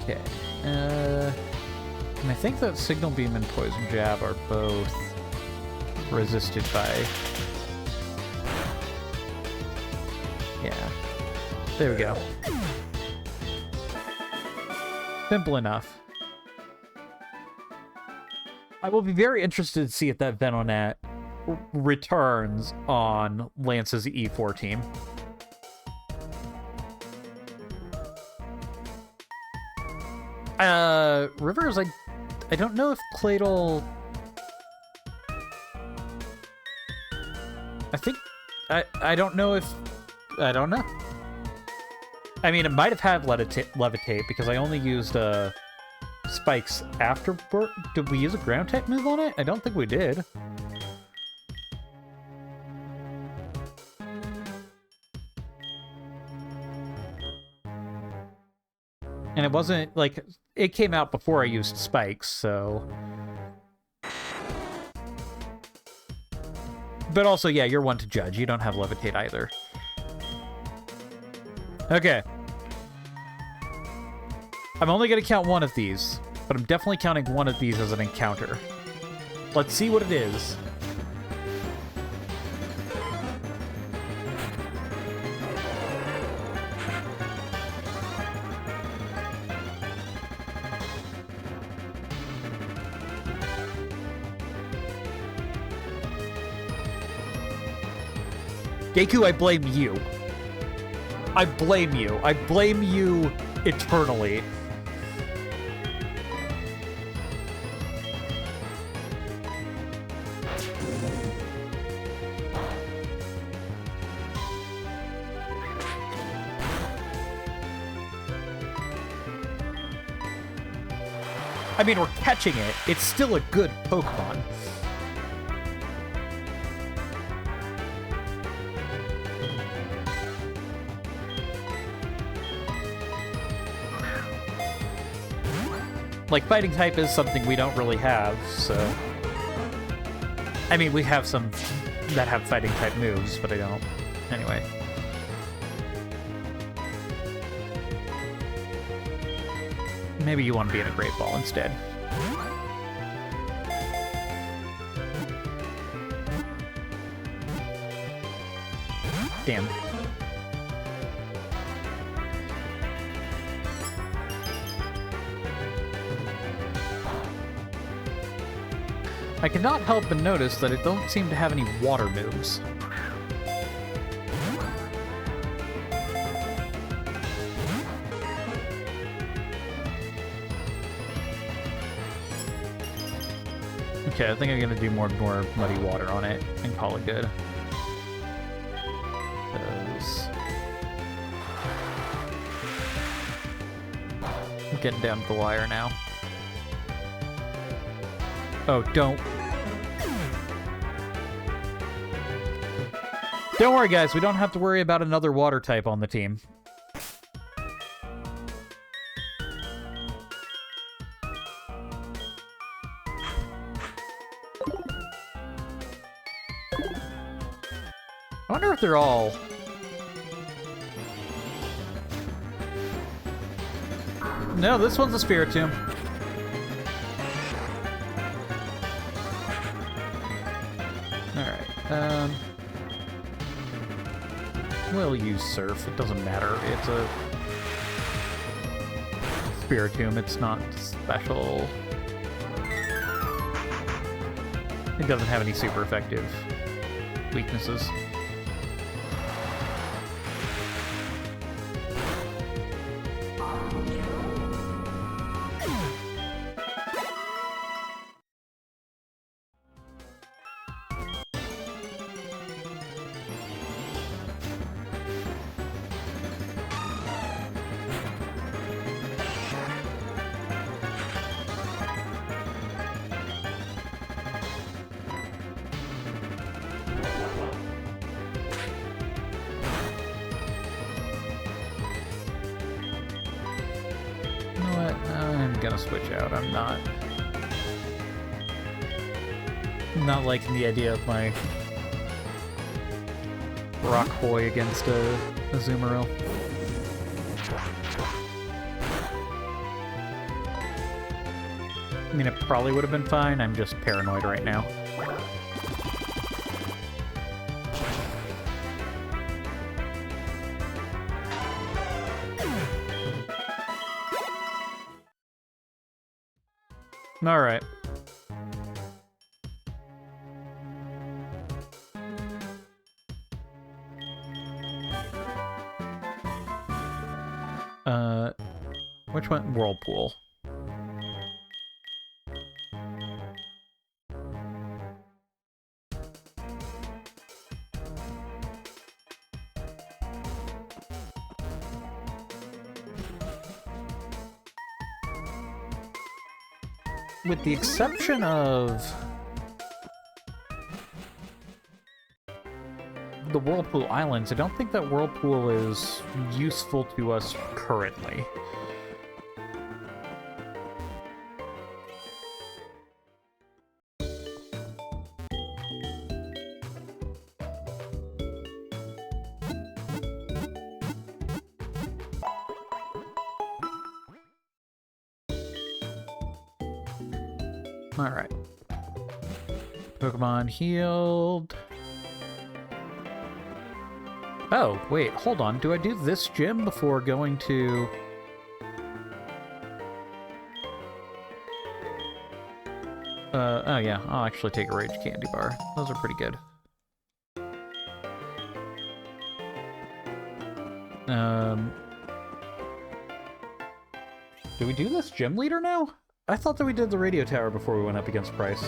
Okay. And I think that Signal Beam and Poison Jab are both resisted by... Yeah. There we go. Simple enough. I will be very interested to see if that Venonat returns on Lance's E4 team. Rivers, I don't know if Claydol... I don't know if... I don't know. I mean, it might have had Levitate, because I only used, Spikes after... Did we use a ground type move on it? I don't think we did. And it wasn't, like, it came out before I used Spikes, so... But also, yeah, you're one to judge. You don't have Levitate either. Okay. I'm only going to count one of these, but I'm definitely counting one of these as an encounter. Let's see what it is. Deku, I blame you. I blame you. I blame you eternally. I mean, we're catching it. It's still a good Pokemon. Like, fighting type is something we don't really have, so... I mean, we have some that have fighting type moves, but I don't. Anyway. Maybe you want to be in a Great Ball instead. Damn. I cannot help but notice that it don't seem to have any water moves. Okay, I think I'm gonna do more muddy water on it and call it good. I'm getting down to the wire now. Oh, don't worry, guys. We don't have to worry about another water type on the team. I wonder if they're all... No, this one's a Spiritomb. Alright, we'll use Surf. It doesn't matter. It's a Spiritomb. It's not special. It doesn't have any super effective weaknesses. Switch out. I'm not liking the idea of my Rock Boy against a Azumarill. I mean, it probably would have been fine. I'm just paranoid right now. All right. Which one? Whirlpool. With the exception of the Whirlpool Islands, I don't think that Whirlpool is useful to us currently. Alright. Pokemon healed. Oh, wait, hold on. Do I do this gym before going to... oh yeah, I'll actually take a Rage Candy Bar. Those are pretty good. Do we do this gym leader now? I thought that we did the radio tower before we went up against Price.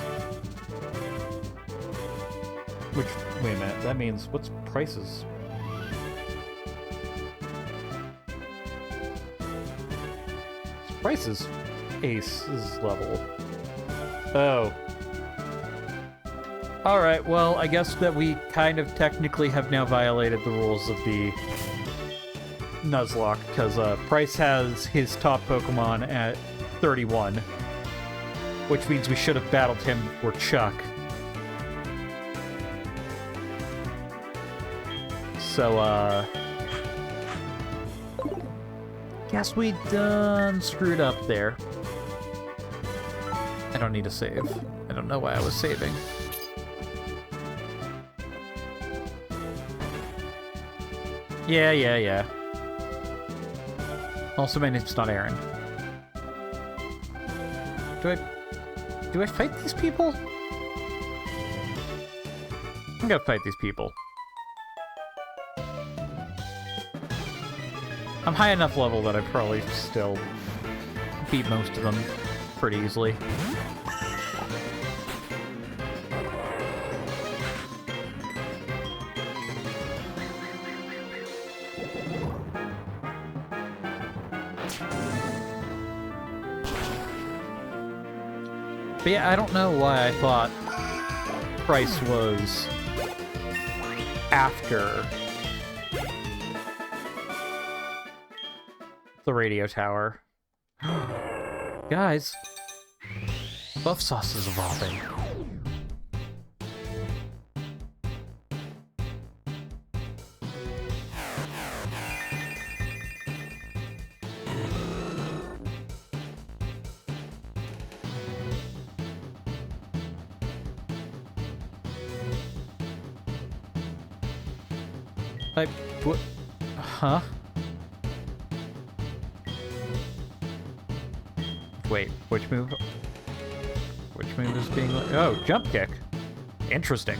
Which, wait a minute, that means, what's Price's? Price's Ace's level. Oh. Alright, well, I guess that we kind of technically have now violated the rules of the Nuzlocke, because Price has his top Pokemon at 31, which means we should have battled him before Chuck. So, guess we done screwed up there. I don't need to save. I don't know why I was saving. Yeah. Also, my name's not Aaron. Do I fight these people? I'm gonna fight these people. I'm high enough level that I probably still beat most of them pretty easily. But yeah, I don't know why I thought Price was after the radio tower. Guys, Buff Sauce is evolving. What? Huh? Wait, which move? Which move is being... Oh, jump kick. Interesting.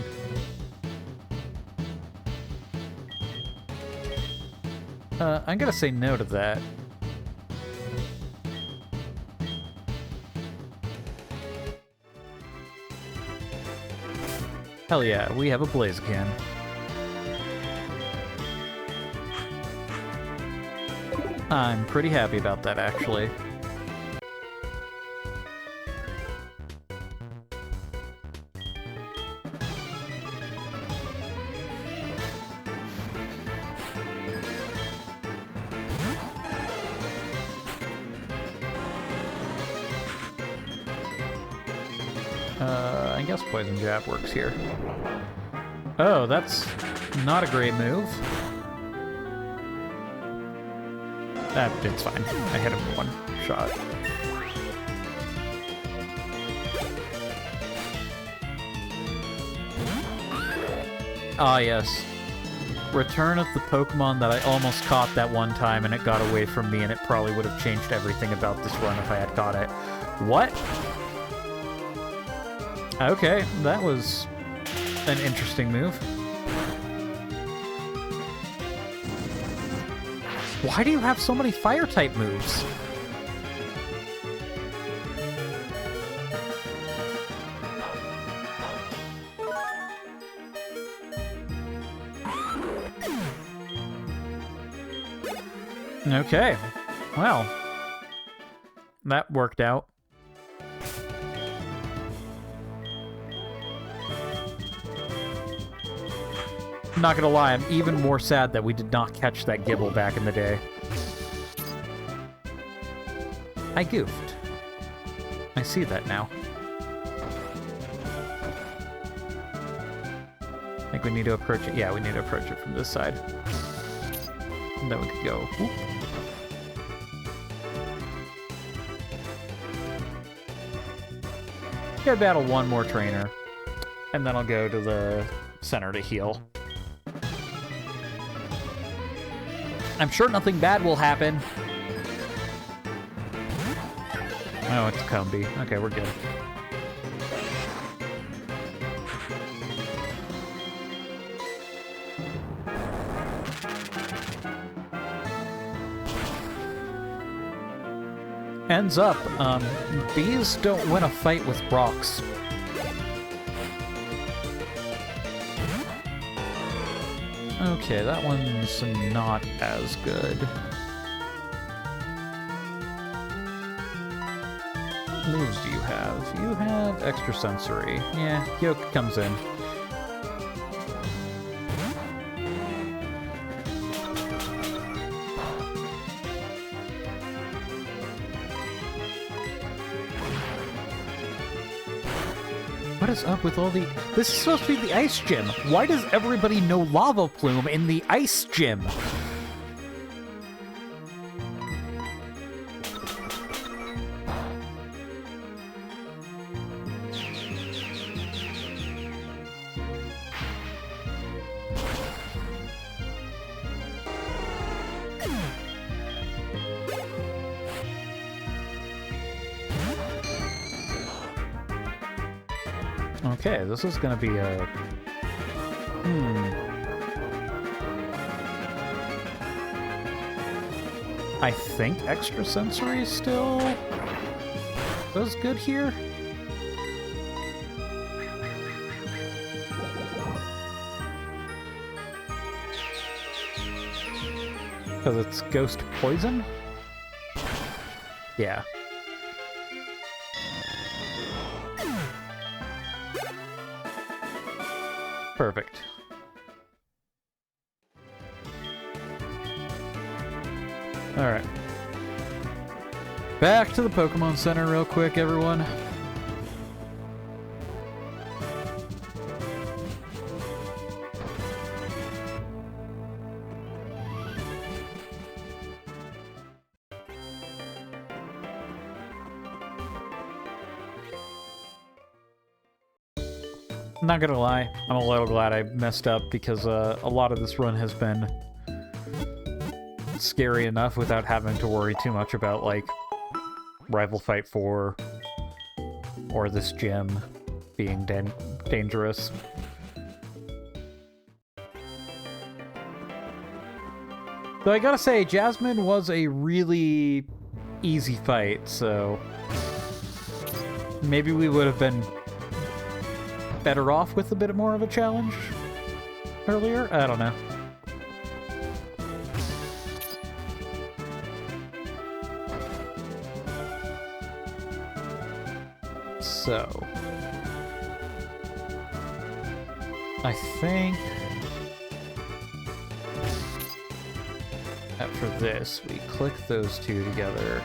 I'm gonna say no to that. Hell yeah, we have a Blaziken. I'm pretty happy about that, actually. I guess Poison Jab works here. Oh, that's not a great move. It's fine. I hit him with one shot. Ah, yes. Return of the Pokemon that I almost caught that one time and it got away from me, and it probably would have changed everything about this run if I had caught it. What? Okay, that was an interesting move. Why do you have so many fire-type moves? Okay, well, that worked out. I'm not gonna lie, I'm even more sad that we did not catch that Gibble back in the day. I goofed. I see that now. I think we need to approach it. Yeah, we need to approach it from this side. And then we could go. Whoop. Gotta battle one more trainer. And then I'll go to the center to heal. I'm sure nothing bad will happen. Oh, it's Combi. Okay, we're good. Ends up, bees don't win a fight with rocks. Okay, that one's not as good. What moves do you have? You have extrasensory. Yeah, Yoke comes in. What is up with all the... This is supposed to be the ice gym. Why does everybody know Lava Plume in the ice gym? Okay, this is gonna be a... I think extrasensory still does good here. Because it's ghost poison? Yeah. Perfect. Alright. Back to the Pokemon Center real quick, everyone. I'm not gonna lie, I'm a little glad I messed up because a lot of this run has been scary enough without having to worry too much about, like, Rival Fight 4 or this gym being dangerous. Though I gotta say, Jasmine was a really easy fight, so maybe we would have been better off with a bit more of a challenge earlier? I don't know. So, I think after this, we click those two together.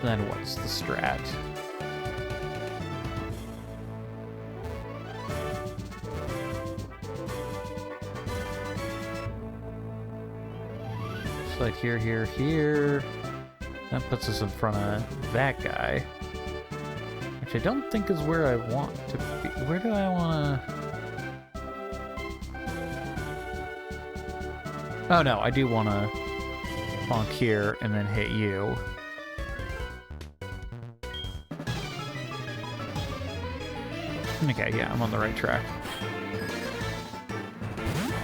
Then what's the strat? It's like here, here, here. That puts us in front of that guy. Which I don't think is where I want to be. Where do I want to... Oh no, I do want to bonk here and then hit you. Okay, yeah, I'm on the right track.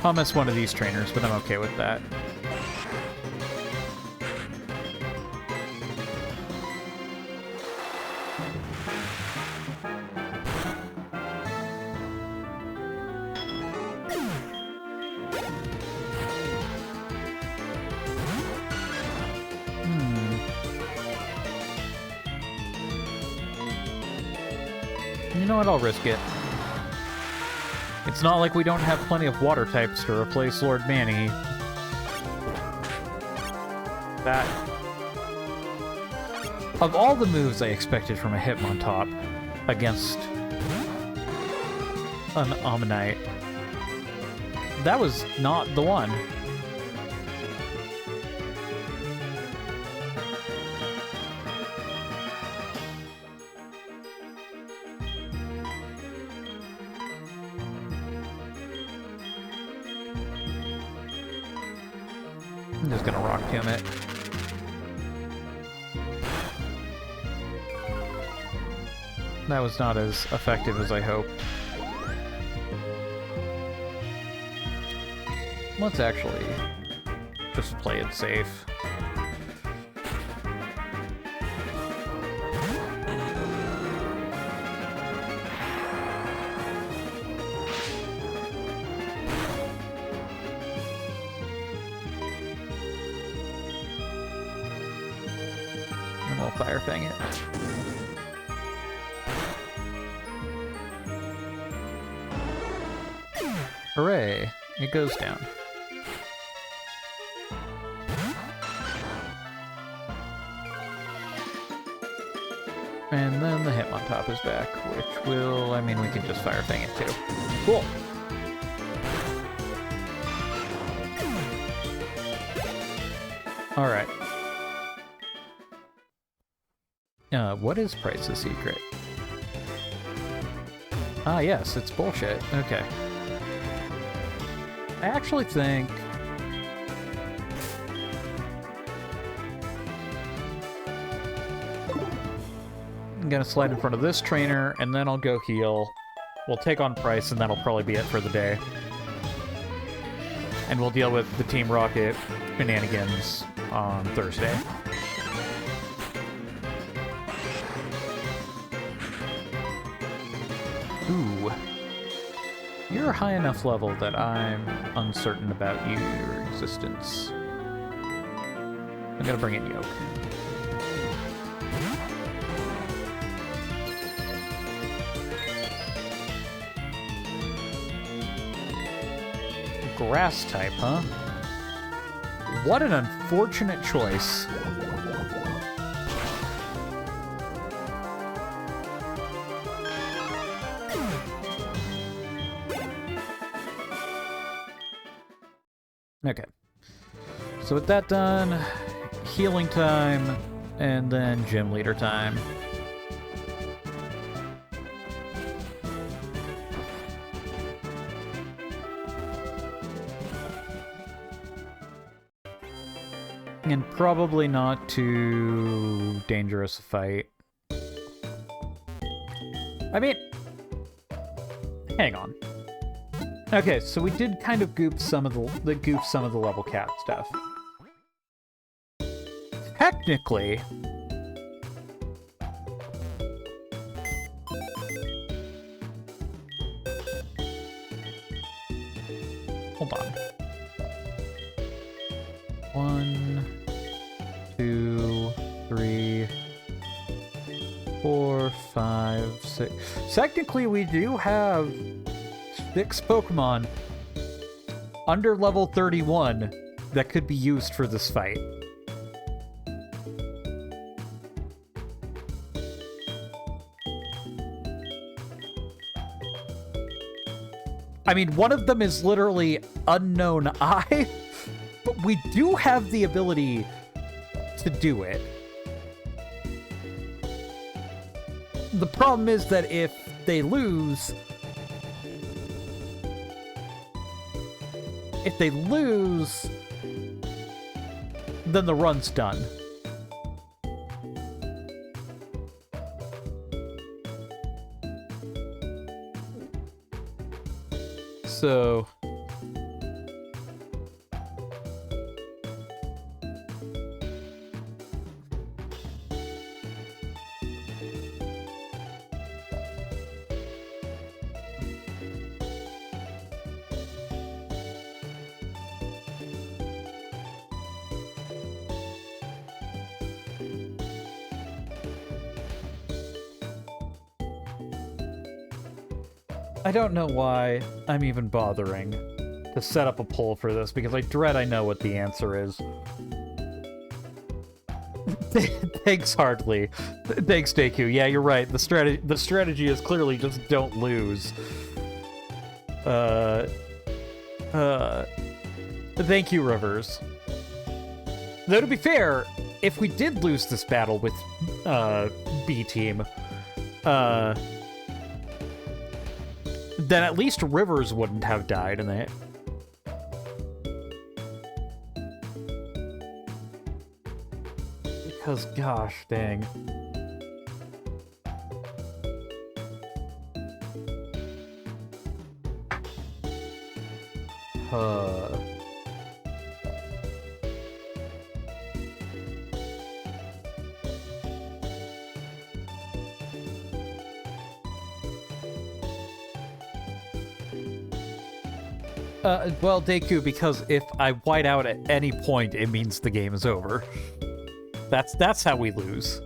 I'll miss one of these trainers, but I'm okay with that. You know what, I'll risk it. It's not like we don't have plenty of water types to replace Lord Manny. That... Of all the moves I expected from a Hitmontop against an Omanyte, that was not the one. I'm just gonna rock him it. That was not as effective as I hoped. Let's actually just play it safe. Fire Fang it. Hooray! It goes down. And then the Hitmontop is back, which will... I mean, we can just Fire Fang it too. Cool. Alright. What is Price's secret? Ah, yes, it's bullshit. Okay. I actually think... I'm gonna slide in front of this trainer, and then I'll go heal. We'll take on Price, and that'll probably be it for the day. And we'll deal with the Team Rocket shenanigans on Thursday. Ooh. You're a high enough level that I'm uncertain about your existence. I'm gonna bring in Yoke. Grass type, huh? What an unfortunate choice. Okay. So with that done, healing time, and then gym leader time. And probably not too dangerous a fight. I mean, hang on. Okay, so we did kind of goof some of the level cap stuff. Technically, hold on. 1, 2, 3, 4, 5, 6. Technically, we do have 6 Pokemon under level 31 that could be used for this fight. I mean, one of them is literally Unknown Eye, but we do have the ability to do it. The problem is that if they lose... If they lose, then the run's done. So... I don't know why I'm even bothering to set up a poll for this, because I dread I know what the answer is. Thanks, Hardly. Thanks, Deku. Yeah, you're right. The strategy is clearly just don't lose. Thank you, Rivers. Though, to be fair, if we did lose this battle with B-Team, then at least Rivers wouldn't have died in the hit. Because, gosh dang. Well, Deku, because if I white out at any point, it means the game is over. That's how we lose.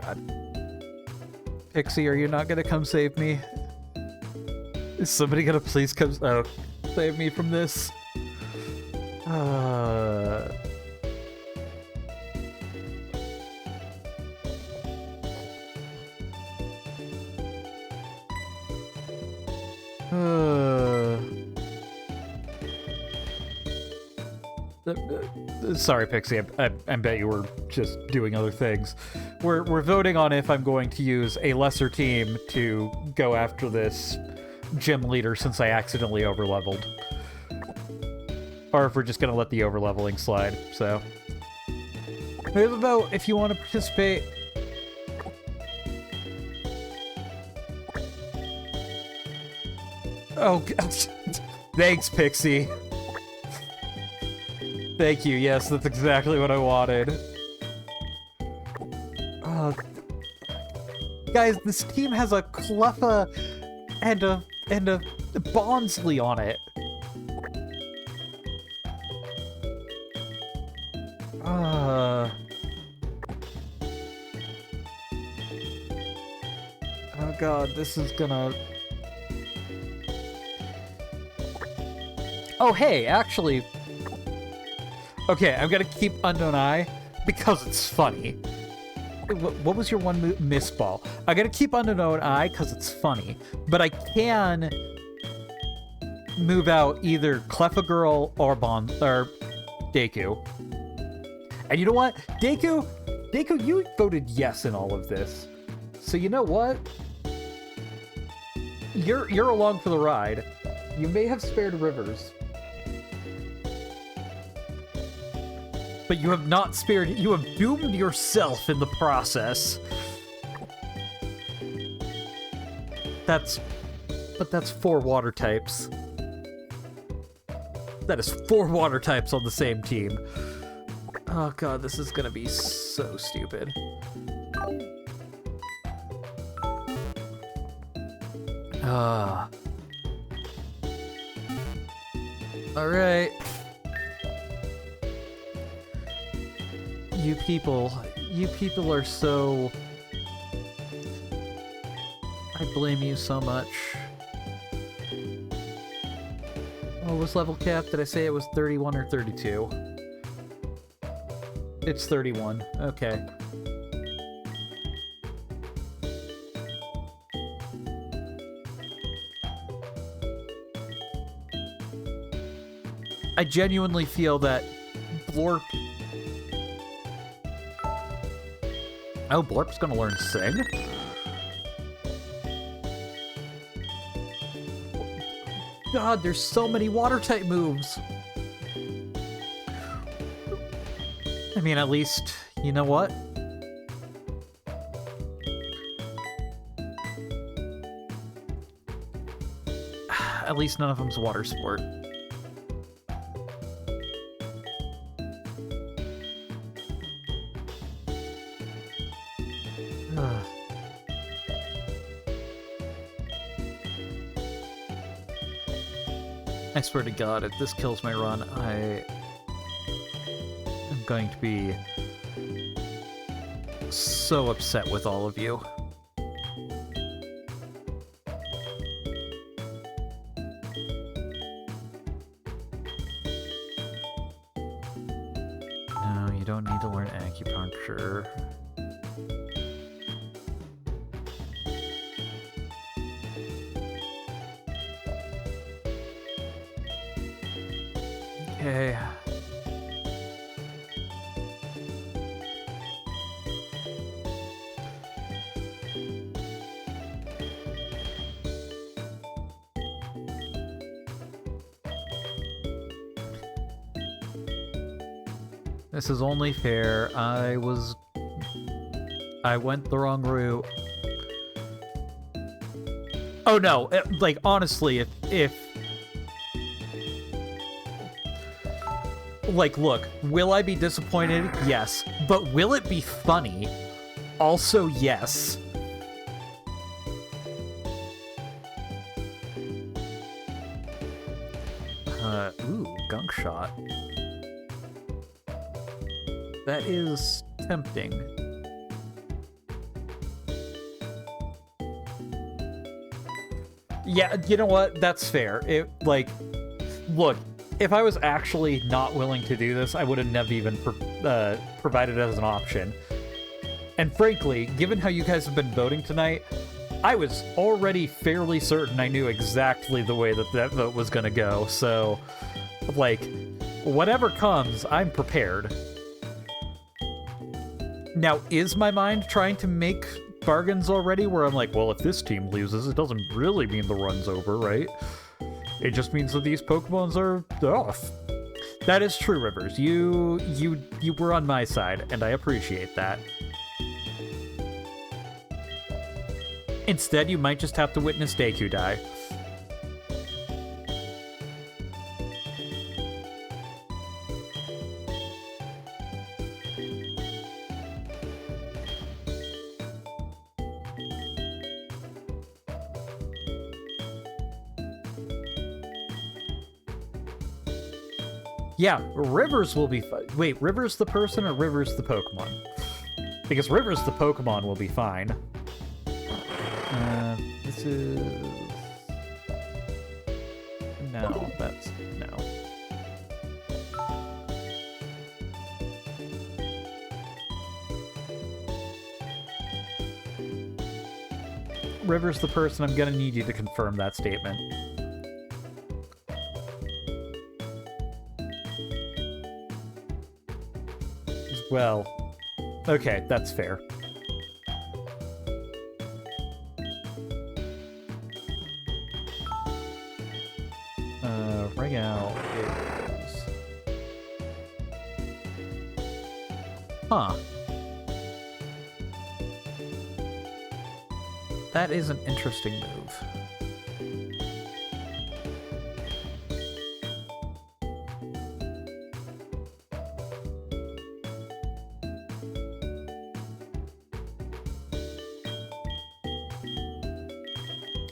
God. Pixie, are you not gonna come save me? Is somebody gonna please come save me from this? Sorry, Pixie. I bet you were just doing other things. We're voting on if I'm going to use a lesser team to go after this gym leader since I accidentally overleveled, or if we're just gonna let the overleveling slide. So we have a vote if you want to participate. Oh, thanks, Pixie. Thank you. Yes, that's exactly what I wanted. Guys, this team has a Cleffa and a Bonsley on it. Oh god, this is gonna... Oh, hey, actually... Okay, I'm gonna keep Unknown Eye because it's funny. What was your one miss ball? I'm gonna keep Unknown Eye because it's funny, but I can move out either Cleffa Girl or Deku. And you know what? Deku, you voted yes in all of this. So you know what? You're along for the ride. You may have spared Rivers, but you have not spared... You have doomed yourself in the process. But that's 4 water types. That is 4 water types on the same team. Oh god, this is gonna be so stupid. Alright. You people are so... I blame you so much. What was level cap? Did I say it was 31 or 32? It's 31. Okay. I genuinely feel that Blorp... Oh, Blorp's gonna learn Sing? God, there's so many water-type moves! I mean, at least, you know what? At least none of them's water sport. I swear to God, if this kills my run, I am going to be so upset with all of you. No, you don't need to learn acupuncture. Okay. This is only fair. I went the wrong route. Oh no, like honestly, if like, look, will I be disappointed? Yes. But will it be funny? Also, yes. Ooh, gunk shot. That is tempting. Yeah, you know what? That's fair. Like, look, if I was actually not willing to do this, I would have never even provided it as an option. And frankly, given how you guys have been voting tonight, I was already fairly certain I knew exactly the way that vote was gonna go, so, like, whatever comes, I'm prepared. Now, is my mind trying to make bargains already where I'm like, well, if this team loses, it doesn't really mean the run's over, right? It just means that these Pokemons are off. That is true, Rivers. You were on my side, and I appreciate that. Instead, you might just have to witness Deku die. Yeah, Rivers will be fine. Wait, Rivers the person or Rivers the Pokemon? Because Rivers the Pokemon will be fine. This is... No, that's... no. Rivers the person, I'm gonna need you to confirm that statement. Well, okay, that's fair. Ring out is... Huh. That is an interesting move.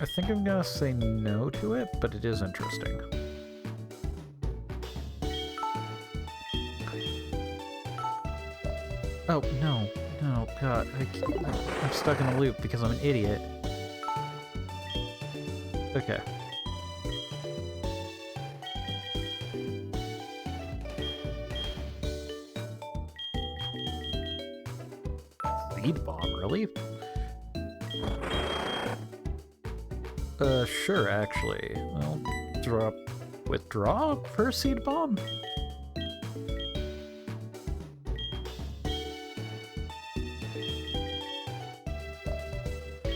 I think I'm gonna say no to it, but it is interesting. Oh, no. No, God. I'm stuck in a loop because I'm an idiot. Okay. Seed Bomb, really? Sure, actually. Well, withdraw for Seed Bomb?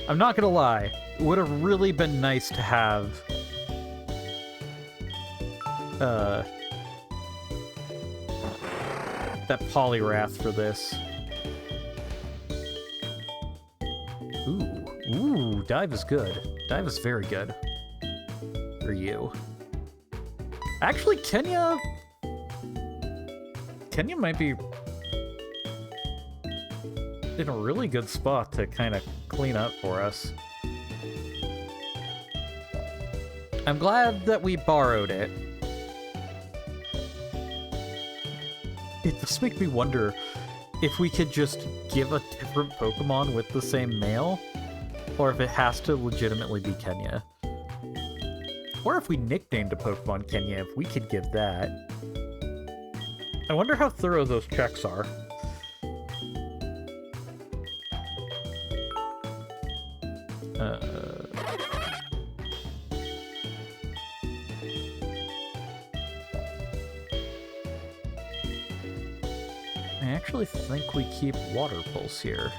I'm not gonna lie, it would have really been nice to have that Poliwrath for this. Ooh, Dive is good. Dive is very good. For you. Actually, Kenya might be in a really good spot to kind of clean up for us. I'm glad that we borrowed it. It does make me wonder if we could just give a different Pokemon with the same male, or if it has to legitimately be Kenya. Or if we nicknamed a Pokemon Kenya, if we could give that. I wonder how thorough those checks are. I actually think we keep Water Pulse here.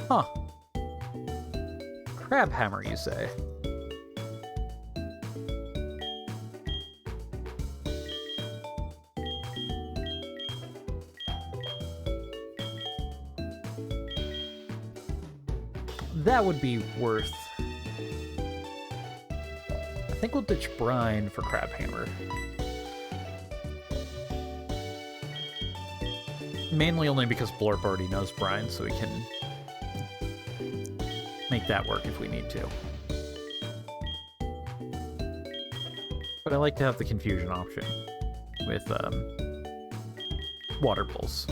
Huh. Crab Hammer, you say? That would be worth... I think we'll ditch Brine for Crabhammer. Mainly only because Blorp already knows Brine, so we can make that work if we need to. But I like to have the confusion option with Water Pulse.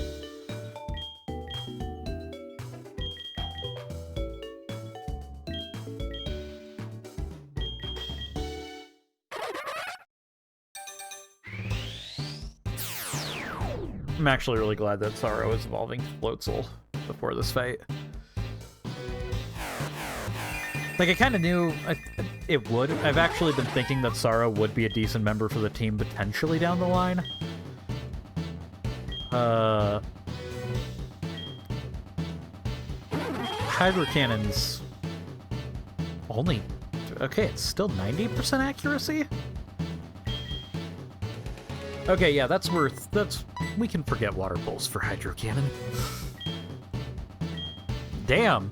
I'm actually really glad that Sorrow is evolving Floatzel before this fight. Like, I kind of knew it would. I've actually been thinking that Sorrow would be a decent member for the team potentially down the line. Hydro Cannon's only... Okay, it's still 90% accuracy? Okay, yeah, that's worth... We can forget Water Pulse for Hydro Cannon. Damn.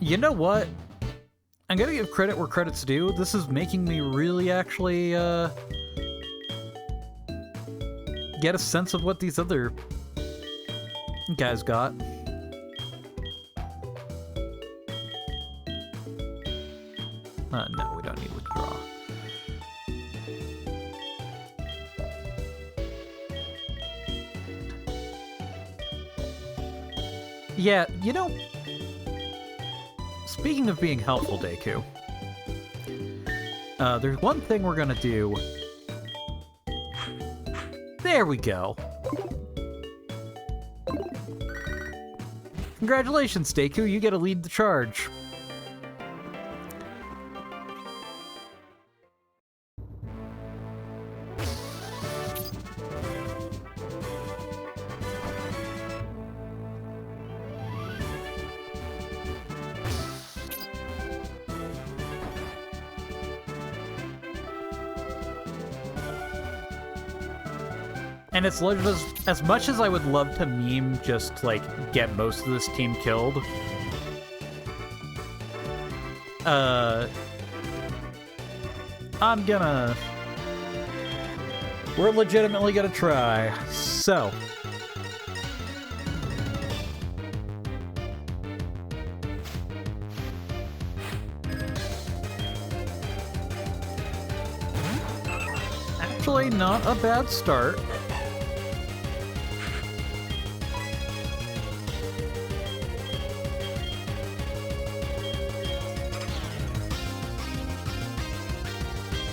You know what? I'm gonna give credit where credit's due. This is making me really actually, get a sense of what these other guys got. No, we don't need withdraw. Yeah, you know, speaking of being helpful, Deku, there's one thing we're gonna do. There we go. Congratulations, Deku, you get to lead the charge. And it's as much as I would love to meme just, like, get most of this team killed, we're legitimately gonna try. So. Actually, not a bad start.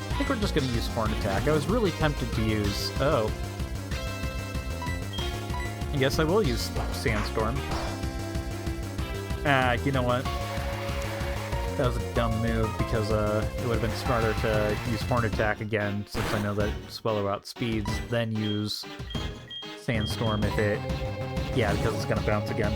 I think we're just going to use Horn Attack. I was really tempted to use... Oh. I guess I will use Sandstorm. You know what? That was a dumb move because it would have been smarter to use Horn Attack again, since I know that Swellow outspeeds, then use Sandstorm if it... Yeah, because it's going to bounce again.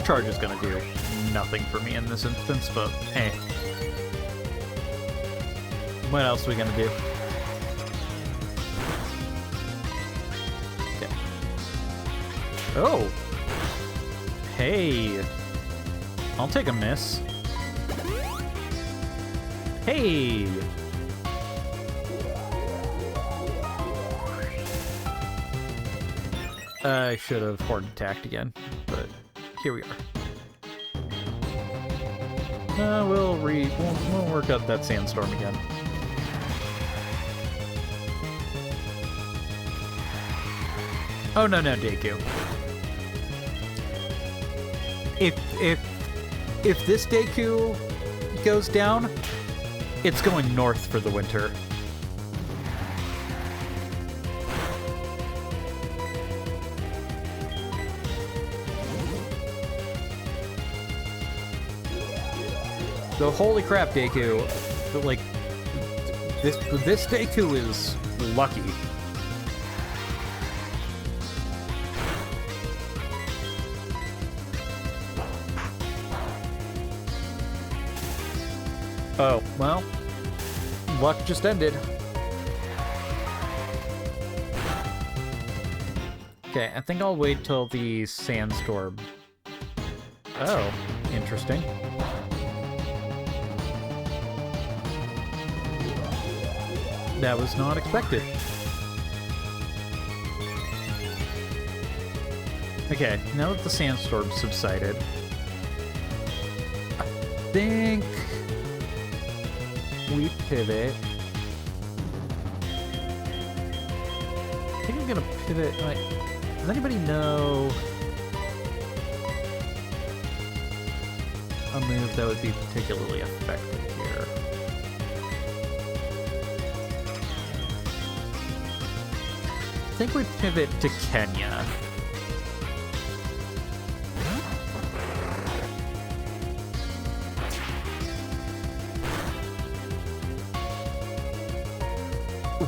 Charge is gonna do nothing for me in this instance, but hey. What else are we gonna do? Yeah. Oh! Hey! I'll take a miss. Hey! I should have Horn Attacked again, but here we are. We'll work out that Sandstorm again. Oh no, Deku. If this Deku goes down, it's going north for the winter. So holy crap, Deku! Like this Deku is lucky. Oh, well, luck just ended. Okay, I think I'll wait till the sandstorm. Oh, interesting. That was not expected. Okay, now that the sandstorm subsided, I think we pivot. I think I'm gonna pivot. Like, does anybody know a move that would be particularly effective here? I think we pivot to Kenya.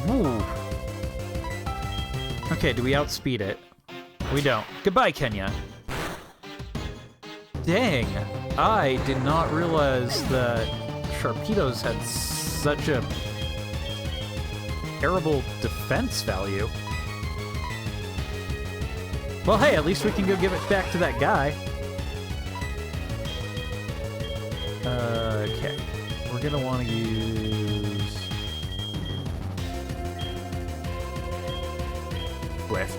Ooh. Okay, do we outspeed it? We don't. Goodbye, Kenya. Dang, I did not realize that Sharpedos had such a terrible defense value. Well, hey, at least we can go give it back to that guy. Okay, we're gonna want to use Swift.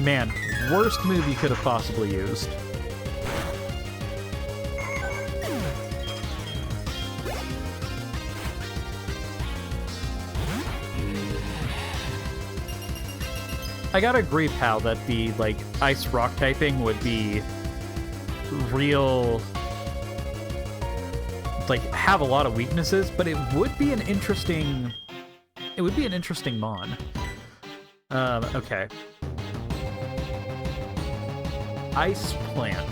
Man, worst move you could have possibly used. I gotta agree, pal, that the, like, ice rock typing would be real, like, have a lot of weaknesses, but it would be an interesting, mon. Okay. Ice plant.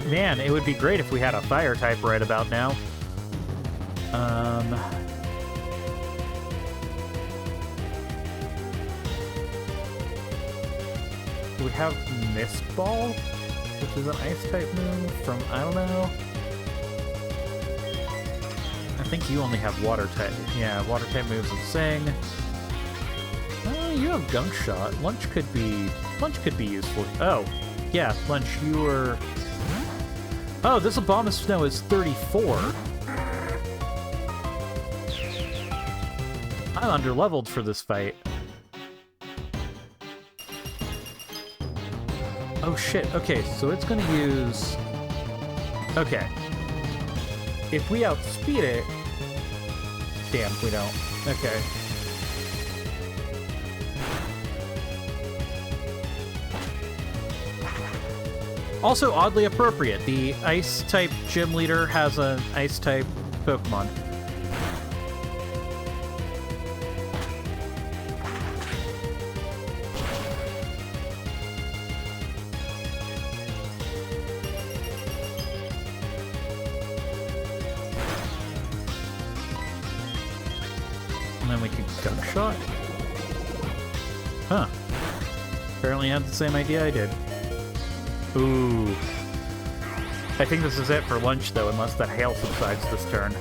Man, it would be great if we had a fire type right about now. Do we have Mist Ball, which is an ice type move from, I don't know. I think you only have water type. Yeah, water type moves and Sing. You have Gunk Shot. Lunch could be useful. Oh, yeah, Lunch, you were... Oh, this Abominable Snow is 34. I'm underleveled for this fight. Oh shit, okay, so it's gonna use... Okay. If we outspeed it... Damn, we don't. Okay. Also, oddly appropriate. The Ice-type gym leader has an Ice-type Pokemon. And then we can Gunk Shot. Huh. Apparently had the same idea I did. Ooh. I think this is it for Lunch, though, unless that hail subsides this turn.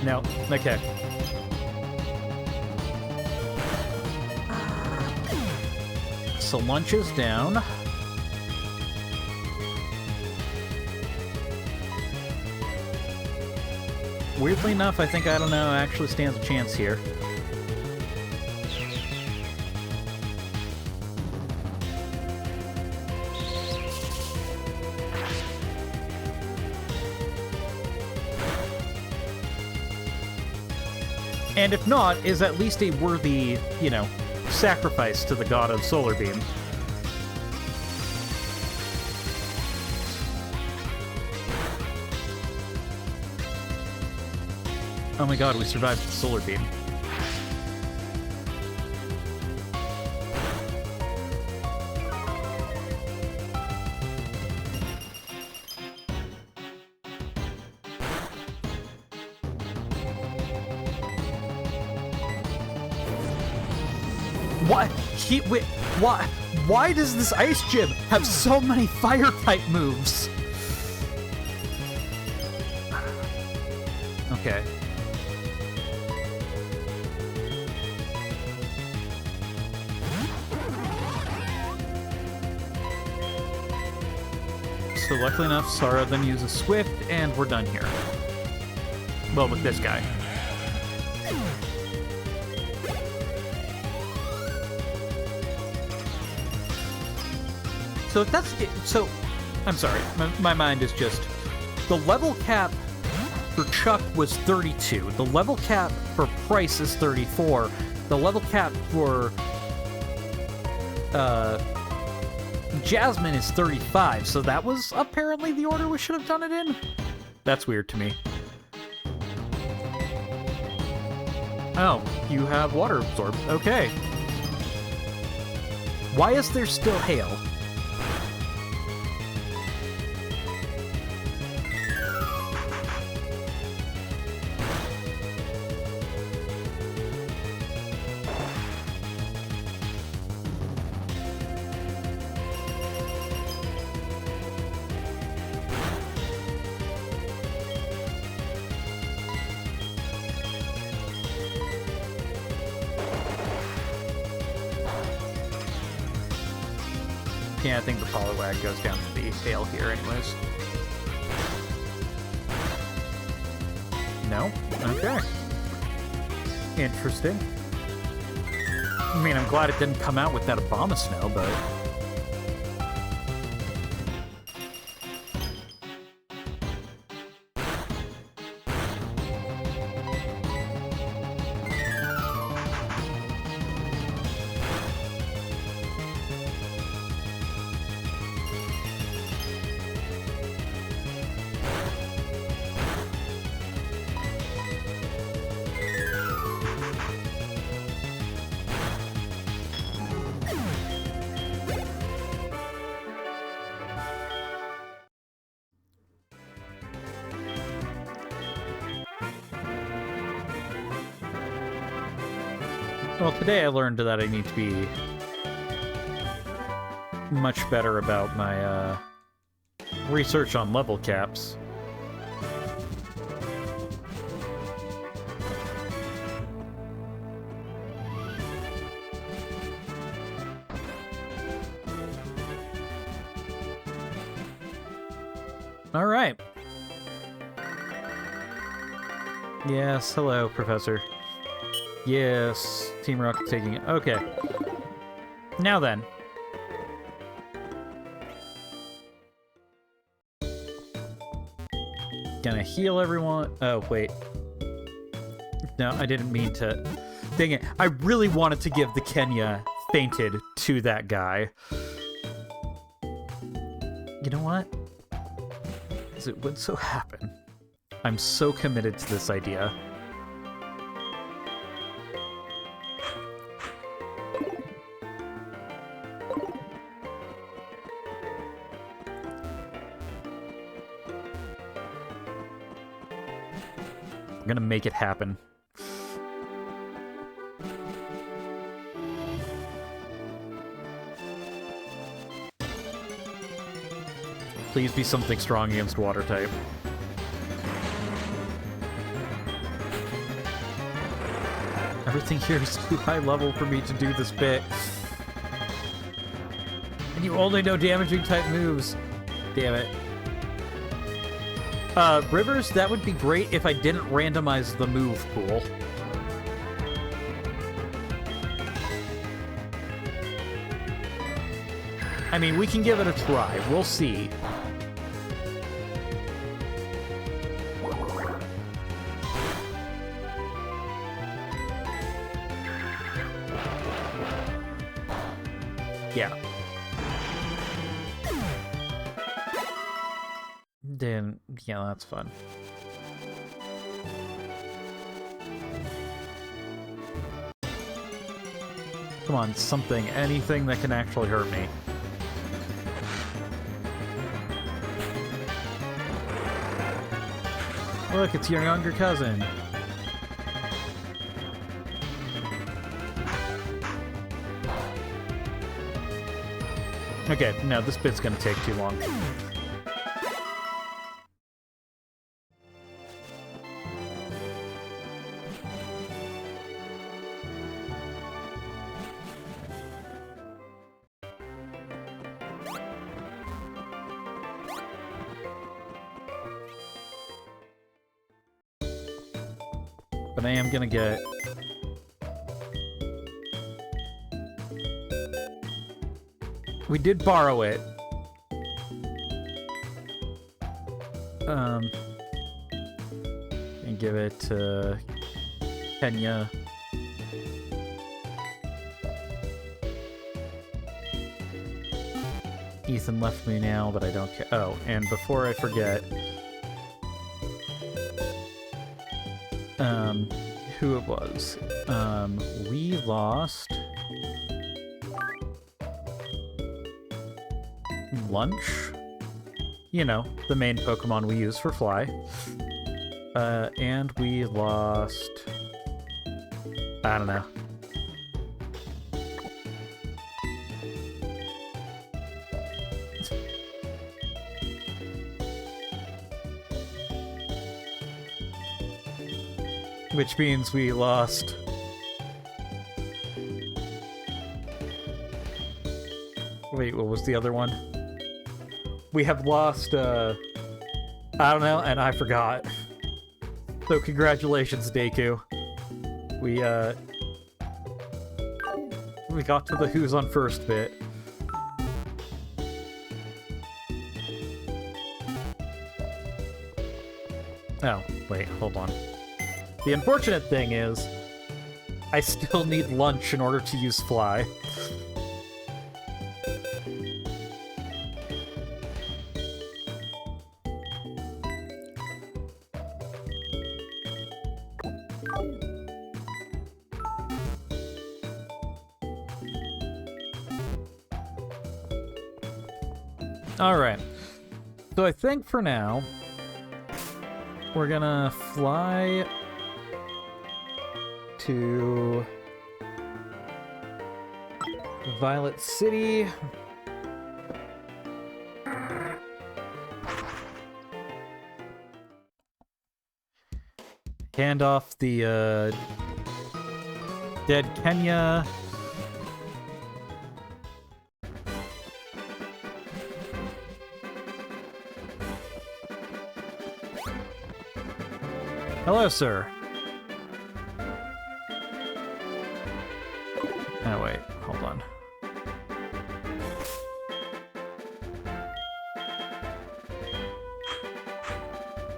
No. Okay. So Lunch is down. Weirdly enough, I think I don't know actually stands a chance here. And if not, is at least a worthy, you know, sacrifice to the god of Solar Beam. Oh my god, we survived the Solar Beam. What? Wait, why? Why does this ice gym have so many fire type moves? Okay. So luckily enough, Sara then uses Swift, and we're done here. Well, with this guy. So if that's... So, I'm sorry. My mind is just... The level cap for Chuck was 32. The level cap for Price is 34. The level cap for... Jasmine is 35, so that was apparently the order we should have done it in? That's weird to me. Oh, you have water absorb. Okay. Why is there still hail? Yeah, I think the Poliwag goes down to the hail here anyways. No? Okay. Interesting. I mean, I'm glad it didn't come out with that Abomasnow, but... Well, today I learned that I need to be much better about my research on level caps. All right. Yes, hello, Professor. Yes, Team Rocket taking it. Okay. Now then. Gonna heal everyone. Oh, wait. No, I didn't mean to. Dang it. I really wanted to give the Kenya fainted to that guy. You know what? As it would so happen, I'm so committed to this idea. I'm gonna make it happen. Please be something strong against water type. Everything here is too high level for me to do this bit. And you only know damaging type moves. Damn it. Rivers, that would be great if I didn't randomize the move pool. I mean, we can give it a try. We'll see. Yeah. Then, yeah, that's fun. Come on, something, anything that can actually hurt me. Look, it's your younger cousin. Okay, no, this bit's gonna take too long. But I am gonna get... We did borrow it. And give it to Kenya. Ethan left me now, but I don't care. Oh, and before I forget, who it was. We lost Lunch. You know, the main Pokemon we use for Fly. And we lost... I don't know. Which means we lost... Wait, what was the other one? We have lost, I don't know, and I forgot. So congratulations, Deku. We got to the who's on first bit. Oh, wait, hold on. The unfortunate thing is, I still need Lunch in order to use Fly. Alright, so I think for now, we're gonna fly to Violet City. Hand off the dead Kenya. Hello, sir. Oh, wait. Hold on.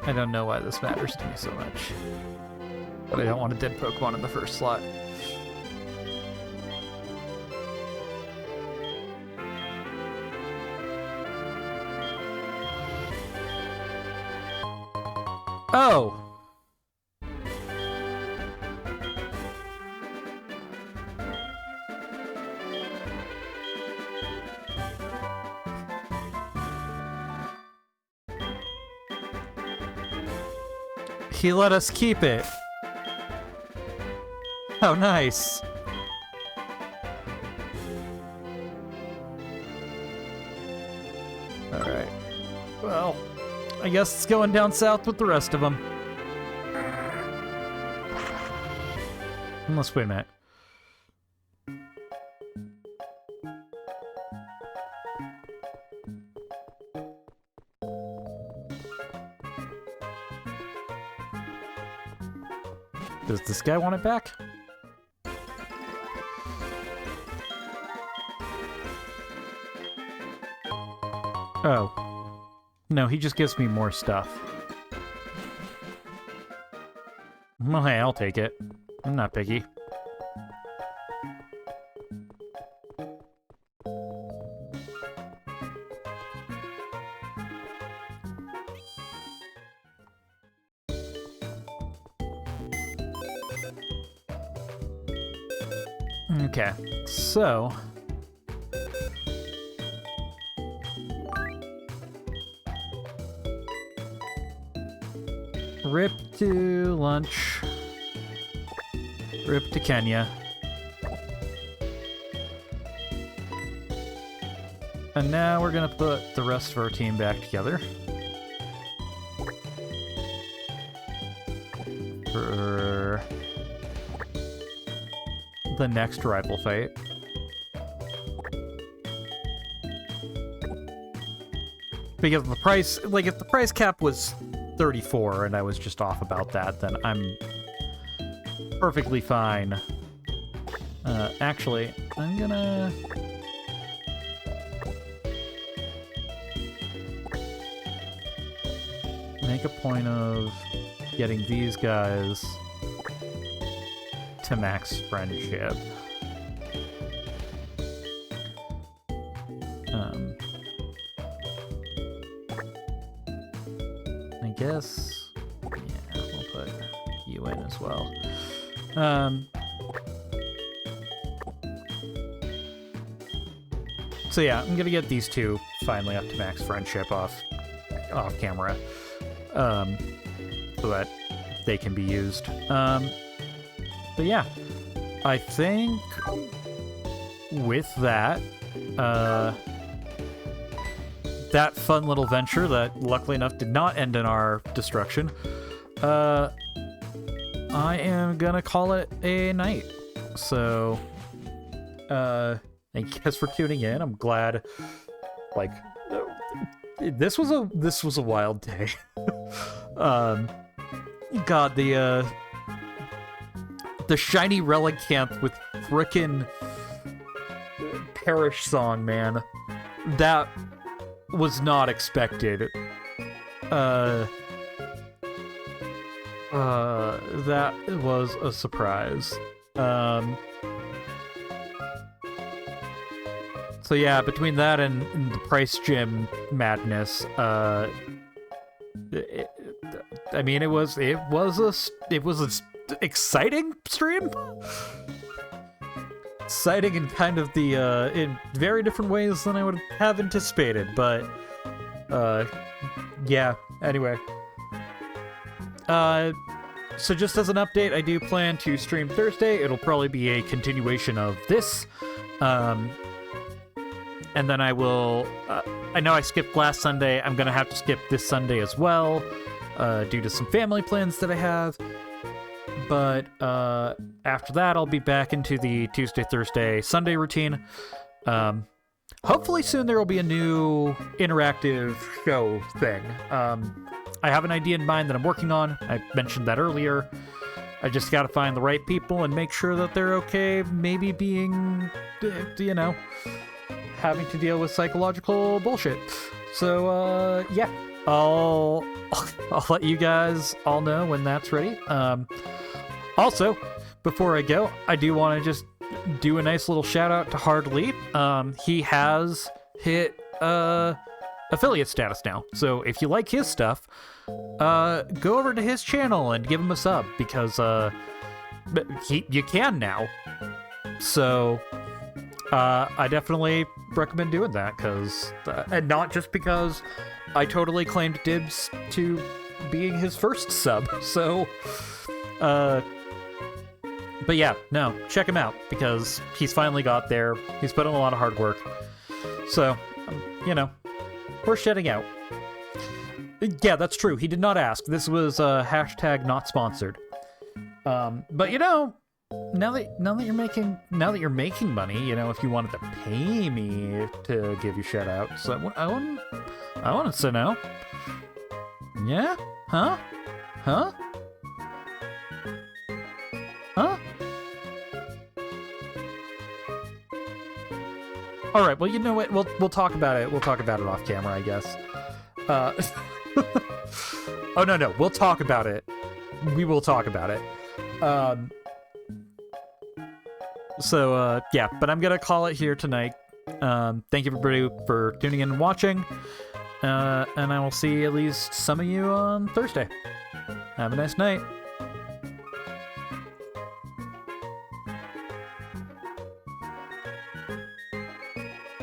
I don't know why this matters to me so much. But I don't want a dead Pokemon in the first slot. Oh! He let us keep it. Oh, nice. Alright. Well, I guess it's going down south with the rest of them. Unless, wait a minute. Does this guy want it back? Oh. No, he just gives me more stuff. Well, hey, I'll take it. I'm not picky. Okay, so... Rip to Lunch. Rip to Kenya. And now we're gonna put the rest of our team back together. For the next rival fight. Because the price, like, if the price cap was 34 and I was just off about that, then I'm perfectly fine. Actually, I'm gonna... make a point of getting these guys to max friendship. I guess, yeah, we'll put you in as well. So yeah, I'm gonna get these two finally up to max friendship off camera, so that they can be used. But yeah, I think with that, that fun little venture that luckily enough did not end in our destruction, I am gonna call it a night. So, thank you guys for tuning in. I'm glad, like, this was a wild day. God, the shiny relic camp with frickin' Perish song, man. That was not expected. That was a surprise. So yeah, between that and the Price Gym madness, I mean, it was a exciting stream. Exciting in kind of the in very different ways than I would have anticipated, but yeah. Anyway, so just as an update, I do plan to stream Thursday. It'll probably be a continuation of this, and then I will. I know I skipped last Sunday. I'm gonna have to skip this Sunday as well, due to some family plans that I have. But after that, I'll be back into the Tuesday, Thursday, Sunday routine. Hopefully soon there will be a new interactive show thing. I have an idea in mind that I'm working on. I mentioned that earlier. I just gotta find the right people and make sure that they're okay maybe being, you know, having to deal with psychological bullshit. So, yeah. I'll let you guys all know when that's ready. Also, before I go, I do want to just do a nice little shout out to Hard Lee. He has hit affiliate status now. So if you like his stuff, go over to his channel and give him a sub, because you can now. So I definitely recommend doing that, because and not just because I totally claimed dibs to being his first sub. So but yeah, no, check him out, because he's finally got there. He's put in a lot of hard work. So, you know, we're shedding out. Yeah, that's true. He did not ask. This was hashtag not sponsored. But you know, now that you're making money, you know, if you wanted to pay me to give you shout outs, I wanted to know. Yeah? Huh? Huh? Huh? All right. Well, you know what? We'll talk about it. We'll talk about it off camera, I guess. Oh no. We'll talk about it. We will talk about it. So yeah. But I'm gonna call it here tonight. Thank you everybody for tuning in and watching. And I will see at least some of you on Thursday. Have a nice night.